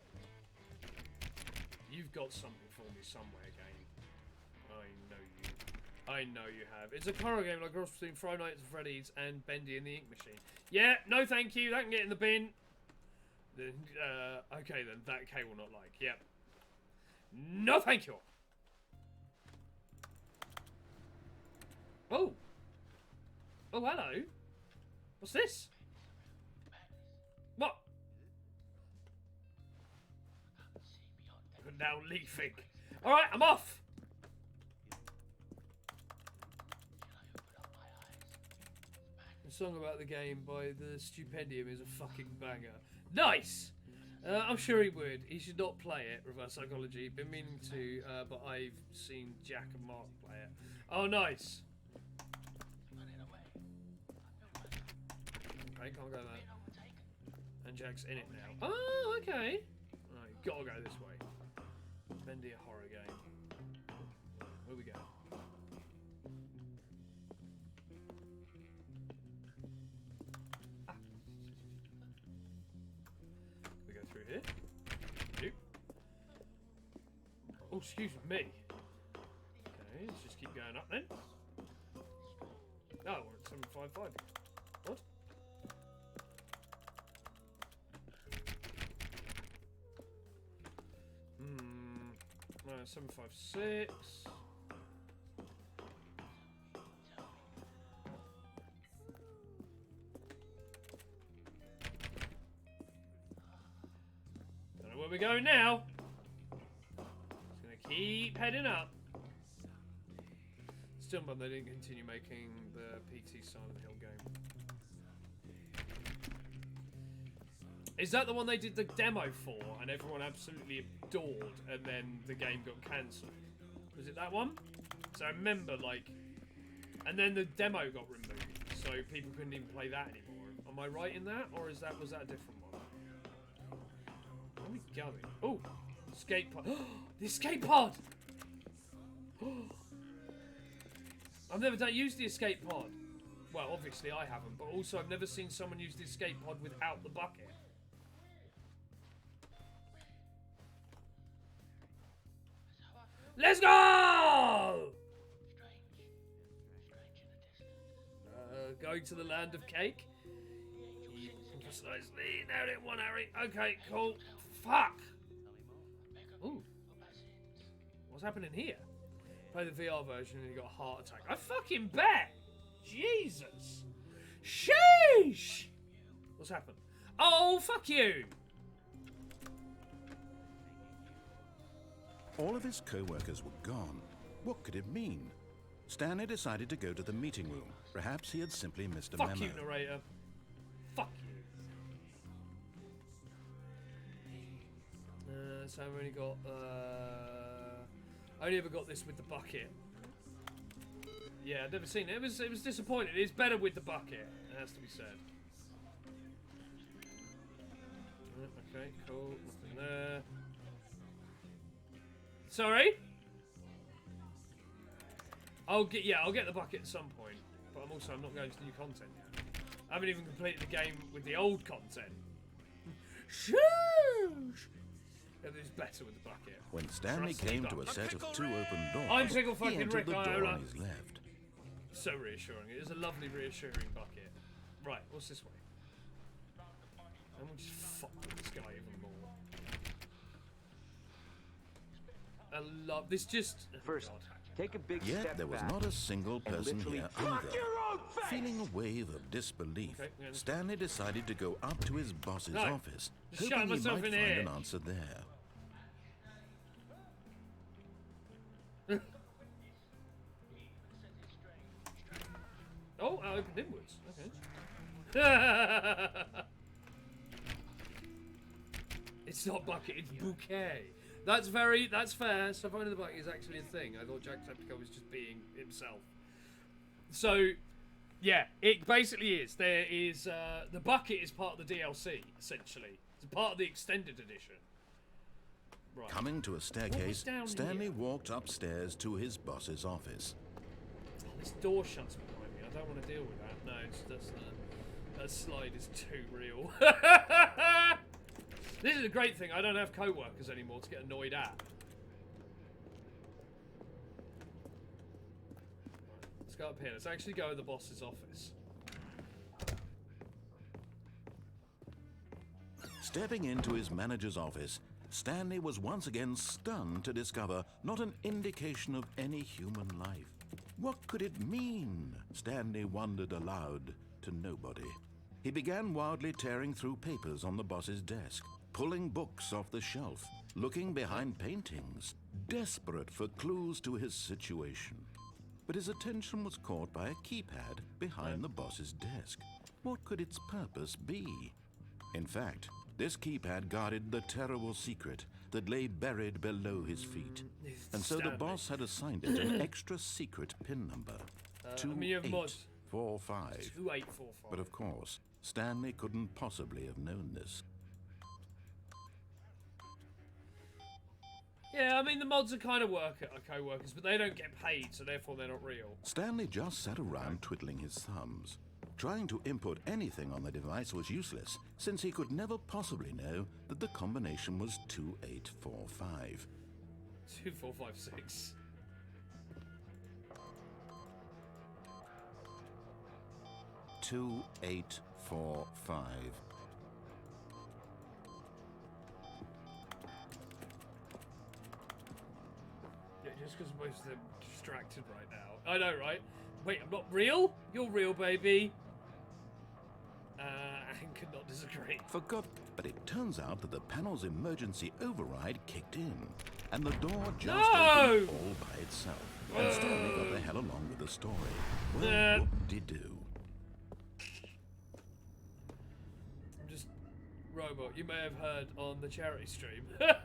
you've got something for me somewhere, game. I know you have. It's a horror game like a cross between Friday Night at Freddy's and Bendy and the Ink Machine. Yeah, no thank you, that can get in the bin. Then, okay then, that K will not like, yep. No thank you! Oh! Oh, hello. What's this? What? You're now leafing. Alright, I'm off. The song about the game by the Stupendium is a fucking banger. Nice! I'm sure he would. He should not play it, Reverse Psychology. Been meaning to, but I've seen Jack and Mark play it. Oh, nice. Okay, can't go there. And Jack's in it now. Oh, okay. Right, gotta go this way. Bendy a horror game. Where we go? Ah. Can we go through here? Nope. Oh, excuse me. Okay, let's just keep going up then. Oh, we're at 755. What? No, 756. Don't know where we're going now. Just gonna keep heading up. Still bummed they didn't continue making the PT Silent Hill game. Is that the one they did the demo for and everyone absolutely adored and then the game got cancelled? Was it that one? So I remember, like... And then the demo got removed, so people couldn't even play that anymore. Am I right in that? Or was that a different one? Where are we going? Oh! Escape pod. The escape pod! I've never used the escape pod. Well, obviously I haven't, but also I've never seen someone use the escape pod without the bucket. Let's go! Going to the land of cake. Precisely. Nailed it, one Harry. Okay, cool. Fuck. Ooh. What's happening here? Play the VR version and you got a heart attack. I fucking bet. Jesus. Sheesh. What's happened? Oh, fuck you. All of his co-workers were gone. What could it mean? Stanley decided to go to the meeting room. Perhaps he had simply missed a memo. Fuck you, narrator. Fuck you. So I've only got... I only ever got this with the bucket. Yeah, I've never seen it. It was disappointing. It's better with the bucket. It has to be said. Okay, cool. Nothing there. Sorry? I'll get the bucket at some point. But I'm not going to new content yet. I haven't even completed the game with the old content. Shush! It's better with the bucket. When Stanley came to a set of 2 open doors, I'm Pickle he fucking entered Rick the door Iola. on his left. So reassuring. It is a lovely, reassuring bucket. Right, what's this way? And we'll just fuck with this guy even more. I love this. Just First, God. take a big Yet step there was back not a single and person literally here fuck either. your own face! Feeling a wave of disbelief, Okay, yeah. Stanley decided to go up to his boss's No, office, just shut hoping he myself might in find here. an answer there. Oh, I opened inwards. Okay. It's not bucket, it's bouquet. That's fair. So finding the bucket is actually a thing. I thought Jacksepticeye was just being himself. So, yeah, it basically is. There is, the bucket is part of the DLC, essentially. It's part of the extended edition. Right. Coming to a staircase, down Stanley here? walked upstairs to his boss's office. Oh, this door shuts behind me. I don't want to deal with that. No, that slide is too real. This is a great thing. I don't have co-workers anymore to get annoyed at. Right, let's go up here. Let's actually go to the boss's office. Stepping into his manager's office, Stanley was once again stunned to discover not an indication of any human life. What could it mean? Stanley wondered aloud to nobody. He began wildly tearing through papers on the boss's desk, pulling books off the shelf, looking behind paintings, desperate for clues to his situation. But his attention was caught by a keypad behind the boss's desk. What could its purpose be? In fact, this keypad guarded the terrible secret that lay buried below his feet. And so the boss had assigned it an extra secret PIN number. 2845. 2845. But of course, Stanley couldn't possibly have known this. Yeah, I mean, the mods are kind of co-workers, but they don't get paid, so therefore they're not real. Stanley just sat around twiddling his thumbs. Trying to input anything on the device was useless, since he could never possibly know that the combination was 2845. 2456. Two, 8, 4, 5. Yeah, just because most of them are distracted right now. I know, right? Wait, I'm not real? You're real, baby. And could not disagree. Forgot, but it turns out that the panel's emergency override kicked in, and the door just opened all by itself. And Stanley got the hell along with the story. Well, whoop-de-doo. I'm just... Robot, you may have heard on the charity stream. What's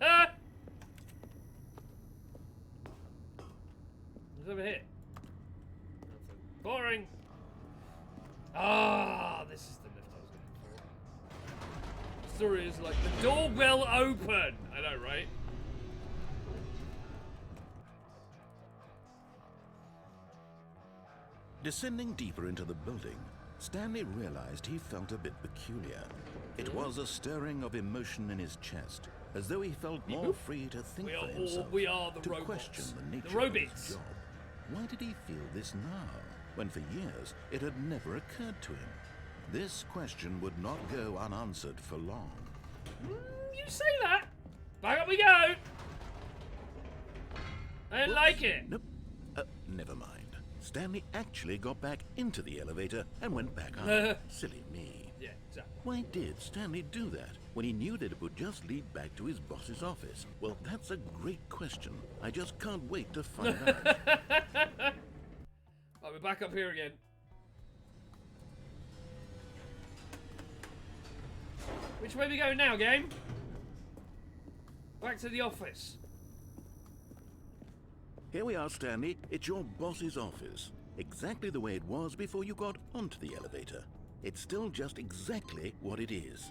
over here? Nothing. Boring! Ah, this is the lift I was looking for. The story is like, the door will open! I know, right? Descending deeper into the building, Stanley realized he felt a bit peculiar. It was a stirring of emotion in his chest, as though he felt more free to think for himself, we are the to robots. question the nature The of his robots. job. Why did he feel this now, when for years it had never occurred to him? This question would not go unanswered for long. You say that! Back up we go! I didn't like it! Nope. Never mind. Stanley actually got back into the elevator and went back up. Silly me. Yeah, exactly. Why did Stanley do that when he knew that it would just lead back to his boss's office? Well, that's a great question. I just can't wait to find out. Right, we're back up here again. Which way we go now, game? Back to the office. Here we are, Stanley. It's your boss's office. Exactly the way it was before you got onto the elevator. It's still just exactly what it is.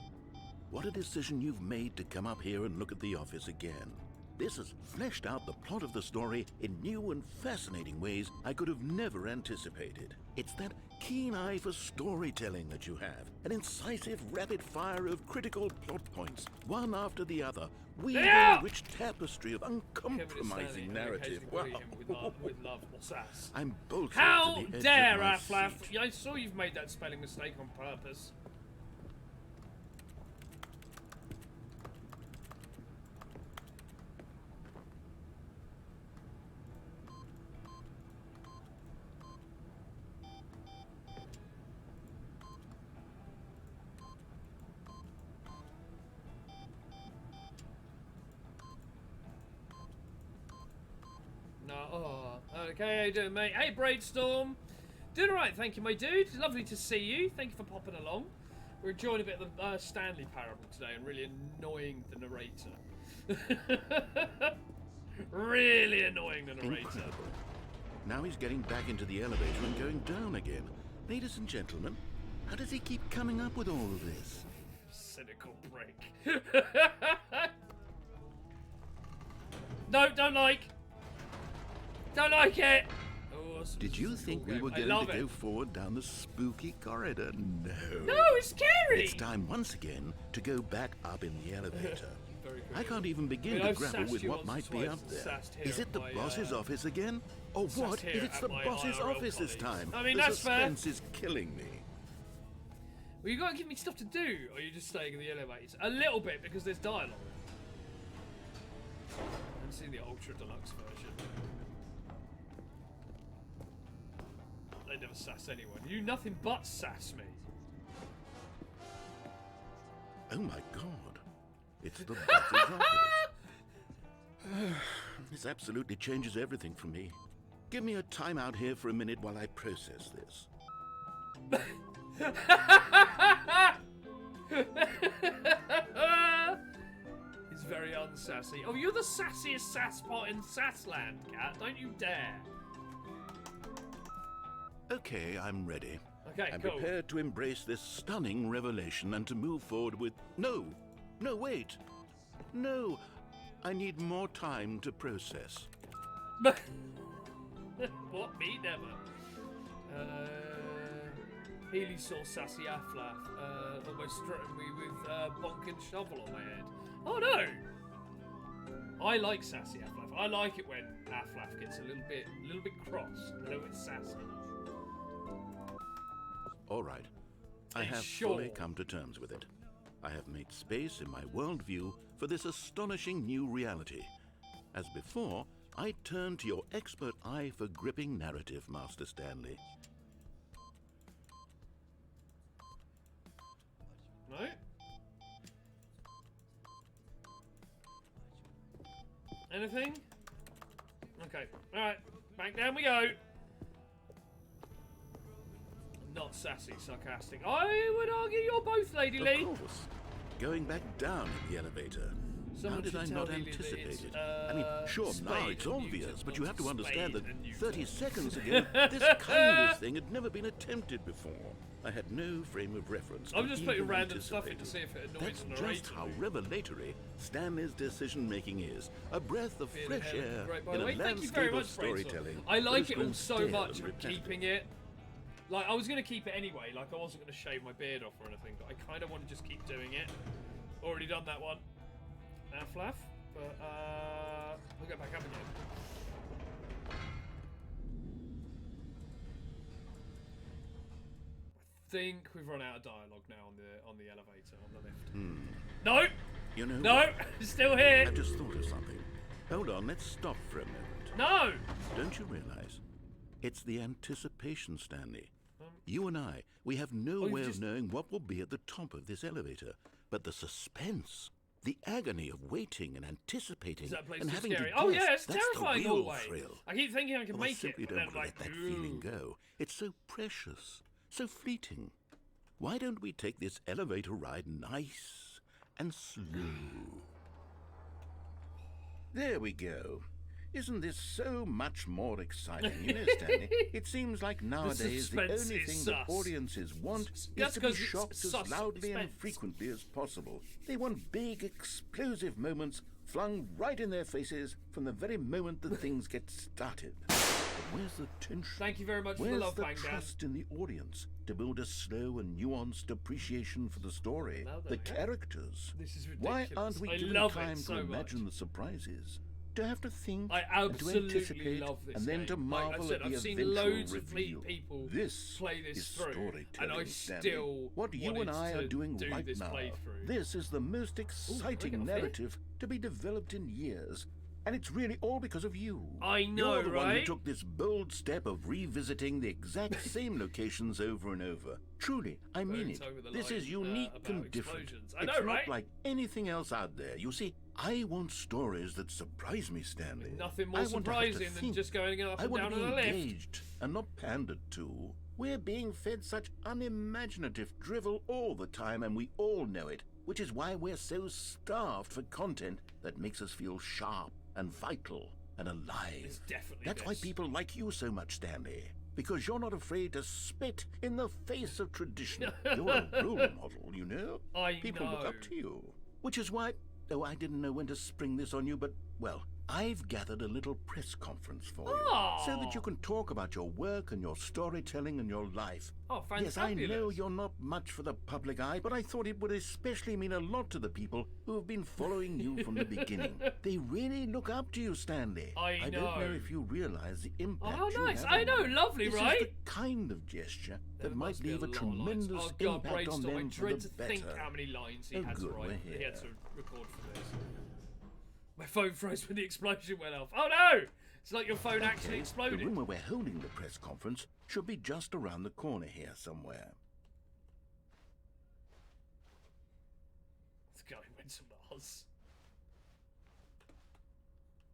What a decision you've made to come up here and look at the office again. This has fleshed out the plot of the story in new and fascinating ways I could have never anticipated. It's that keen eye for storytelling that you have, an incisive rapid fire of critical plot points, one after the other, weaving a rich tapestry of uncompromising narrative. Wow. With love or sass. I'm bolted How to the edge dare of my Aflaf? seat. I saw you've made that spelling mistake on purpose. No, okay, how you doing, mate? Hey, Braidstorm. Doing alright, thank you, my dude. Lovely to see you. Thank you for popping along. We're enjoying a bit of the Stanley Parable today and really annoying the narrator. Really annoying the narrator. Incredible. Now he's getting back into the elevator and going down again. Ladies and gentlemen, how does he keep coming up with all of this? Cynical break. No, don't like. Don't like it. Oh, Did you think we were going to go forward down the spooky corridor? No. No, it's scary. It's time once again to go back up in the elevator. I can't even begin to I've grapple sassed with you what once might or be twice up and there. sassed here Is it the at my, boss's office again? Or sassed what here if it's at the my boss's IRL office this colleagues. time? I mean, the that's fair. suspense is killing me. Well, you gotta give me stuff to do, or are you just staying in the elevators? A little bit, because there's dialogue. I've seen the Ultra Deluxe version. They never sass anyone. You nothing but sass me. Oh my god. It's the boss's office. This absolutely changes everything for me. Give me a timeout here for a minute while I process this. He's very unsassy. Oh, you're the sassiest sasspot in Sassland, Cat. Don't you dare. Okay, I'm ready. Okay, I'm cool. prepared to embrace this stunning revelation and to move forward with... No! No, wait! No! I need more time to process. What? Me? Never. Healy saw Sassy Aflaf almost threatened me with bonk and shovel on my head. Oh no! I like Sassy Aflaf. I like it when Aflaf gets a little bit cross, a little bit sassy. All right. I have fully come to terms with it. I have made space in my worldview for this astonishing new reality. As before, I turn to your expert eye for gripping narrative, Master Stanley. No? Anything? Okay. Alright. Back down we go. Not sassy, sarcastic. I would argue you're both, Lady Lee. Of course. Going back down in the elevator. Someone How did I should not tell Healy that anticipate it's, it? I mean, sure, now Spade it's and obvious, Newton, but you not have to understand Spade that and Newton. 30 seconds ago, this kind of thing had never been attempted before. I had no frame of reference. I'm to just putting even random stuff in anticipate to see if it annoys That's the narrator. just how revelatory Stanley's decision-making is. A breath of Being fresh ahead of air the great in a byway. Thank you landscape very of much, Brainstorm. storytelling. I like Those it all grown so stale much. and I'm repetitive. keeping it. Like, I was going to keep it anyway. Like, I wasn't going to shave my beard off or anything, but I kind of want to just keep doing it. Already done that one. Aflaf. But, we'll go back up again. I think we've run out of dialogue now on the elevator, on the lift. No! You know, No! Still here! I've just thought of something. Hold on, let's stop for a moment. No! Don't you realize? It's the anticipation, Stanley. You and I, we have no way of knowing what will be at the top of this elevator. But the suspense, the agony of waiting and anticipating That place and is having scary. to Oh guess, yeah, it's that's terrifying the real always. thrill. I keep thinking I can I make it, simply but don't then want to like, let that feeling go. It's so precious, so fleeting. Why don't we take this elevator ride nice and slow? There we go. Isn't this so much more exciting? You know, Stanley, it seems like nowadays the suspense only is thing sus. that audiences want is That's to be 'cause it's shocked as sus loudly and suspense. frequently as possible. They want big, explosive moments flung right in their faces from the very moment that things get started. But where's the tension? Thank you very much for Where's the love the bang, Dan. trust in the audience to build a slow and nuanced appreciation for the story, Now there the we go. characters? This is Why ridiculous. aren't we I given love time it so to imagine much. the surprises? To have to think I and to absolutely anticipate love this and then game. to marvel Like I said, at the I've seen eventual loads reveal. of people This play this is through, storytelling, and I Stanley. still What you and wanted I are to doing do right this now. playthrough. This is the most Ooh, exciting can I get off here? narrative to be developed in years. And it's really all because of you. I know, You're the one who right? took this bold step of revisiting the exact same locations over and over. Truly, I mean it. Don't over the This line, is unique about and different. explosions. I It's know, not right? like anything else out there. You see, I want stories that surprise me, Stanley. Nothing more I want to have to surprising than think. just going up I and want down to be on a lift. engaged and not pandered to. We're being fed such unimaginative drivel all the time, and we all know it, which is why we're so starved for content that makes us feel sharp and vital and alive. It's definitely That's why this. people like you so much, Stanley. Because you're not afraid to spit in the face of tradition. You're a role model, you know? I People look know. up to you. Which is why... Oh, I didn't know when to spring this on you, but, well, I've gathered a little press conference for you. So that you can talk about your work and your storytelling and your life. Oh, Yes, I know fantabulous. you're not much for the public eye, but I thought it would especially mean a lot to the people who have been following you from the beginning. They really look up to you, Stanley. I don't know know. if you realize the impact Oh, you nice. have I on know. them. Lovely, This right? is the kind of gesture There that might must be leave a lot of tremendous lines. Oh, God, impact on brainstorm. I them for dread the to better. think how many lines he Oh, had to good, write. we're He had to here. record for this. My phone froze when the explosion went off. Oh no! It's like your phone actually The exploded. room where we're holding the press conference should be just around the corner here somewhere. This guy went to Mars.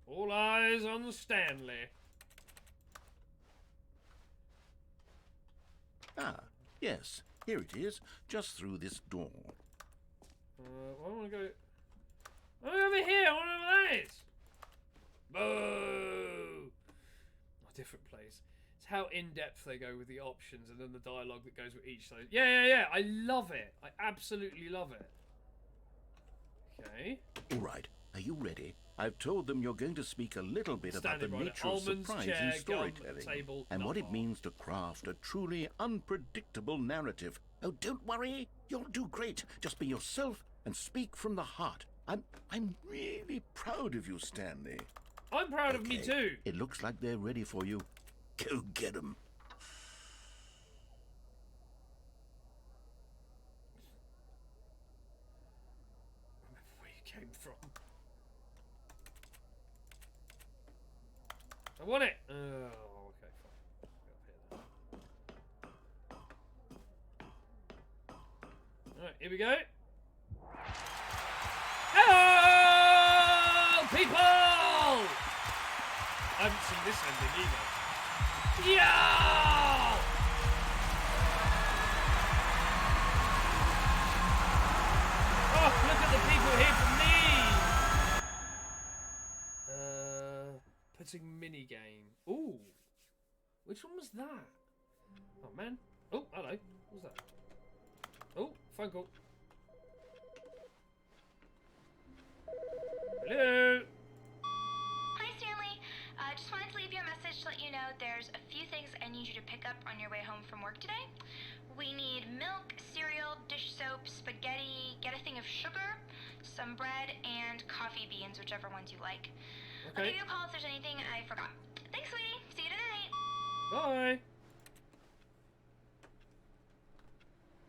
All eyes on Stanley. Ah, yes, here it is, just through this door. I want to go. Oh, over here. I want to know where that is. Boo! A different place. It's how in depth they go with the options and then the dialogue that goes with each. So yeah. I love it. I absolutely love it. Okay. All right, are you ready? I've told them you're going to speak a little bit about the Standing right nature there. of Almonds, surprise chair, in gum, storytelling table, and what it nut means to craft a truly unpredictable narrative. Oh, don't worry, you'll do great. Just be yourself and speak from the heart. I'm really proud of you, Stanley. I'm proud of me Okay, too. It looks like they're ready for you. Go get them. Remember where you came from. I want it. Oh, okay, fine. Go up here then. Alright, here we go. Hello, people! I haven't seen this ending either. Yo! Oh, look at the people here from me! Putting mini game. Ooh. Which one was that? Oh, man. Oh, hello. What was that? Oh, phone call. Hello? Hi, Stanley. Just wanted to leave you a message to let you know there's a few things I need you to pick up on your way home from work today. We need milk, cereal, dish soap, spaghetti, get a thing of sugar, some bread, and coffee beans, whichever ones you like. I'll give Okay. you a call if there's anything I forgot. Thanks, sweetie. See you tonight. Bye.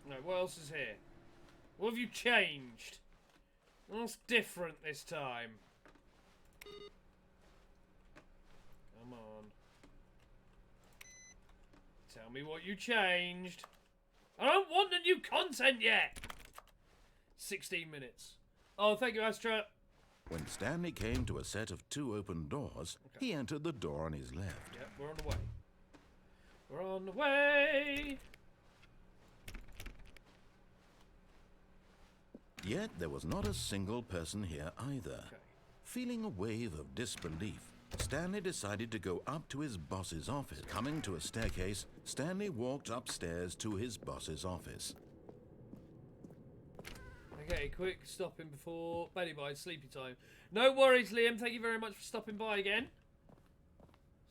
Right, what else is here? What have you changed? What's different this time? Come on. Tell me what you changed. I don't want the new content yet! 16 minutes. Oh, thank you, Astra. When Stanley came to a set of 2 open doors, he entered the door on his left. Yep, we're on the way. We're on the way! Yet there was not a single person here either. Okay. Feeling a wave of disbelief, Stanley decided to go up to his boss's office. Coming to a staircase, Stanley walked upstairs to his boss's office. Okay, quick stopping before beddy bye, sleepy time. No worries, Liam. Thank you very much for stopping by again.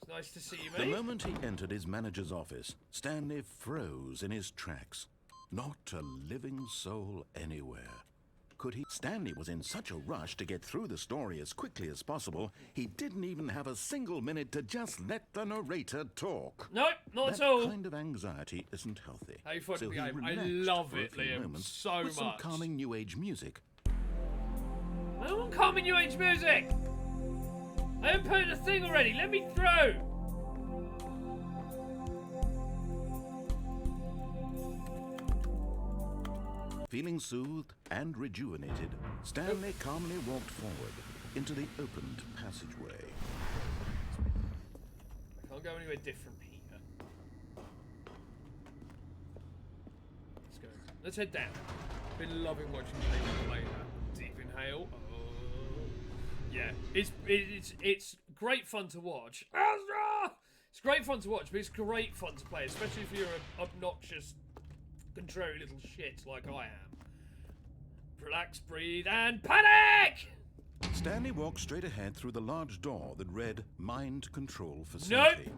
It's nice to see you, mate. The moment he entered his manager's office, Stanley froze in his tracks. Not a living soul anywhere. Could he? Stanley was in such a rush to get through the story as quickly as possible, he didn't even have a single minute to just let the narrator talk. Nope, not That at all. kind of anxiety isn't healthy. How you find so the he game? I relaxed love for a it, few Liam, moments so with some much. calming new age music. I don't want calming new age music. I haven't put in a thing already. Let me through. Feeling soothed and rejuvenated, Stanley calmly walked forward into the opened passageway. I can't go anywhere different here. Let's go. Let's head down. Been loving watching people play that. Deep inhale. Oh. Yeah, it's great fun to watch. It's great fun to watch, but it's great fun to play, especially if you're an obnoxious, contrary little shit like I am. Relax, breathe, and panic! Stanley walked straight ahead through the large door that read Mind Control Nope. Facility.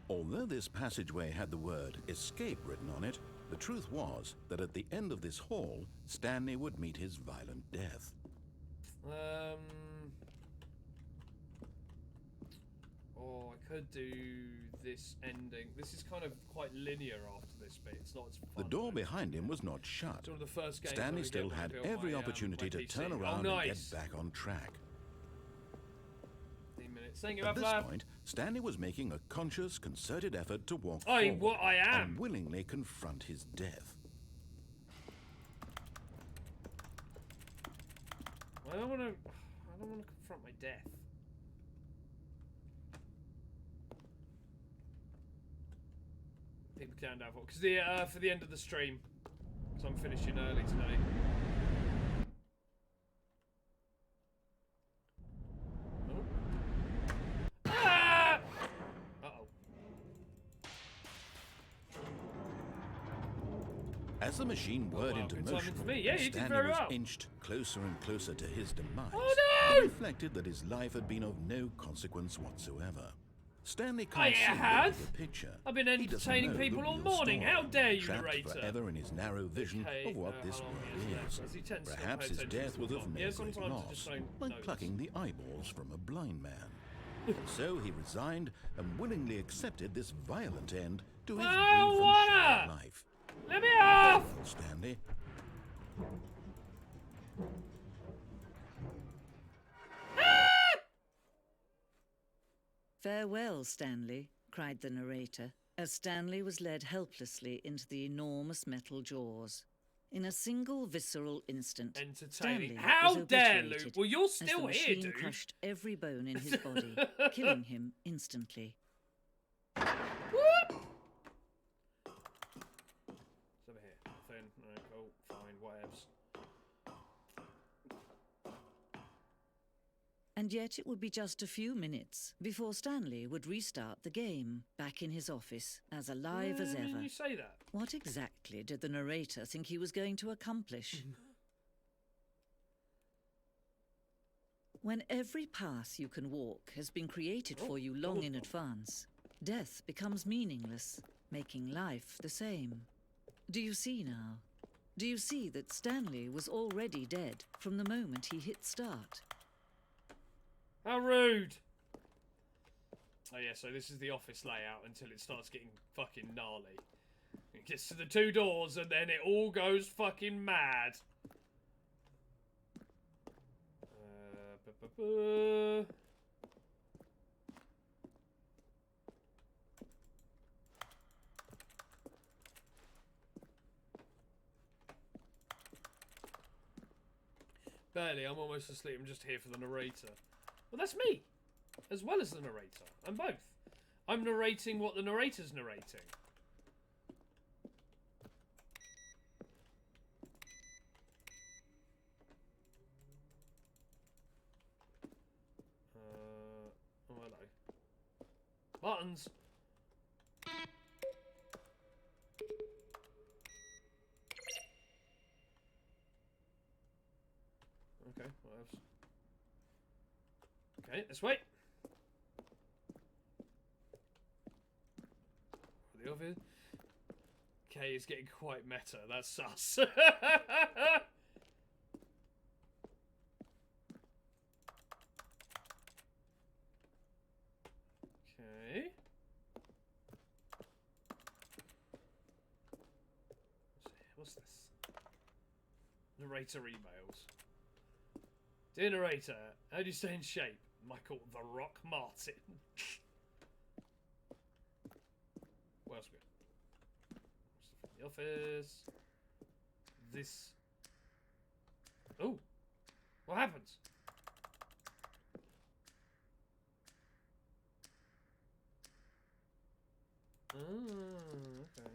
Although this passageway had the word Escape written on it, the truth was that at the end of this hall, Stanley would meet his violent death. Oh, I could do this ending. This is kind of quite linear after this bit. It's not as fun. The door behind him was not shut. It's one of the first games Stanley I still get had when I built every my, opportunity my to PC. turn Oh, around and nice. get back on track. 15 minutes. Thank you, At this Aflab. point, Stanley was making a conscious, concerted effort to walk I forward what I am. and willingly confront his death. I don't want to confront my death. People down for because for the end of the stream, because I'm finishing early today. Oh. Ah! Uh-oh. As the machine whirred wow, into good timing motion, for me. Yeah, you did Stanley very was well. inched closer and closer to his demise. Oh, no! He reflected that his life had been of no consequence whatsoever. Stanley can't see have. the picture. I've been He doesn't entertaining know people the all real morning. story, How dare you, trapped narrator? forever in his narrow vision Okay, of what how this long world he is. left? He tends to Perhaps pay his attention death to was the of plot. no Yeah, great sometimes I loss, just don't like notice. plucking the eyeballs from a blind man. And so he resigned and willingly accepted this violent end to his I brief and wanna! shallow life. Let me off! Stanley. "Farewell, Stanley," cried the narrator, as Stanley was led helplessly into the enormous metal jaws. In a single visceral instant, Entertaining. Stanley How was dare, obliterated Luke? Well, you're as the still here, machine dude. crushed every bone in his body, killing him instantly. Whoop! It's over here. Nothing. Alright, cool. Fine. Whatevs. And yet it would be just a few minutes before Stanley would restart the game, back in his office, as alive as ever. You say that. What exactly did the narrator think he was going to accomplish? When every path you can walk has been created for you long in advance, death becomes meaningless, making life the same. Do you see now? Do you see that Stanley was already dead from the moment he hit start? How rude! Oh yeah, so this is the office layout until it starts getting fucking gnarly. It gets to the 2 doors and then it all goes fucking mad. Barely, I'm almost asleep. I'm just here for the narrator. Well, that's me, as well as the narrator. I'm both. I'm narrating what the narrator's narrating. buttons. Okay, what else? Okay, let's wait. The office. Okay, it's getting quite meta. That's sus. Okay. What's this? Narrator emails. Dear narrator, how do you stay in shape? Michael the Rock Martin. What else we got? Stuff in the office. This. Oh! What happens? Oh, okay.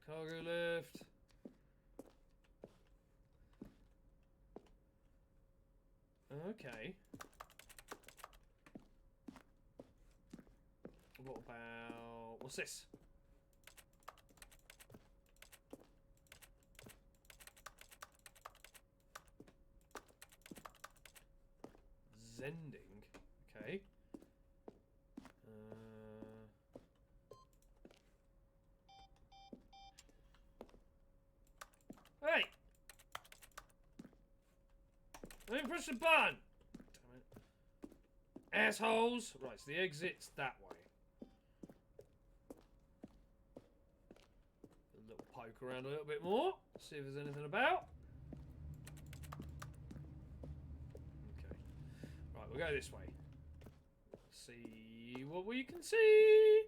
Cargo lift. Okay. What about... What's this? Zending. Okay. Hey! Let me push the button! Damn it. Assholes! Right, so the exit's that way. A little poke around a little bit more. See if there's anything about. Okay. Right, we'll go this way. See what we can see!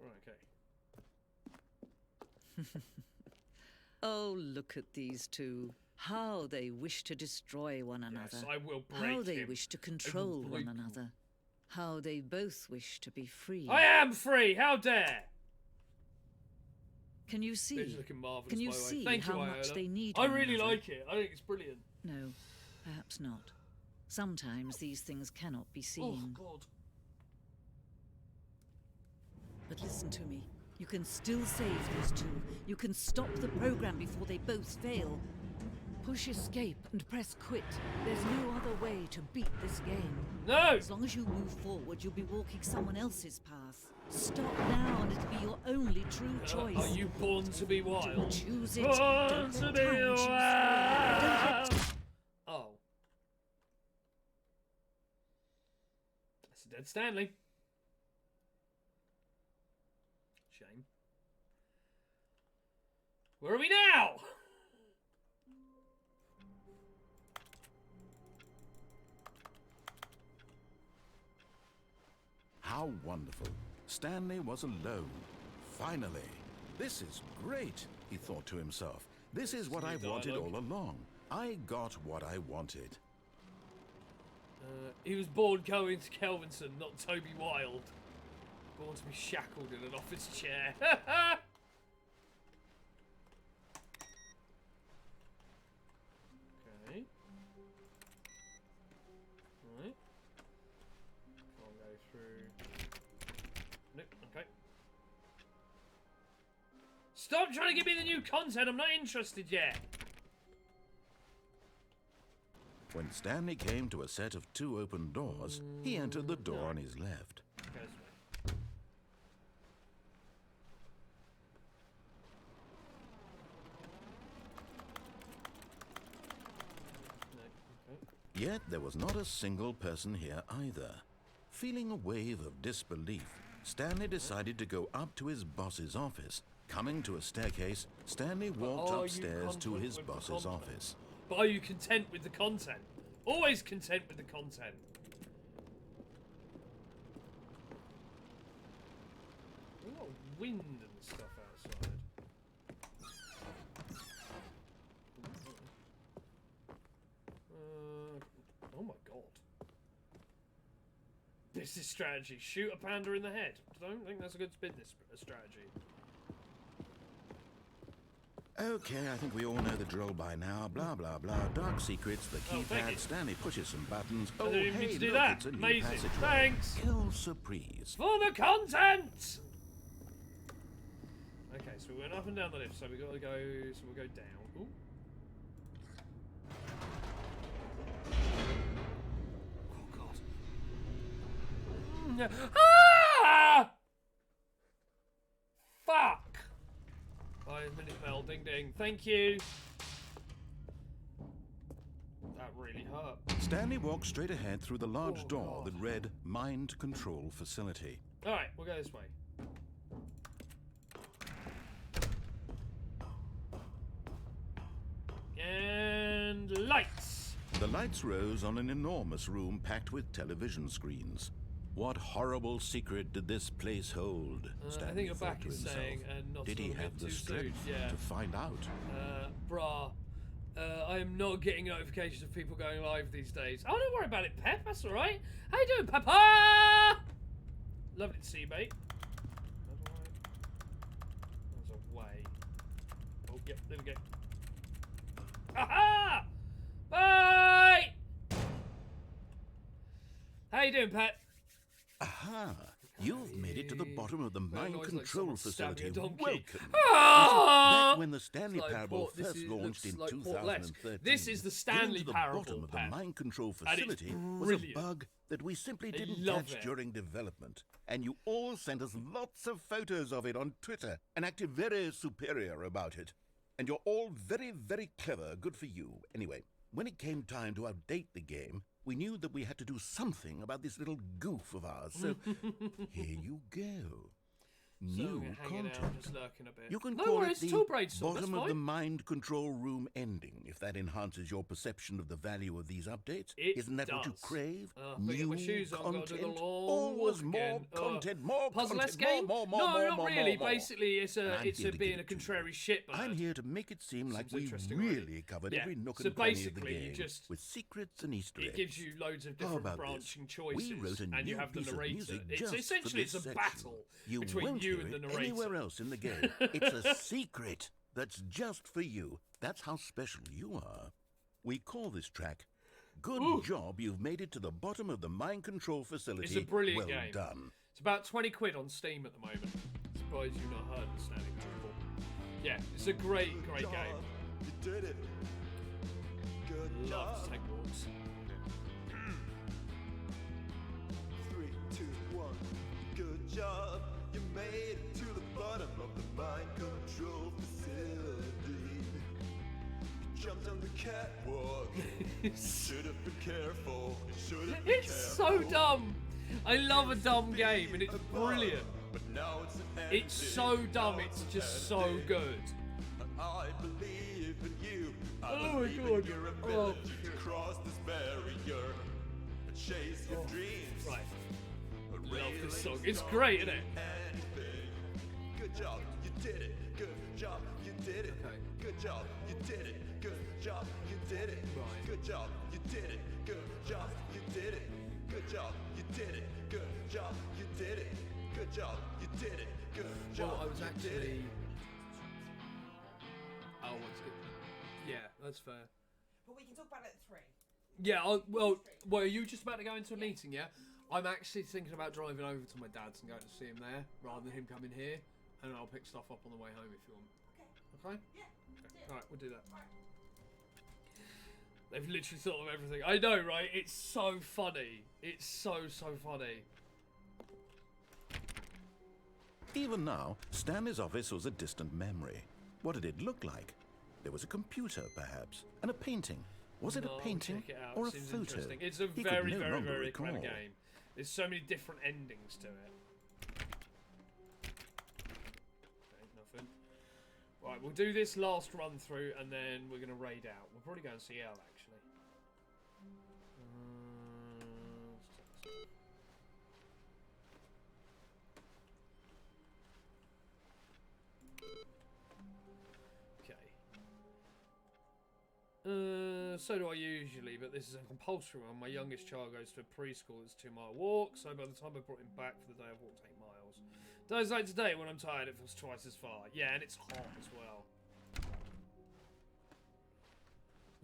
Right, okay. Oh, look at these two. How they wish to destroy one another. Yes, I will break How they him. wish to control one another. How they both wish to be free. I am free! How dare! Can you see? It's looking marvellous, Can you by the way. see Thank how you, much Iola. they need I one really another? like it. I think it's brilliant. No, perhaps not. Sometimes these things cannot be seen. Oh, God. But listen to me. You can still save these two. You can stop the program before they both fail. Push escape and press quit. There's no other way to beat this game. No! As long as you move forward, you'll be walking someone else's path. Stop now and it'll be your only true choice. Are you born to be wild? Choose it. Born Don't to let be time choose for you. wild! Don't Oh. That's a dead Stanley. Shame. Where are we now? How wonderful. Stanley was alone. Finally. This is great, he thought to himself. This is what I wanted all along. I got what I wanted. He was born going to Kelvinson, not Toby Wilde. Born to be shackled in an office chair. Okay. Right. Can't go through. Nope, okay. Stop trying to give me the new content, I'm not interested yet. When Stanley came to a set of 2 open doors, he entered the door on his left. Okay, this way. No, okay. Yet there was not a single person here either. Feeling a wave of disbelief, Stanley decided to go up to his boss's office. Coming to a staircase, Stanley walked upstairs to his boss's office. But are you content with the content? Always content with the content. There's a lot of wind and stuff outside. Oh my god. Business strategy. Shoot a panda in the head. I don't think that's a good business strategy. Okay, I think we all know the drill by now. Blah, blah, blah. Dark secrets, the Oh, thank you. keypad, Stanley pushes some buttons. I Oh, didn't even hey, need to do look, that. it's a new Amazing. passageway. Thanks. Kill surprise. For the content! Okay, so we went up and down the lift, so we got to go, so we'll go down. Ooh. Oh, God. Ah! Fuck! 5-minute bell, ding ding. Thank you. That really hurt. Stanley walked straight ahead through the large Oh, door God. that read Mind Control Facility. Alright, we'll go this way. And lights! The lights rose on an enormous room packed with television screens. What horrible secret did this place hold? I Stanley think your thought back to is himself. saying, not Did to he look have the too soon. strength Yeah. to find out? Brah. I am not getting notifications of people going live these days. Oh, don't worry about it, Pep. That's all right. How you doing, Papa? Lovely to see you, mate. There's a way. Oh, yep, there we go. Aha! Bye! How you doing, Pat? Aha! You've made it to the bottom of the mind noise like control someone stabbing facility. a donkey. Welcome. Ah! Back when the Stanley It's like Parable Port- this first is- launched in looks like Port Lex. 2013, This is the getting Stanley to the Parable, bottom of the Pat. mind control And it's facility was a brilliant. bug that we simply I didn't love catch it. during development. And you all sent us lots of photos of it on Twitter and acted very superior about it. And you're all very, very clever. Good for you. Anyway, when it came time to update the game, we knew that we had to do something about this little goof of ours. So here you go. New we're hanging out, content. just lurking a bit. You can No call worries, it tool the brainstorm, that's bottom of the fine. mind control room ending, if that enhances your perception of the value of these updates. It Isn't that what you does. crave? Better get my New shoes on, gotta do the content? long Always walk more again. content, more Puzzle-esque content, game? more, No, not more, really. more. Basically, it's And I'm it's here to being give a it to you. contrary shitbird. I'm here to make it seem like Seems we interesting really already. covered Yeah. every nook So and cranny of the basically, you game, just- with secrets and Easter eggs. It gives you loads of How different about branching this? choices, We wrote a and you new have the piece of narrator. music It's just for essentially this it's a section. battle You between won't you hear and the it narrator. anywhere else in the game. It's a secret that's just for you. That's how special you are. We call this track Good Job You've Made It to the Bottom of the Mind Control Facility. It's a brilliant well game. done. It's about 20 quid on Steam at the moment. Surprised you've not heard of Stanley Parable. Yeah, it's a great game. You did it. Good Love to take walks. 3, 2, 1. Good job. You made it to the bottom of the mind control facility. You jumped on the catwalk. Should have been careful. Should have been It's so dumb. I love a dumb game, and it's brilliant. But now it's an It's so dumb, it's just so good. I believe in you. I Oh my believe God. in your ability to cross this barrier and chase your dreams. Right. But Love this railings song. It's don't great, isn't mean it? anything. Good job, you did it. Good job, you did it. Okay. Good job, you did it. Good job, you did it. Right. Good job, you did it. Good job, you did it. Good job, you did it. Good job, you did it. Good job, you did it. Good job. Well, I was you did it. actually. Oh, that's good. Yeah, that's fair. But we can talk about it at 3. Yeah, well, are you just about to go into a meeting, yeah? I'm actually thinking about driving over to my dad's and going to see him there, rather than him coming here, and I'll pick stuff up on the way home if you want. Okay? Yeah. Okay. Alright, we'll do that. They've literally thought of everything. I know, right? It's so funny. It's so funny. Even now, Stanley's office was a distant memory. What did it look like? There was a computer, perhaps, and a painting. Was it No, a painting check it out. or a Seems photo? interesting. It's a He could very, no very, longer very clever recall. game. There's so many different endings to it. Okay, nothing. Right, we'll do this last run through and then we're going to raid out. We'll probably go and see Elle, actually. Let's check this out. So do I usually, but this is a compulsory one. My youngest child goes to a preschool that's a 2-mile walk, so by the time I brought him back for the day, I've walked 8 miles. Days like today, when I'm tired, it feels twice as far. Yeah, and it's hot as well.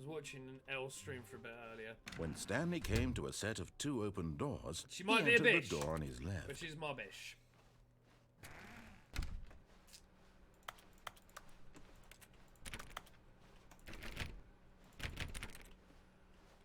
was watching an L stream for a bit earlier. When Stanley came to a set of 2 open doors, She might he be a entered bitch, the door on his left. but she's my bish.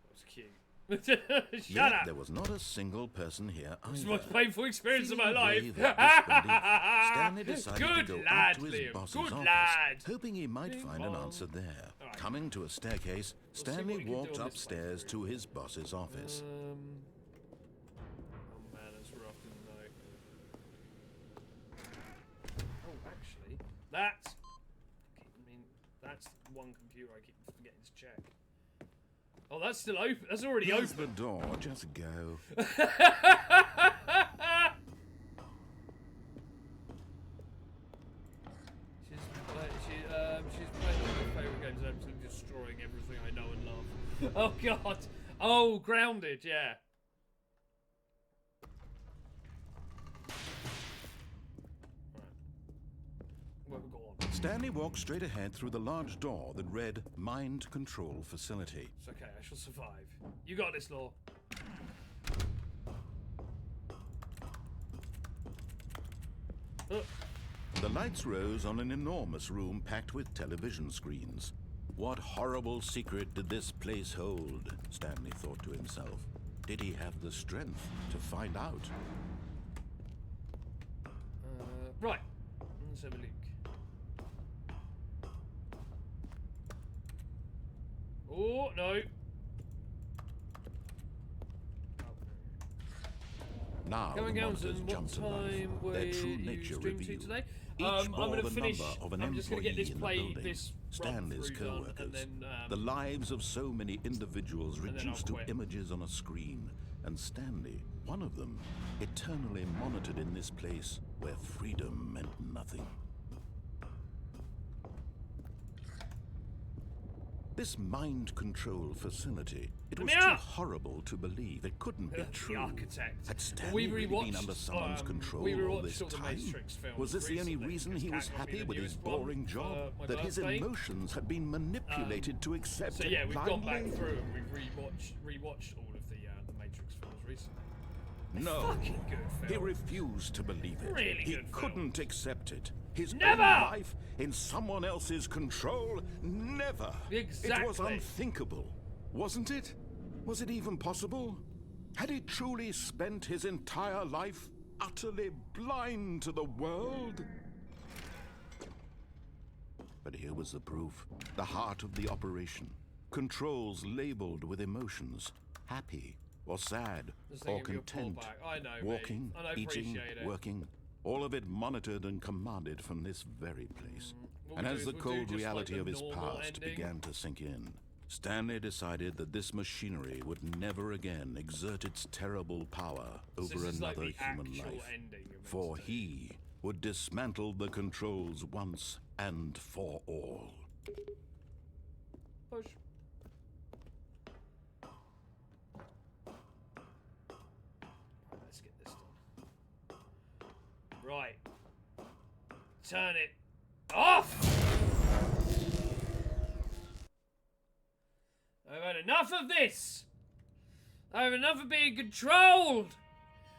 That was cute. Shut Yet up! there was not a single person here It's either. the most painful experience of my Feeling life. brave at disbelief, Stanley decided Good to go lad, up to his Liam. boss's Good office, lad. hoping he might Ding find an dong. answer there. Alright. Coming to a staircase, see what Stanley you can do walked on this upstairs playthrough. to his boss's office. Oh man, that's rough, didn't know. Oh, actually, that's. I mean, that's one computer I keep forgetting to check. Oh, that's still open. That's already Here's open. the door, just go. She's playing one of my favourite games, absolutely destroying everything I know and love. Oh god. Oh, Grounded, yeah. Well, go on. Stanley walked straight ahead through the large door that read Mind Control Facility. It's okay, I shall survive. You got this, Law. The lights rose on an enormous room packed with television screens. What horrible secret did this place hold? Stanley thought to himself. Did he have the strength to find out? Right. Let's have a look. Oh, no. Now Going the down monsters to jumped to what life, time were their true you nature streaming to revealed. today? Each I'm bore gonna the finish. number of an I'm just gonna employee get this in the play, building. this Stanley's run through done, co-workers, and then the lives of so many individuals then I'll reduced to quit. images on a screen, and Stanley, one of them, eternally monitored in this place where freedom meant nothing. This mind control facility, it Let was me too out! horrible to believe. It couldn't be The true. architect. Had We Stanley really been rewatched, under someone's control we all rewatched this all the time? Matrix films Was this the only recently, reason because he was Cat got me happy the with his newest one boring for job? my That his birthday. emotions had been manipulated to accept So it yeah, we've gone back blindly? through and we've rewatched all of the Matrix films recently. No, Fucking good he film. refused to believe it. Really he good film. couldn't accept it. His Never! own life in someone else's control? Never. It was Exactly. unthinkable, wasn't it? Was it even possible? Had he truly spent his entire life utterly blind to the world? But here was the proof. The heart of the operation. Controls labeled with emotions. Happy or sad Just or thinking of your content. pullback. I know, mate. Walking, I eating, appreciate it. working. All of it monitored and commanded from this very place. What And we'll as do the is we'll do cold just like reality the of his normal past ending. began to sink in, Stanley decided that this machinery would never again exert its terrible power So over this is like another the human actual life. ending you're meant For to do. he would dismantle the controls once and for all. Push. Right, let's get this done. Right. Turn it off! I've had enough of this! I have enough of being controlled!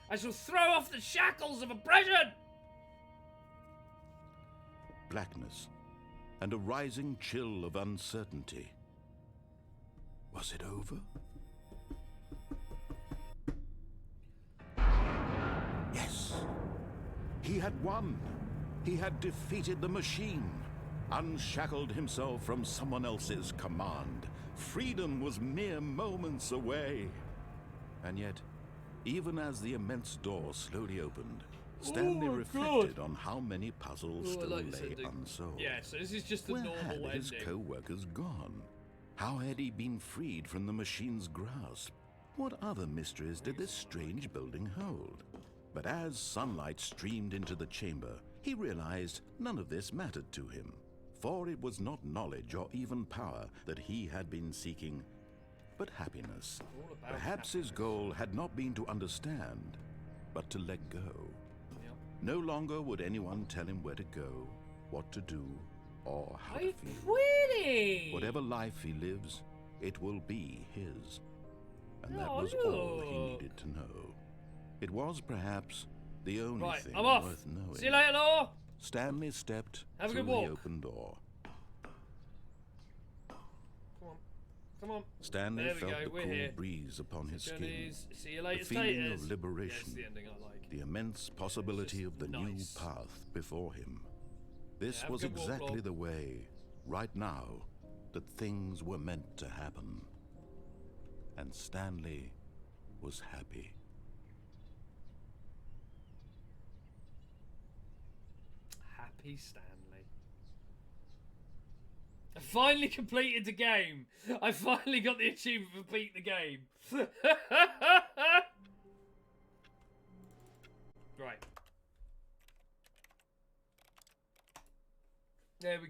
I shall throw off the shackles of oppression! Blackness and a rising chill of uncertainty. Was it over? Yes. He had won. He had defeated the machine, unshackled himself from someone else's command. Freedom was mere moments away. And yet, even as the immense door slowly opened, Stanley Oh my reflected on how many puzzles Oh, I still like this lay ending. unsolved. Yeah, so this is just the Where normal had his ending. co-workers gone? How had he been freed from the machine's grasp? What other mysteries did this strange building hold? But as sunlight streamed into the chamber, he realized none of this mattered to him. For it was not knowledge or even power that he had been seeking, but happiness. All about Perhaps his goal had not been to understand, but to let go. Yep. No longer would anyone tell him where to go, what to do, or how Are to you feel. quitting? Whatever life he lives, it will be his. And that Oh, was all he look. needed to know. It was perhaps the only Right, thing I'm off. worth knowing. See you later, Law. Stanley stepped Have a through good the walk. open door. Come on. Come on. Stanley There we felt go, the we're cool here. breeze upon his skin. Johnny's. See you The later, feeling status. of liberation, Yes, the ending I like. the immense possibility of the new nice. path before him. This have a was good walk, exactly Rob. the way, right now, that things were meant to happen. And Stanley was happy. Happy Stanley. I finally completed the game. I finally got the achievement for beat the game. Right. There we